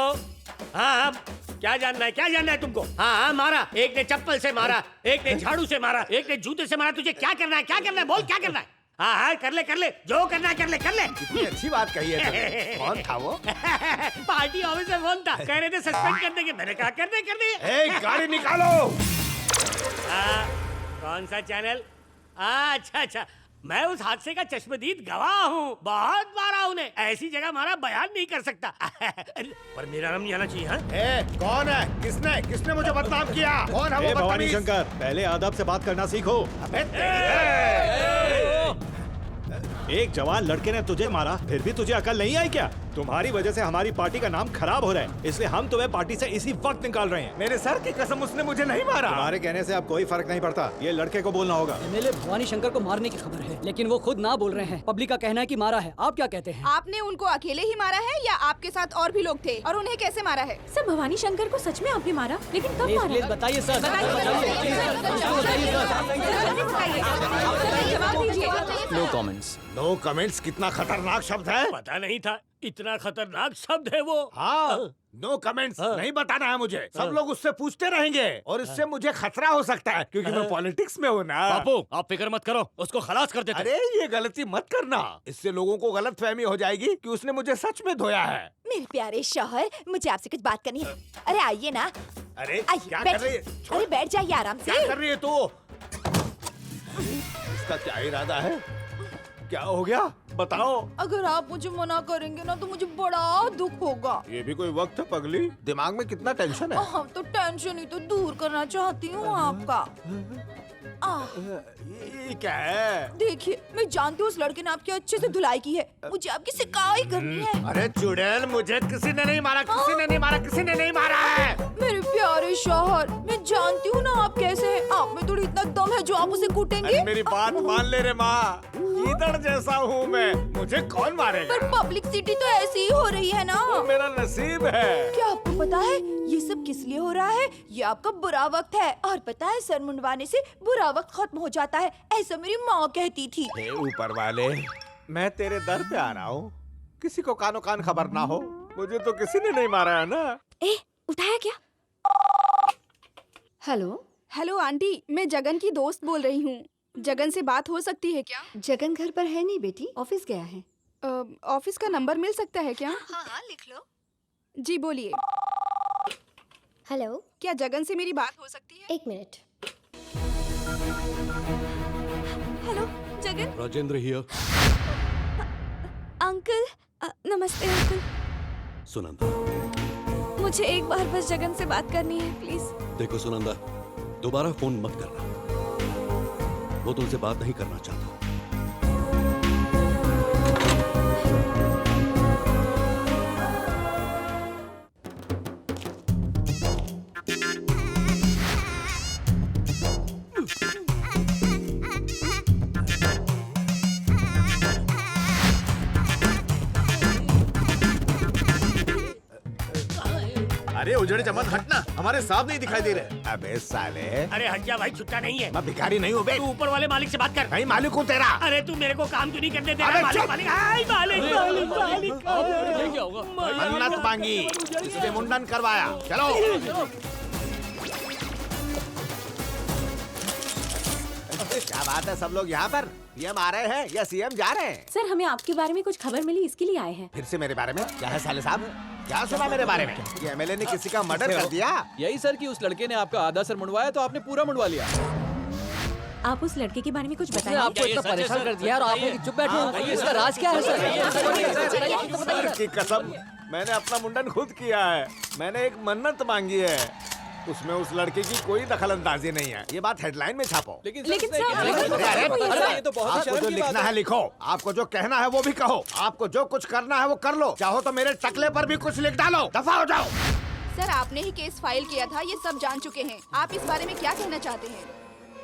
हाँ क्या जानना है, क्या जानना है तुमको? हाँ मारा, एक ने चप्पल से मारा, एक ने झाड़ू से मारा, एक ने जूते से मारा। तुझे क्या करना है, क्या करना है, बोल क्या करना है? हाँ कर ले जो करना है कर ले। कितनी अच्छी बात कही है तुमने। कौन था वो? पार्टी ऑफिस में फोन था, कह रहे थे सस्पेंड कर देंगे। मैंने कहा कर दे। गाड़ी निकालो। कौन सा चैनल? अच्छा, मैं उस हादसे का चश्मदीद गवाह हूँ। बहुत मारा उन्हें, ऐसी जगह मारा बयान नहीं कर सकता। पर मेरा नाम नहीं आना चाहिए। हाँ? कौन है? किसने मुझे बदनाम किया? कौन है वो भवानी बदतमीज? शंकर, पहले आदब से बात करना सीखो। एक जवान लड़के ने तुझे मारा, फिर भी तुझे अकल नहीं आई क्या? तुम्हारी वजह से हमारी पार्टी का नाम खराब हो रहा है, इसलिए हम तुम्हें पार्टी से इसी वक्त निकाल रहे हैं। मेरे सर की कसम, उसने मुझे नहीं मारा। तुम्हारे कहने से अब कोई फर्क नहीं पड़ता, ये लड़के को बोलना होगा। एमएलए भवानी शंकर को मारने की खबर है, लेकिन वो खुद ना बोल रहे हैं। पब्लिक का कहना है कि मारा है। आप क्या कहते हैं? आपने उनको अकेले ही मारा है या आपके साथ और भी लोग थे, और उन्हें कैसे मारा है? सर भवानी शंकर को सच में आपने मारा, लेकिन कब मारा? प्लीज बताइए sir. No comments. No comments कितना खतरनाक शब्द है। पता नहीं था इतना खतरनाक शब्द है वो। हाँ, नो कमेंट्स नहीं बताना है मुझे। सब लोग उससे पूछते रहेंगे और इससे मुझे खतरा हो सकता है, क्योंकि मैं पॉलिटिक्स में हूँ ना। बापू आप फिक्र मत करो, उसको खलास कर देते। अरे ये गलती मत करना, इससे लोगों को गलतफहमी हो जाएगी कि उसने मुझे सच में धोया है। मेरे प्यारे शौहर, मुझे आपसे कुछ बात करनी है। अरे आइए ना। अरे क्या बैठ- कर रही है? अरे बैठ जाइए आराम से। क्या कर रही है तू? इसका क्या इरादा है? क्या हो गया बताओ। अगर आप मुझे मना करेंगे ना तो मुझे बड़ा दुख होगा। ये भी कोई वक्त है पगली? दिमाग में कितना टेंशन है। हाँ तो टेंशन ही तो दूर करना चाहती हूँ आपका। ये क्या है? देखिए, मैं जानती हूँ उस लड़के ने आपकी अच्छे से धुलाई की है, मुझे आपकी सिकाई करनी है। अरे चुड़ैल, मुझे किसी ने नहीं मारा, किसी ने नहीं मारा, किसी ने नहीं मारा है। मेरे प्यारे शौहर, मैं जानती हूँ ना आप कैसे हैं। आप में थोड़ी इतना दम है जो आप उसे कूटेंगे। मेरी बात मान ले रे माँ, गीदड़ जैसा हूँ मैं, मुझे कौन मारेगा? पर पब्लिसिटी तो ऐसी ही हो रही है ना। वो मेरा नसीब है। क्या आपको पता है ये सब किस लिए हो रहा है? ये आपका बुरा वक्त है, और पता है सर मुंडवाने से बुरा वक्त खत्म हो जाता है, ऐसा मेरी माँ कहती थी। हे ऊपर वाले, मैं तेरे दर पे आ रहा हूँ, किसी को कानो कान खबर ना हो। मुझे तो किसी ने नहीं मारा है ना। उठाया क्या? हेलो आंटी, मैं जगन की दोस्त बोल रही हूँ। जगन से बात हो सकती है क्या? जगन घर पर है नहीं बेटी, ऑफिस गया है। ऑफिस का नंबर मिल सकता है क्या? हाँ लिख लो। जी बोलिए। हेलो, क्या जगन से मेरी बात हो सकती है? 1 minute. Hello Jagan. Rajendra here. Uncle नमस्ते अंकल। सुनंदा, मुझे एक बार बस जगन से बात करनी है प्लीज। देखो सुनंदा, दोबारा फोन मत करना, वो तुमसे बात नहीं करना चाहता। अरे उजड़े चमन हटना, हमारे साहब नहीं दिखाई दे रहे। अबे साले, अरे हट जा भाई, छुट्टा नहीं है। मैं भिखारी नहीं हूँ बे। तू ऊपर वाले मालिक से बात कर। नहीं मालिक हूँ तेरा। अरे तू मेरे को काम क्यों नहीं करने दे अबे रहा? मालिक चुप! मालिक हाय, मालिक मालिक मालिक क्या होगा? मन्नत मांगी, इसलिए मुंडन करवाया। चलो। क्या बात है, सब लोग यहाँ पर? पीएम आ रहे हैं या सीएम जा रहे हैं? सर हमें आपके बारे में कुछ खबर मिली, इसके लिए आए हैं। फिर से मेरे बारे में? क्या है साले साहब? क्या सुना मेरे बारे में? ये एमएलए ने किसी का मर्डर कर दिया? यही सर कि उस लड़के ने आपका आधा सर मुड़वाया तो आपने पूरा मुड़वा लिया। आप उस लड़के के बारे में कुछ बताइए। आपको इतना परेशान कर दिया और आप चुप बैठो। इसका राज क्या है सर? सर की कसम, मैंने अपना मुंडन खुद किया है। मैंने एक मन्नत मांगी है, उसमें उस लड़के की कोई दखलंदाजी नहीं है। ये बात हेडलाइन में छापो। लेकिन ये तो बहुत आपको जो लिखना है लिखो, आपको जो कहना है वो भी कहो, आपको जो कुछ करना है वो कर लो, चाहो तो मेरे टकले पर भी कुछ लिख डालो। दफा हो जाओ। सर आपने ही केस फाइल किया था, ये सब जान चुके हैं। आप इस बारे में क्या कहना चाहते हैं?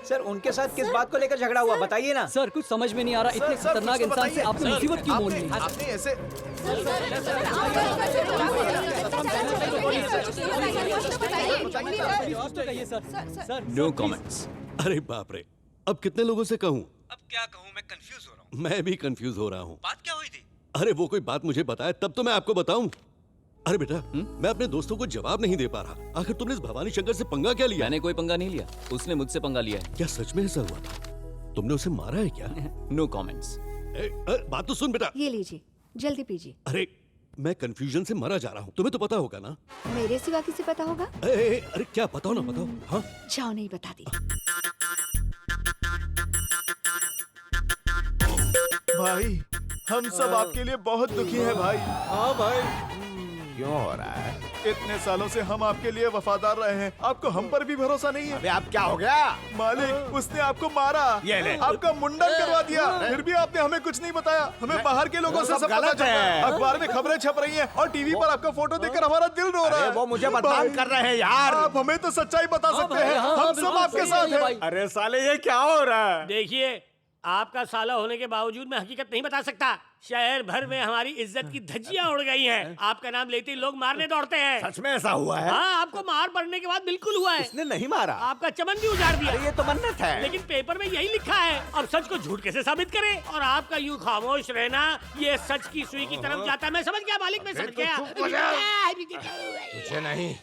सर उनके साथ किस बात को लेकर झगड़ा हुआ, बताइए ना। सर कुछ समझ में नहीं आ रहा, इतने खतरनाक इंसान से आपने मुसीबत क्यों मोल ली? आपने ऐसे नो कमेंट्स। अरे बाप रे, अब कितने लोगों से कहूँ? अब क्या कहूँ, मैं कंफ्यूज हो रहा हूँ। मैं भी कंफ्यूज हो रहा हूँ। बात क्या हुई थी? अरे वो कोई बात मुझे बताए तब तो मैं आपको बताऊं। अरे बेटा, मैं अपने दोस्तों को जवाब नहीं दे पा रहा। आखिर तुमने इस भवानी शंकर से पंगा क्या लिया? मैंने कोई पंगा नहीं लिया, उसने मुझसे पंगा लिया है। क्या सच में ऐसा हुआ था? तुमने उसे मारा है क्या? No comments. बात तो सुन बेटा। ये लीजिए, जल्दी पीजिए। अरे मैं कंफ्यूजन से मरा जा रहा हूँ, तुम्हें तो पता होगा ना। मेरे सिवा किसे पता होगा? अरे क्या बताओ ना, बताओ। हाँ जाओ, नहीं बताती। भाई, हम सब आपके लिए बहुत दुखी हैं भाई। हाँ भाई। क्यों हो रहा है? इतने सालों से हम आपके लिए वफादार रहे हैं, आपको हम पर भी भरोसा नहीं है। अबे आप क्या हो गया? मालिक, उसने आपको मारा, ये ले। आपका मुंडन करवा दिया, फिर भी आपने हमें कुछ नहीं बताया। हमें बाहर के लोगों से सब पता चला है। अखबार में खबरें छप रही हैं और टीवी पर आपका फोटो देखकर हमारा दिल रो रहा है। वो मुझे बदनाम कर रहे हैं यार। आप हमें तो सच्चाई बता सकते हैं, हम सब आपके साथ हैं। अरे साले ये क्या हो रहा है? देखिए, आपका साला होने के बावजूद मैं हकीकत नहीं बता सकता। शहर भर में हमारी इज्जत की धज्जियां उड़ गई हैं। आपका नाम लेते ही लोग मारने दौड़ते हैं। सच में ऐसा हुआ है? हाँ, आपको मार पड़ने के बाद बिल्कुल हुआ है। इसने नहीं मारा? आपका चमन भी उजाड़ दिया। अरे ये तो मन्नत है। लेकिन पेपर में यही लिखा है। अब सच को झूठ कैसे साबित करें? और आपका यूं खामोश रहना, ये सच की सुई की तरफ जाता है। मैं समझ गया मालिक, मैं समझ गया। मुझे नहीं,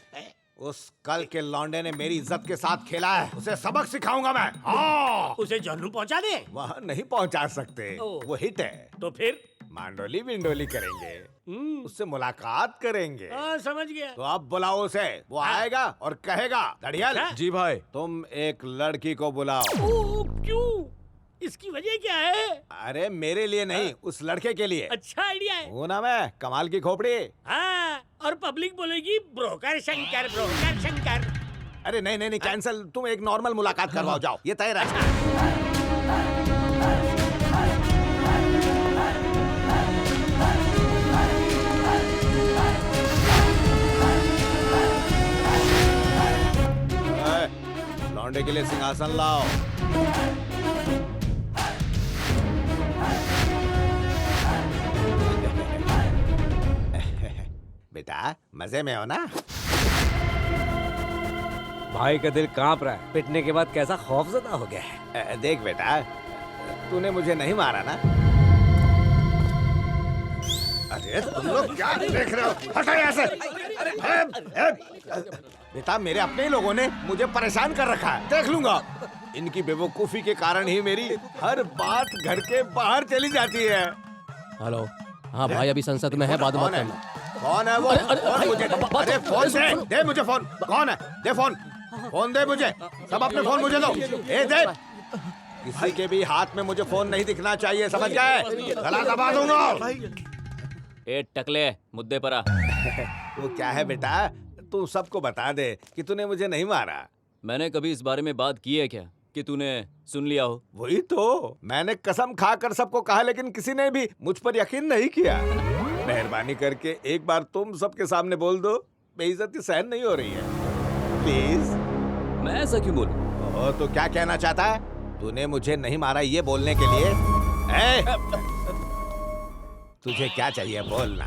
उस कल के लौंडे ने मेरी इज्जत के साथ खेला है, उसे सबक सिखाऊंगा मैं। हाँ। उसे जन्नू पहुंचा दे। वहाँ नहीं पहुंचा सकते, वो हिट है। तो फिर मांडोली विंडोली करेंगे, उससे मुलाकात करेंगे। हाँ, समझ गया। तो अब बुलाओ उसे, वो आएगा और कहेगा, दड़ियल जी भाई, तुम एक लड़की को बुलाओ। क्यों? इसकी वजह क्या है? अरे मेरे लिए नहीं, उस लड़के के लिए। अच्छा आइडिया है। वो ना मैं कमाल की खोपड़ी। हाँ, और पब्लिक बोलेगी ब्रोकर शंकर, ब्रोकर शंकर। अरे नहीं नहीं नहीं, कैंसिल। तुम एक नॉर्मल मुलाकात करवाओ, जाओ। ये तय रहा। लौंडे के लिए सिंहासन लाओ। बेटा मजे में हो ना? भाई का दिल कांप रहा है। पिटने के बाद कैसा खौफजदा हो गया है। देख बेटा, तूने मुझे नहीं मारा ना? अरे तुम लोग क्या देख रहे हो? हटो यहाँ से। बेटा मेरे अपने ही लोगों ने मुझे परेशान कर रखा है, देख लूंगा। इनकी बेवकूफी के कारण ही मेरी हर बात घर के बाहर चली जाती है। हेलो, हाँ भाई, अभी संसद में है, बाद में करना। कौन है वो? कौन मुझे? अरे फोन दे मुझे फोन। कौन है? दे फोन। फोन दे मुझे। सब अपने फोन मुझे दो। ए दे। किसी के भी हाथ में मुझे फोन नहीं दिखना चाहिए, समझ गए? गला दबा दूंगा। ए टकले, मुद्दे पर आ। वो क्या है बेटा, तू सबको बता दे कि तूने मुझे नहीं मारा। मैंने कभी इस बारे में बात की है क्या कि तूने सुन लिया हो? वही तो मैंने कसम खाकर सबको कहा, लेकिन किसी ने भी मुझ पर यकीन नहीं किया। मेहरबानी करके एक बार तुम सबके सामने बोल दो, बेइज्जती सहन नहीं हो रही है, प्लीज। मैं ऐसा क्यों बोलूं? तो क्या कहना चाहता है? तूने मुझे नहीं मारा ये बोलने के लिए? तुझे क्या चाहिए बोलना।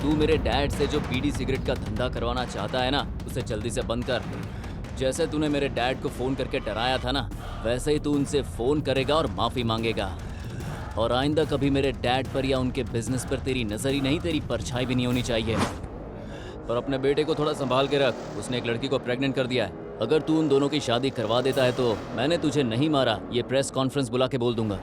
तू मेरे डैड से जो बीड़ी सिगरेट का धंधा करवाना चाहता है ना, उसे जल्दी से बंद कर। जैसे तूने मेरे डैड को फोन करके डराया था ना, वैसे ही तू उनसे फोन करेगा और माफी मांगेगा। और आइंदा कभी मेरे डैड पर या उनके बिजनेस पर तेरी नजर ही नहीं, तेरी परछाई भी नहीं होनी चाहिए। और अपने बेटे को थोड़ा संभाल के रख, उसने एक लड़की को प्रेग्नेंट कर दिया है। अगर तू उन दोनों की शादी करवा देता है तो मैंने तुझे नहीं मारा ये प्रेस कॉन्फ्रेंस बुला के बोल दूंगा।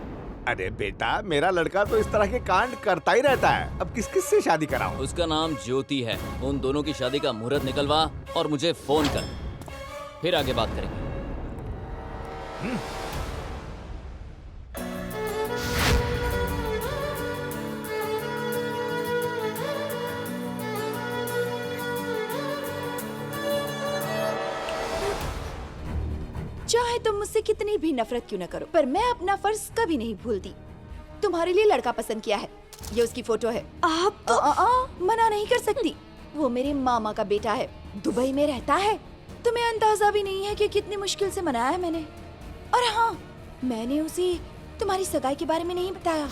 अरे बेटा, मेरा लड़का तो इस तरह के कांड करता ही रहता है। अब किस किस से शादी कराऊं? उसका नाम ज्योति है। उन दोनों की शादी का मुहूर्त निकलवा और मुझे फोन कर, फिर आगे बात करेंगे। चाहे तुम मुझसे कितनी भी नफरत क्यों न करो, पर मैं अपना फर्ज कभी नहीं भूलती। तुम्हारे लिए लड़का पसंद किया है, ये उसकी फोटो है। आप तो मना नहीं कर सकती। वो मेरे मामा का बेटा है, दुबई में रहता है। तुम्हें अंदाजा भी नहीं है कि कितनी मुश्किल से मनाया है मैंने। और हाँ, मैंने उसे तुम्हारी सगाई के बारे में नहीं बताया।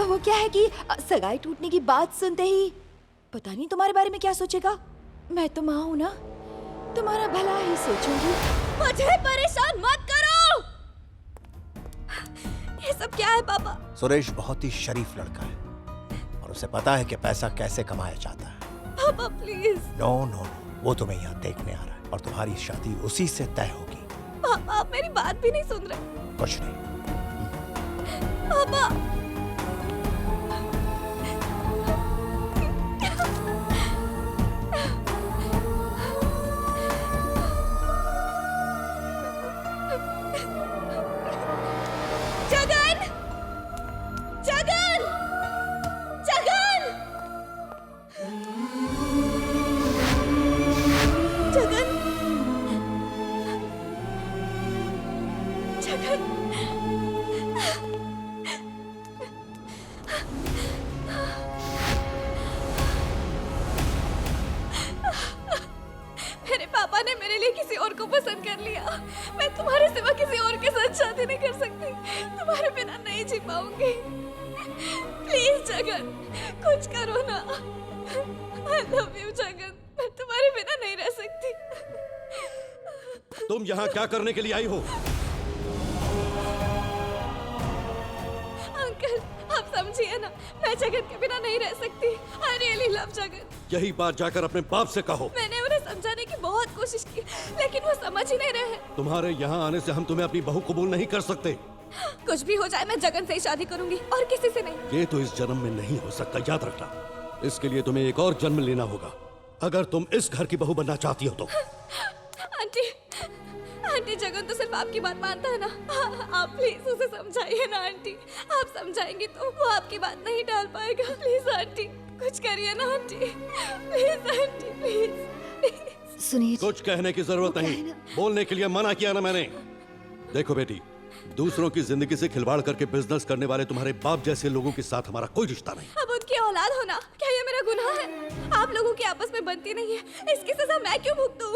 वो क्या है कि सगाई टूटने की बात सुनते ही पता नहीं तुम्हारे बारे में क्या सोचेगा। मैं तो माँ हूँ ना, तुम्हारा भला ही सोचूंगी। मुझे परेशान मत करो। ये सब क्या है पापा? सुरेश बहुत ही शरीफ लड़का है और उसे पता है कि पैसा कैसे कमाया जाता है। पापा प्लीज। नो नो नो, वो तुम्हें यहाँ देखने आ रहा है और तुम्हारी शादी उसी से तय होगी। पापा आप मेरी बात भी नहीं सुन रहे। कुछ नहीं। पापा तुम यहाँ क्या करने के लिए आई हो? अंकल आप समझिए ना, मैं जगन के बिना नहीं रह सकती। I really love Jagan. यही बात जाकर अपने बाप से कहो। मैंने उन्हें समझाने की बहुत कोशिश की, लेकिन वो समझ ही नहीं रहे। तुम्हारे यहाँ आने से हम तुम्हें अपनी बहू कबूल नहीं कर सकते। कुछ भी हो जाए, मैं जगन से ही शादी करूंगी और किसी से नहीं। ये तो इस जन्म में नहीं हो सकता, याद रखना। इसके लिए तुम्हें एक और जन्म लेना होगा, अगर तुम इस घर की बहू बनना चाहती हो तो। आंटी, आंटी जगन तो सिर्फ आपकी बात मानता है ना। आप प्लीज उसे समझाइए ना आंटी। आप समझाएंगे तो वो आपकी बात नहीं डाल पाएगा। प्लीज आंटी कुछ करिए ना आंटी। Please aunty please. सुनिए, कुछ कहने की जरूरत नहीं, बोलने के लिए मना किया ना मैंने। देखो बेटी, दूसरों की जिंदगी से खिलवाड़ करके बिजनेस करने वाले तुम्हारे बाप जैसे लोगों के साथ हमारा कोई रिश्ता नहीं। अब उनकी औलाद होना क्या ये मेरा गुनाह है? आप लोगों की आपस में बनती नहीं है, इसकी सजा मैं क्यों भुगतूं?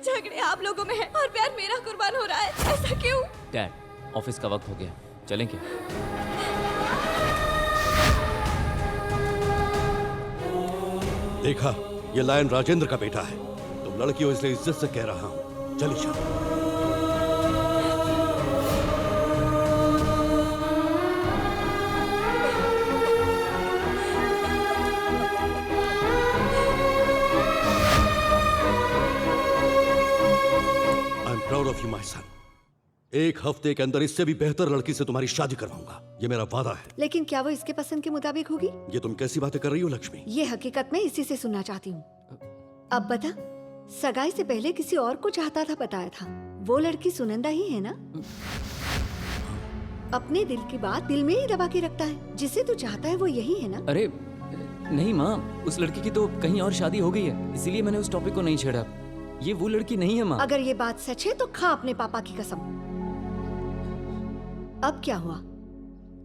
झगड़े आप लोगों में है और प्यार मेरा कुर्बान हो रहा है, ऐसा क्यों? डैड, ऑफिस का वक्त हो गया, चलें क्या? देखा, ये लायन राजेंद्र का बेटा है। तुम लड़की हो इसलिए इज्जत से कह रहा हूँ, चली जाओ। Proud of you my son. एक हफ्ते के अंदर इससे भी बेहतर लड़की से तुम्हारी शादी करवाऊंगा, ये मेरा वादा है। लेकिन क्या वो इसके पसंद के मुताबिक होगी? ये तुम कैसी बातें कर रही हो लक्ष्मी? ये हकीकत में इसी से सुनना चाहती हूँ। अब बता, सगाई से पहले किसी और को चाहता था बताया था, वो लड़की सुनंदा ही है ना? अपने दिल की बात दिल में ही दबा के रखता है, जिसे तू चाहता है वो यही है ना? अरे नहीं माँ, उस लड़की की तो कहीं और शादी हो गई है, इसीलिए मैंने उस टॉपिक को नहीं छेड़ा। ये वो लड़की नहीं है माँ। अगर ये बात सच है तो खा अपने पापा की कसम। अब क्या हुआ?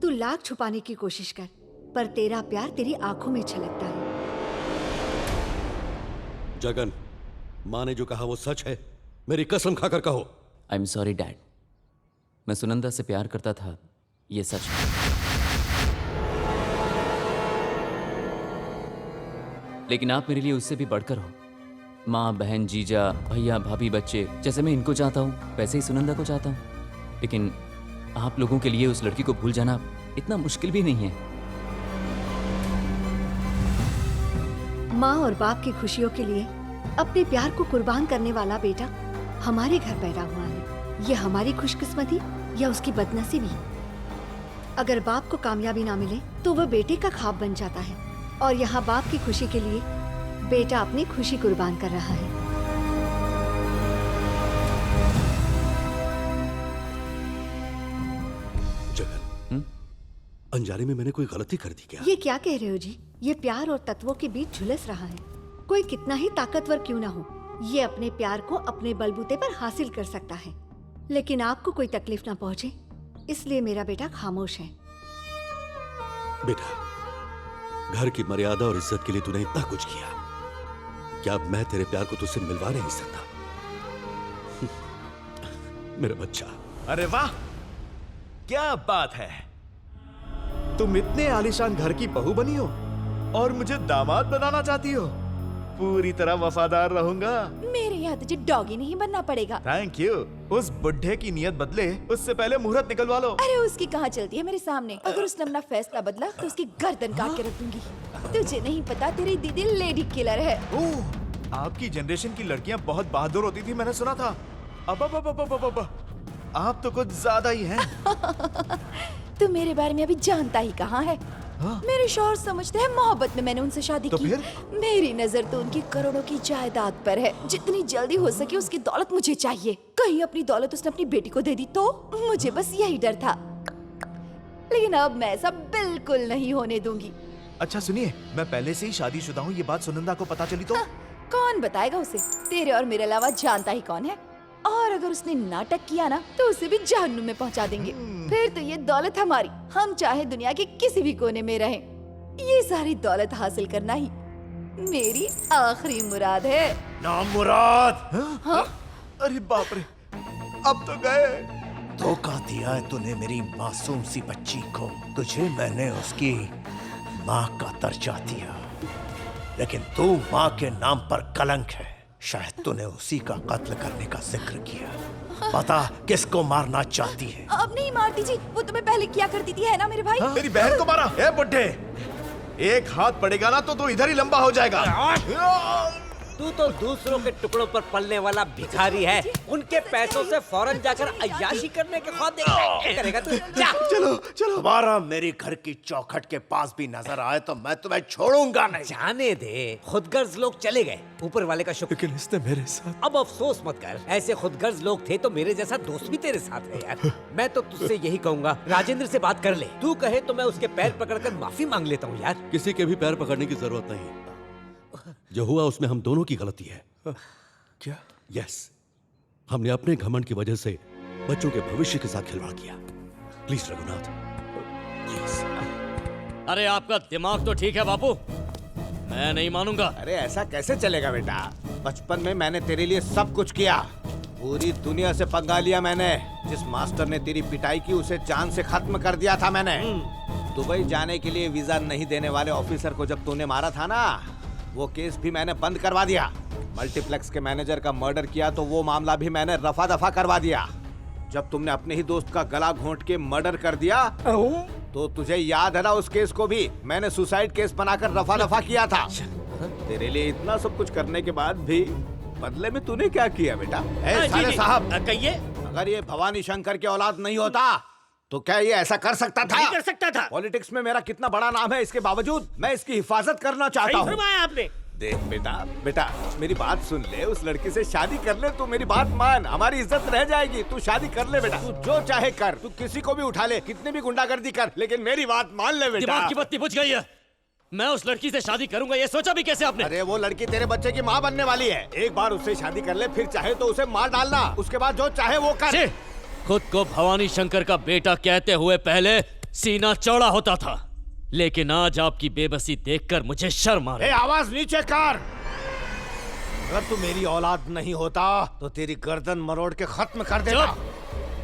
तू लाख छुपाने की कोशिश कर, पर तेरा प्यार तेरी आंखों में छलकता है। जगन, माँ ने जो कहा वो सच है, मेरी कसम खाकर कहो। आई एम सॉरी डैड, मैं सुनंदा से प्यार करता था, ये सच है। लेकिन आप मेरे लिए उससे भी बढ़कर हो। माँ, बहन, जीजा, भैया, भाभी, बच्चे, जैसे मैं इनको चाहता हूँ वैसे ही सुनंदा को चाहता हूँ। लेकिन आप लोगों के लिए उस लड़की को भूल जाना इतना मुश्किल भी नहीं है। माँ और बाप की खुशियों के लिए अपने प्यार को कुर्बान करने वाला बेटा हमारे घर पैदा हुआ है। ये हमारी खुशकिस्मती या उसकी बदनसीबी? अगर बाप को कामयाबी ना मिले तो वह बेटे का ख्वाब बन जाता है, और यहाँ बाप की खुशी के लिए बेटा अपनी खुशी कुर्बान कर रहा है। जगन, अनजाने में मैंने कोई गलती कर दी क्या? ये क्या कह रहे हो जी? ये प्यार और तत्वों के बीच झुलस रहा है। कोई कितना ही ताकतवर क्यों ना हो, ये अपने प्यार को अपने बलबूते पर हासिल कर सकता है, लेकिन आपको कोई तकलीफ ना पहुंचे, इसलिए मेरा बेटा खामोश है। बेटा, घर की मर्यादा और इज्जत के लिए तूने इतना कुछ किया, क्या अब मैं तेरे प्यार को तुझसे मिलवा नहीं सकता? मेरा बच्चा। अरे वाह, क्या बात है। तुम इतने आलीशान घर की बहू बनी हो और मुझे दामाद बनाना चाहती हो। पूरी तरह वफादार रहूंगा। मेरे यहाँ तुझे डॉगी नहीं बनना पड़ेगा। Thank you. उस बुढ़े की नियत बदले उससे पहले मुहूर्त निकलवा लो। अरे उसकी कहाँ चलती है मेरे सामने। अगर उसने अपना फैसला बदला तो उसकी गर्दन काट के रख दूंगी। तुझे नहीं पता, तेरी दीदी लेडी किलर है। ओह, आपकी जनरेशन की लड़कियां बहुत बहादुर होती थी, मैंने सुना था। अब आप तो कुछ ज्यादा ही हैं। तू मेरे बारे में अभी जानता ही कहाँ है। मेरे शौहर समझते हैं मोहब्बत में मैंने उनसे शादी तो की। फिर? मेरी नजर तो उनकी करोड़ों की जायदाद पर है। जितनी जल्दी हो सके उसकी दौलत मुझे चाहिए। कहीं अपनी दौलत उसने अपनी बेटी को दे दी तो? मुझे बस यही डर था, लेकिन अब मैं ऐसा बिल्कुल नहीं होने दूंगी। अच्छा सुनिए, मैं पहले से ही शादीशुदा हूँ, ये बात सुनंदा को पता चली तो? कौन बताएगा उसे? तेरे और मेरे अलावा जानता ही कौन है। और अगर उसने नाटक किया ना तो उसे भी जहन्नुम में पहुंचा देंगे। फिर तो ये दौलत हमारी, हम चाहे दुनिया के किसी भी कोने में रहें। ये सारी दौलत हासिल करना ही मेरी आखिरी मुराद है। नाम मुराद। हाँ? अरे बाप रे, अब तो गए। धोखा दिया है तूने मेरी मासूम सी बच्ची को। तुझे मैंने उसकी माँ का दर्जा दिया, लेकिन तू माँ के नाम पर कलंक है। शायद तूने उसी का कत्ल करने का जिक्र किया। पता किसको मारना चाहती है? अब नहीं मारती जी, वो तुम्हें पहले किया करती थी, है ना मेरे भाई? मेरी बहन को मारा। ए बुड्ढे, एक हाथ पड़ेगा ना तो तू इधर ही लंबा हो जाएगा। तू तो दूसरों के टुकड़ों पर पलने वाला भिखारी है। उनके पैसों से फौरन जाकर अय्याशी करने के ख्वाब करेगा तू। जा। चलो चलो। दोबारा मेरी घर की चौखट के पास भी नजर आए तो मैं तुम्हें छोड़ूंगा नहीं। जाने दे, खुदगर्ज लोग चले गए, ऊपर वाले का शुक्र। लेकिन इसने मेरे साथ। अब अफसोस मत कर, ऐसे खुदगर्ज लोग थे तो मेरे जैसा दोस्त भी तेरे साथ है यार। मैं तो तुझसे यही कहूंगा, राजेंद्र से बात कर ले। तू कहे तो मैं उसके पैर पकड़कर माफी मांग लेता हूँ यार। किसी के भी पैर पकड़ने की जरूरत नहीं। जो हुआ उसमें हम दोनों की गलती है। क्या? यस, हमने अपने घमंड की वजह से बच्चों के भविष्य के साथ खिलवाड़ किया। Please Raghunath, please. अरे आपका दिमाग तो ठीक है बापू, मैं नहीं मानूंगा। अरे ऐसा कैसे चलेगा बेटा? बचपन में मैंने तेरे लिए सब कुछ किया, पूरी दुनिया से पंगा लिया मैंने। जिस मास्टर ने तेरी पिटाई की उसे जान से खत्म कर दिया था मैंने। दुबई जाने के लिए वीजा नहीं देने वाले ऑफिसर को जब तूने मारा था ना, वो केस भी मैंने बंद करवा दिया। मल्टीप्लेक्स के मैनेजर का मर्डर किया तो वो मामला भी मैंने रफा दफा करवा दिया। जब तुमने अपने ही दोस्त का गला घोंट के मर्डर कर दिया तो तुझे याद है ना, उस केस को भी मैंने सुसाइड केस बनाकर रफा दफा किया था। तेरे लिए इतना सब कुछ करने के बाद भी बदले में तूने क्या किया बेटा? साले साहब कहिए। अगर ये भवानी शंकर के औलाद नहीं होता तो क्या ये ऐसा कर सकता था? नहीं कर सकता था। पॉलिटिक्स में मेरा कितना बड़ा नाम है, इसके बावजूद मैं इसकी हिफाजत करना चाहता हूँ। फरमाया आपने। देख बेटा मेरी बात सुन ले, उस लड़की से शादी कर ले। तू मेरी बात मान, हमारी इज्जत रह जाएगी। तू शादी कर ले बेटा, तू जो चाहे कर, तू किसी को भी उठा ले, कितनी भी गुंडागर्दी कर, लेकिन मेरी बात मान ले बेटा। दिमाग की बत्ती बुझ गई है। मैं उस लड़की से शादी करूंगा, ये सोचा भी कैसे आपने? अरे वो लड़की तेरे बच्चे की माँ बनने वाली है। एक बार उससे शादी कर ले, फिर चाहे तो उसे मार डालना, उसके बाद जो चाहे वो कर। खुद को भवानी शंकर का बेटा कहते हुए पहले सीना चौड़ा होता था, लेकिन आज आपकी बेबसी देखकर मुझे शर्म आ रही है। आवाज नीचे कर। अगर तू मेरी औलाद नहीं होता तो तेरी गर्दन मरोड़ के खत्म कर देता।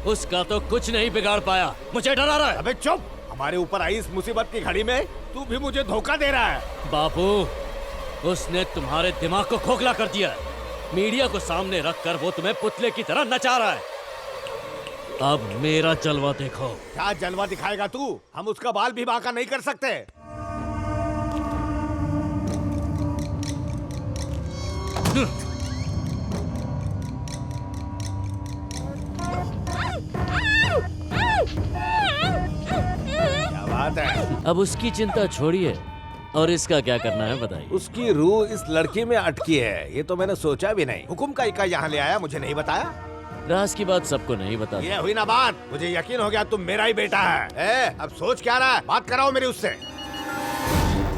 उसका तो कुछ नहीं बिगाड़ पाया, मुझे डरा रहा है। अबे चुप, हमारे ऊपर आई इस मुसीबत की घड़ी में तू भी मुझे धोखा दे रहा है। बापू, उसने तुम्हारे दिमाग को खोखला कर दिया है। मीडिया को सामने रखकर वो तुम्हें पुतले की तरह नचा रहा है। अब मेरा जलवा देखो। क्या जलवा दिखाएगा तू? हम उसका बाल भी बांका नहीं कर सकते। बात है? अब उसकी चिंता छोड़िए और इसका क्या करना है बताइए। उसकी रूह इस लड़की में अटकी है, ये तो मैंने सोचा भी नहीं। हुकुम का इक्का यहाँ ले आया, मुझे नहीं बताया। राज की बात सबको नहीं बता। ये हुई ना बात, मुझे यकीन हो गया तुम मेरा ही बेटा है। अब सोच क्या रहा है? बात कराओ मेरी उससे।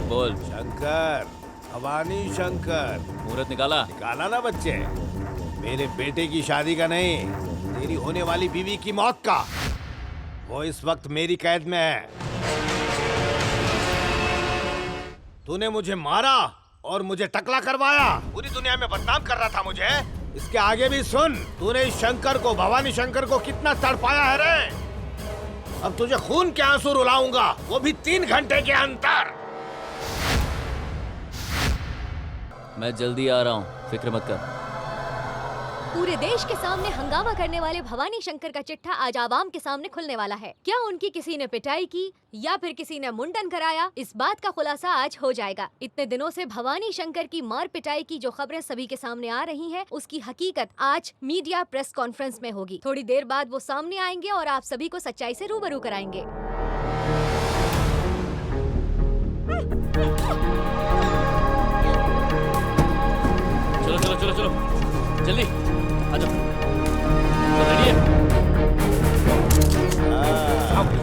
बोल। शंकर, भवानी शंकर। मुहूर्त निकाला? निकाला ना बच्चे। मेरे बेटे की शादी का नहीं, तेरी होने वाली बीवी की मौत का। वो इस वक्त मेरी कैद में है। तूने मुझे मारा और मुझे टकला करवाया, पूरी दुनिया में बदनाम कर रहा था मुझे। इसके आगे भी सुन, तूने इस शंकर को, भवानी शंकर को कितना तड़पाया है रे। अब तुझे खून के आंसू रुलाऊंगा, वो भी 3 घंटे के अंदर। मैं जल्दी आ रहा हूँ, फिक्र मत कर। पूरे देश के सामने हंगामा करने वाले भवानी शंकर का चिट्ठा आज आवाम के सामने खुलने वाला है। क्या उनकी किसी ने पिटाई की या फिर किसी ने मुंडन कराया, इस बात का खुलासा आज हो जाएगा। इतने दिनों से भवानी शंकर की मार पिटाई की जो खबरें सभी के सामने आ रही हैं, उसकी हकीकत आज मीडिया प्रेस कॉन्फ्रेंस में होगी। थोड़ी देर बाद वो सामने आएंगे और आप सभी को सच्चाई से रूबरू कराएंगे। चलो चलो चलो चलो जल्दी आ जाओ। रेडी है?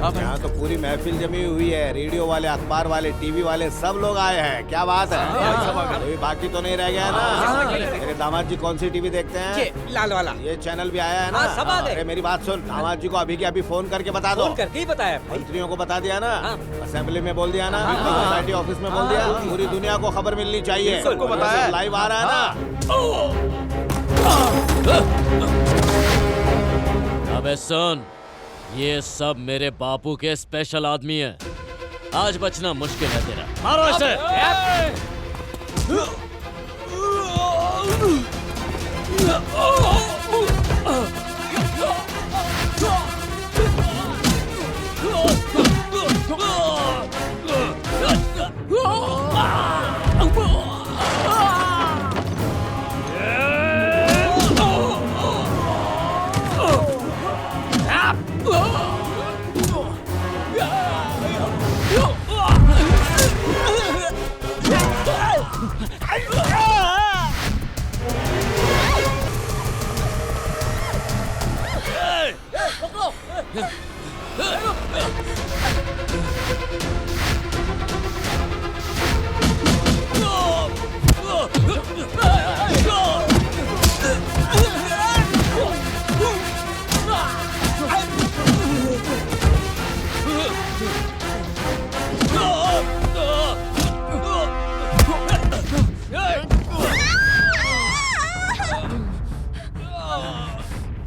यहाँ तो पूरी महफिल जमी हुई है। रेडियो वाले, अखबार वाले, टीवी वाले सब लोग आए हैं। क्या बात है? कोई बाकी तो नहीं रह गया है ना? मेरे दामाद जी कौन सी टीवी देखते हैं? लाल वाला। ये चैनल भी आया है ना? सब आ गए। अरे मेरी बात सुन, दामाद जी को अभी के अभी फोन करके बता दो। फोन करके ही बताया। मंत्रियों को बता दिया ना? असेंबली में बोल दिया ना? सोसाइटी ऑफिस में बोल दिया? पूरी दुनिया को खबर मिलनी चाहिए। सबको बताया, लाइव आ रहा है ना? अबे सुन, ये सब मेरे बापू के स्पेशल आदमी हैं। आज बचना मुश्किल है तेरा। मारो इसे।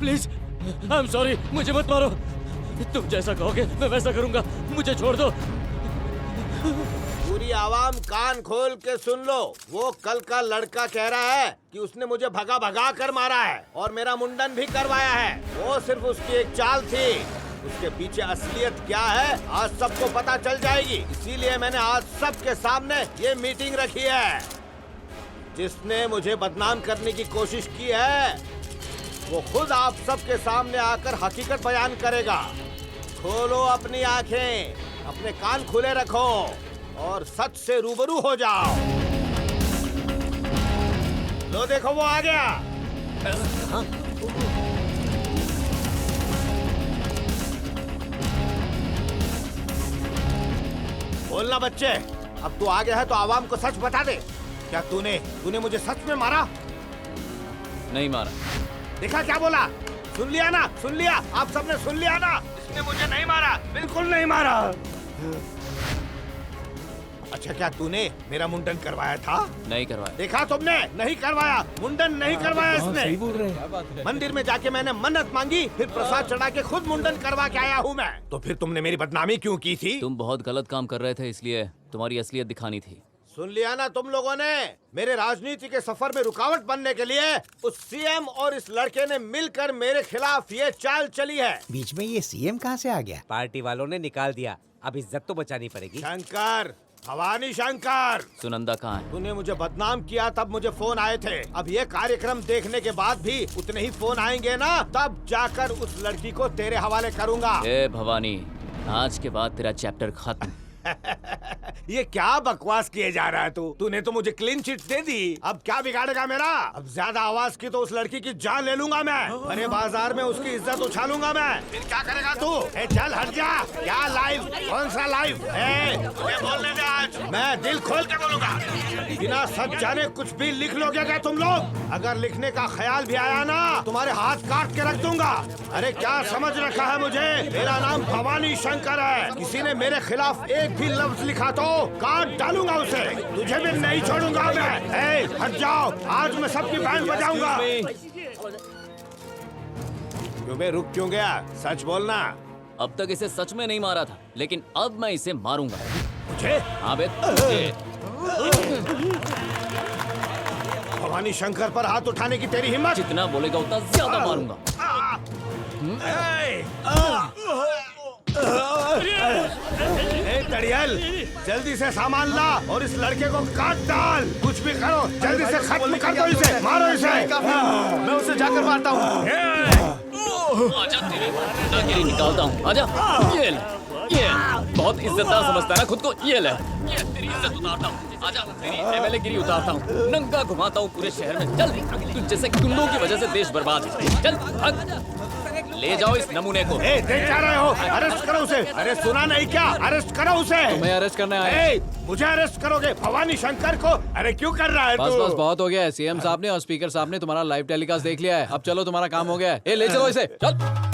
प्लीज, आई एम सॉरी, मुझे मत मारो। तुम जैसा कहोगे मैं वैसा करूंगा, मुझे छोड़ दो। पूरी आवाम कान खोल के सुन लो। वो कल का लड़का कह रहा है कि उसने मुझे भगा भगा कर मारा है और मेरा मुंडन भी करवाया है। वो सिर्फ उसकी एक चाल थी। उसके पीछे असलियत क्या है आज सबको पता चल जाएगी। इसीलिए मैंने आज सबके सामने ये मीटिंग रखी है। जिसने मुझे बदनाम करने की कोशिश की है वो खुद आप सबके सामने आकर हकीकत बयान करेगा। खोलो अपनी आंखें, अपने कान खुले रखो और सच से रूबरू हो जाओ। लो देखो वो आ गया। बोलना बच्चे, अब तू आ गया है तो आवाम को सच बता दे। क्या तूने मुझे सच में मारा? नहीं मारा। देखा क्या बोला? सुन लिया ना? सुन लिया? आप सबने सुन लिया ना? इसने मुझे नहीं मारा, बिल्कुल नहीं मारा। अच्छा, क्या तूने मेरा मुंडन करवाया था? नहीं करवाया। देखा तुमने? नहीं करवाया, मुंडन नहीं करवाया इसने। सही बोल रहे हैं। मंदिर में जाके मैंने मन्नत मांगी, फिर प्रसाद चढ़ा के खुद मुंडन करवा के आया हूँ मैं। तो फिर तुमने मेरी बदनामी क्यों की थी? तुम बहुत गलत काम कर रहे थे, इसलिए तुम्हारी असलियत दिखानी थी। सुन लिया ना तुम लोगों ने? मेरे राजनीति के सफर में रुकावट बनने के लिए उस सीएम और इस लड़के ने मिलकर मेरे खिलाफ ये चाल चली है। बीच में ये सीएम कहाँ से आ गया? पार्टी वालों ने निकाल दिया, अब इज्जत तो बचानी पड़ेगी। शंकर, भवानी शंकर, सुनंदा कहाँ है? तूने मुझे बदनाम किया तब मुझे फोन आए थे। अब ये कार्यक्रम देखने के बाद भी उतने ही फोन आएंगे ना, तब जाकर उस लड़की को तेरे हवाले करूंगा। ए भवानी, आज के बाद तेरा चैप्टर खत्म। ये क्या बकवास किए जा रहा है तूने तो मुझे क्लीन चिट दे दी, अब क्या बिगाड़ेगा मेरा? अब ज्यादा आवाज की तो उस लड़की की जान ले लूंगा मैं, अरे बाजार में उसकी इज्जत उछालूंगा मैं। फिर क्या करेगा तू? चल हट जा। क्या लाइव? कौन सा लाइव? मुझे बोलने दे, आज मैं दिल खोल के बोलूंगा। बिना सब जाने कुछ भी लिख लोगे क्या तुम लोग? अगर लिखने का ख्याल भी आया ना, तुम्हारे हाथ काट के रख दूंगा। अरे क्या समझ रखा है मुझे? मेरा नाम भवानी शंकर है, किसी ने मेरे खिलाफ एक भी लफ्ज लिखा तो काट डालूंगा उसे, तुझे भी नहीं छोड़ूंगा मैं। हट जाओ, आज मैं सबकी बैंड बजाऊंगा। क्यों बे, रुक क्यों गया? सच बोलना। अब तक इसे सच में नहीं मारा था, लेकिन अब मैं इसे मारूंगा। मुझे? हाँ बे, भवानी शंकर पर हाथ उठाने की तेरी हिम्मत? जितना बोलेगा उतना ज्यादा मारूंगा। तड़ियल, जल्दी से सामान ला और इस लड़के को काट डाल। कुछ भी करो, जल्दी से खत्म कर दो इसे, मारो इसे। मैं उसे जाकर मारता हूँ। आजा, तेरी गुंडागिरी निकालता हूँ। आजा, ये बहुत इज्जतदार समझता है ना खुद को। ये ले, ये तेरी इज्जत उतारता हूँ। आजा, तेरी एमएलए गिरी उतारता हूँ, नंगा घुमाता हूँ पूरे शहर में। चल, तुझ जैसे गुंडों की वजह से देश बर्बाद है। चल भाग, ले जाओ इस नमूने को। देख क्या रहे हो? अरेस्ट करो उसे। अरे सुना नहीं क्या? अरेस्ट करो उसे। तुम्हें अरेस्ट करने आए? मुझे अरेस्ट करोगे? भवानी शंकर को? अरे क्यों कर रहा है बस तू? बस बहुत हो गया है। सीएम साहब ने और स्पीकर साहब ने तुम्हारा लाइव टेलीकास्ट देख लिया है। अब चलो, तुम्हारा काम हो गया है। ले चलो इसे, चल।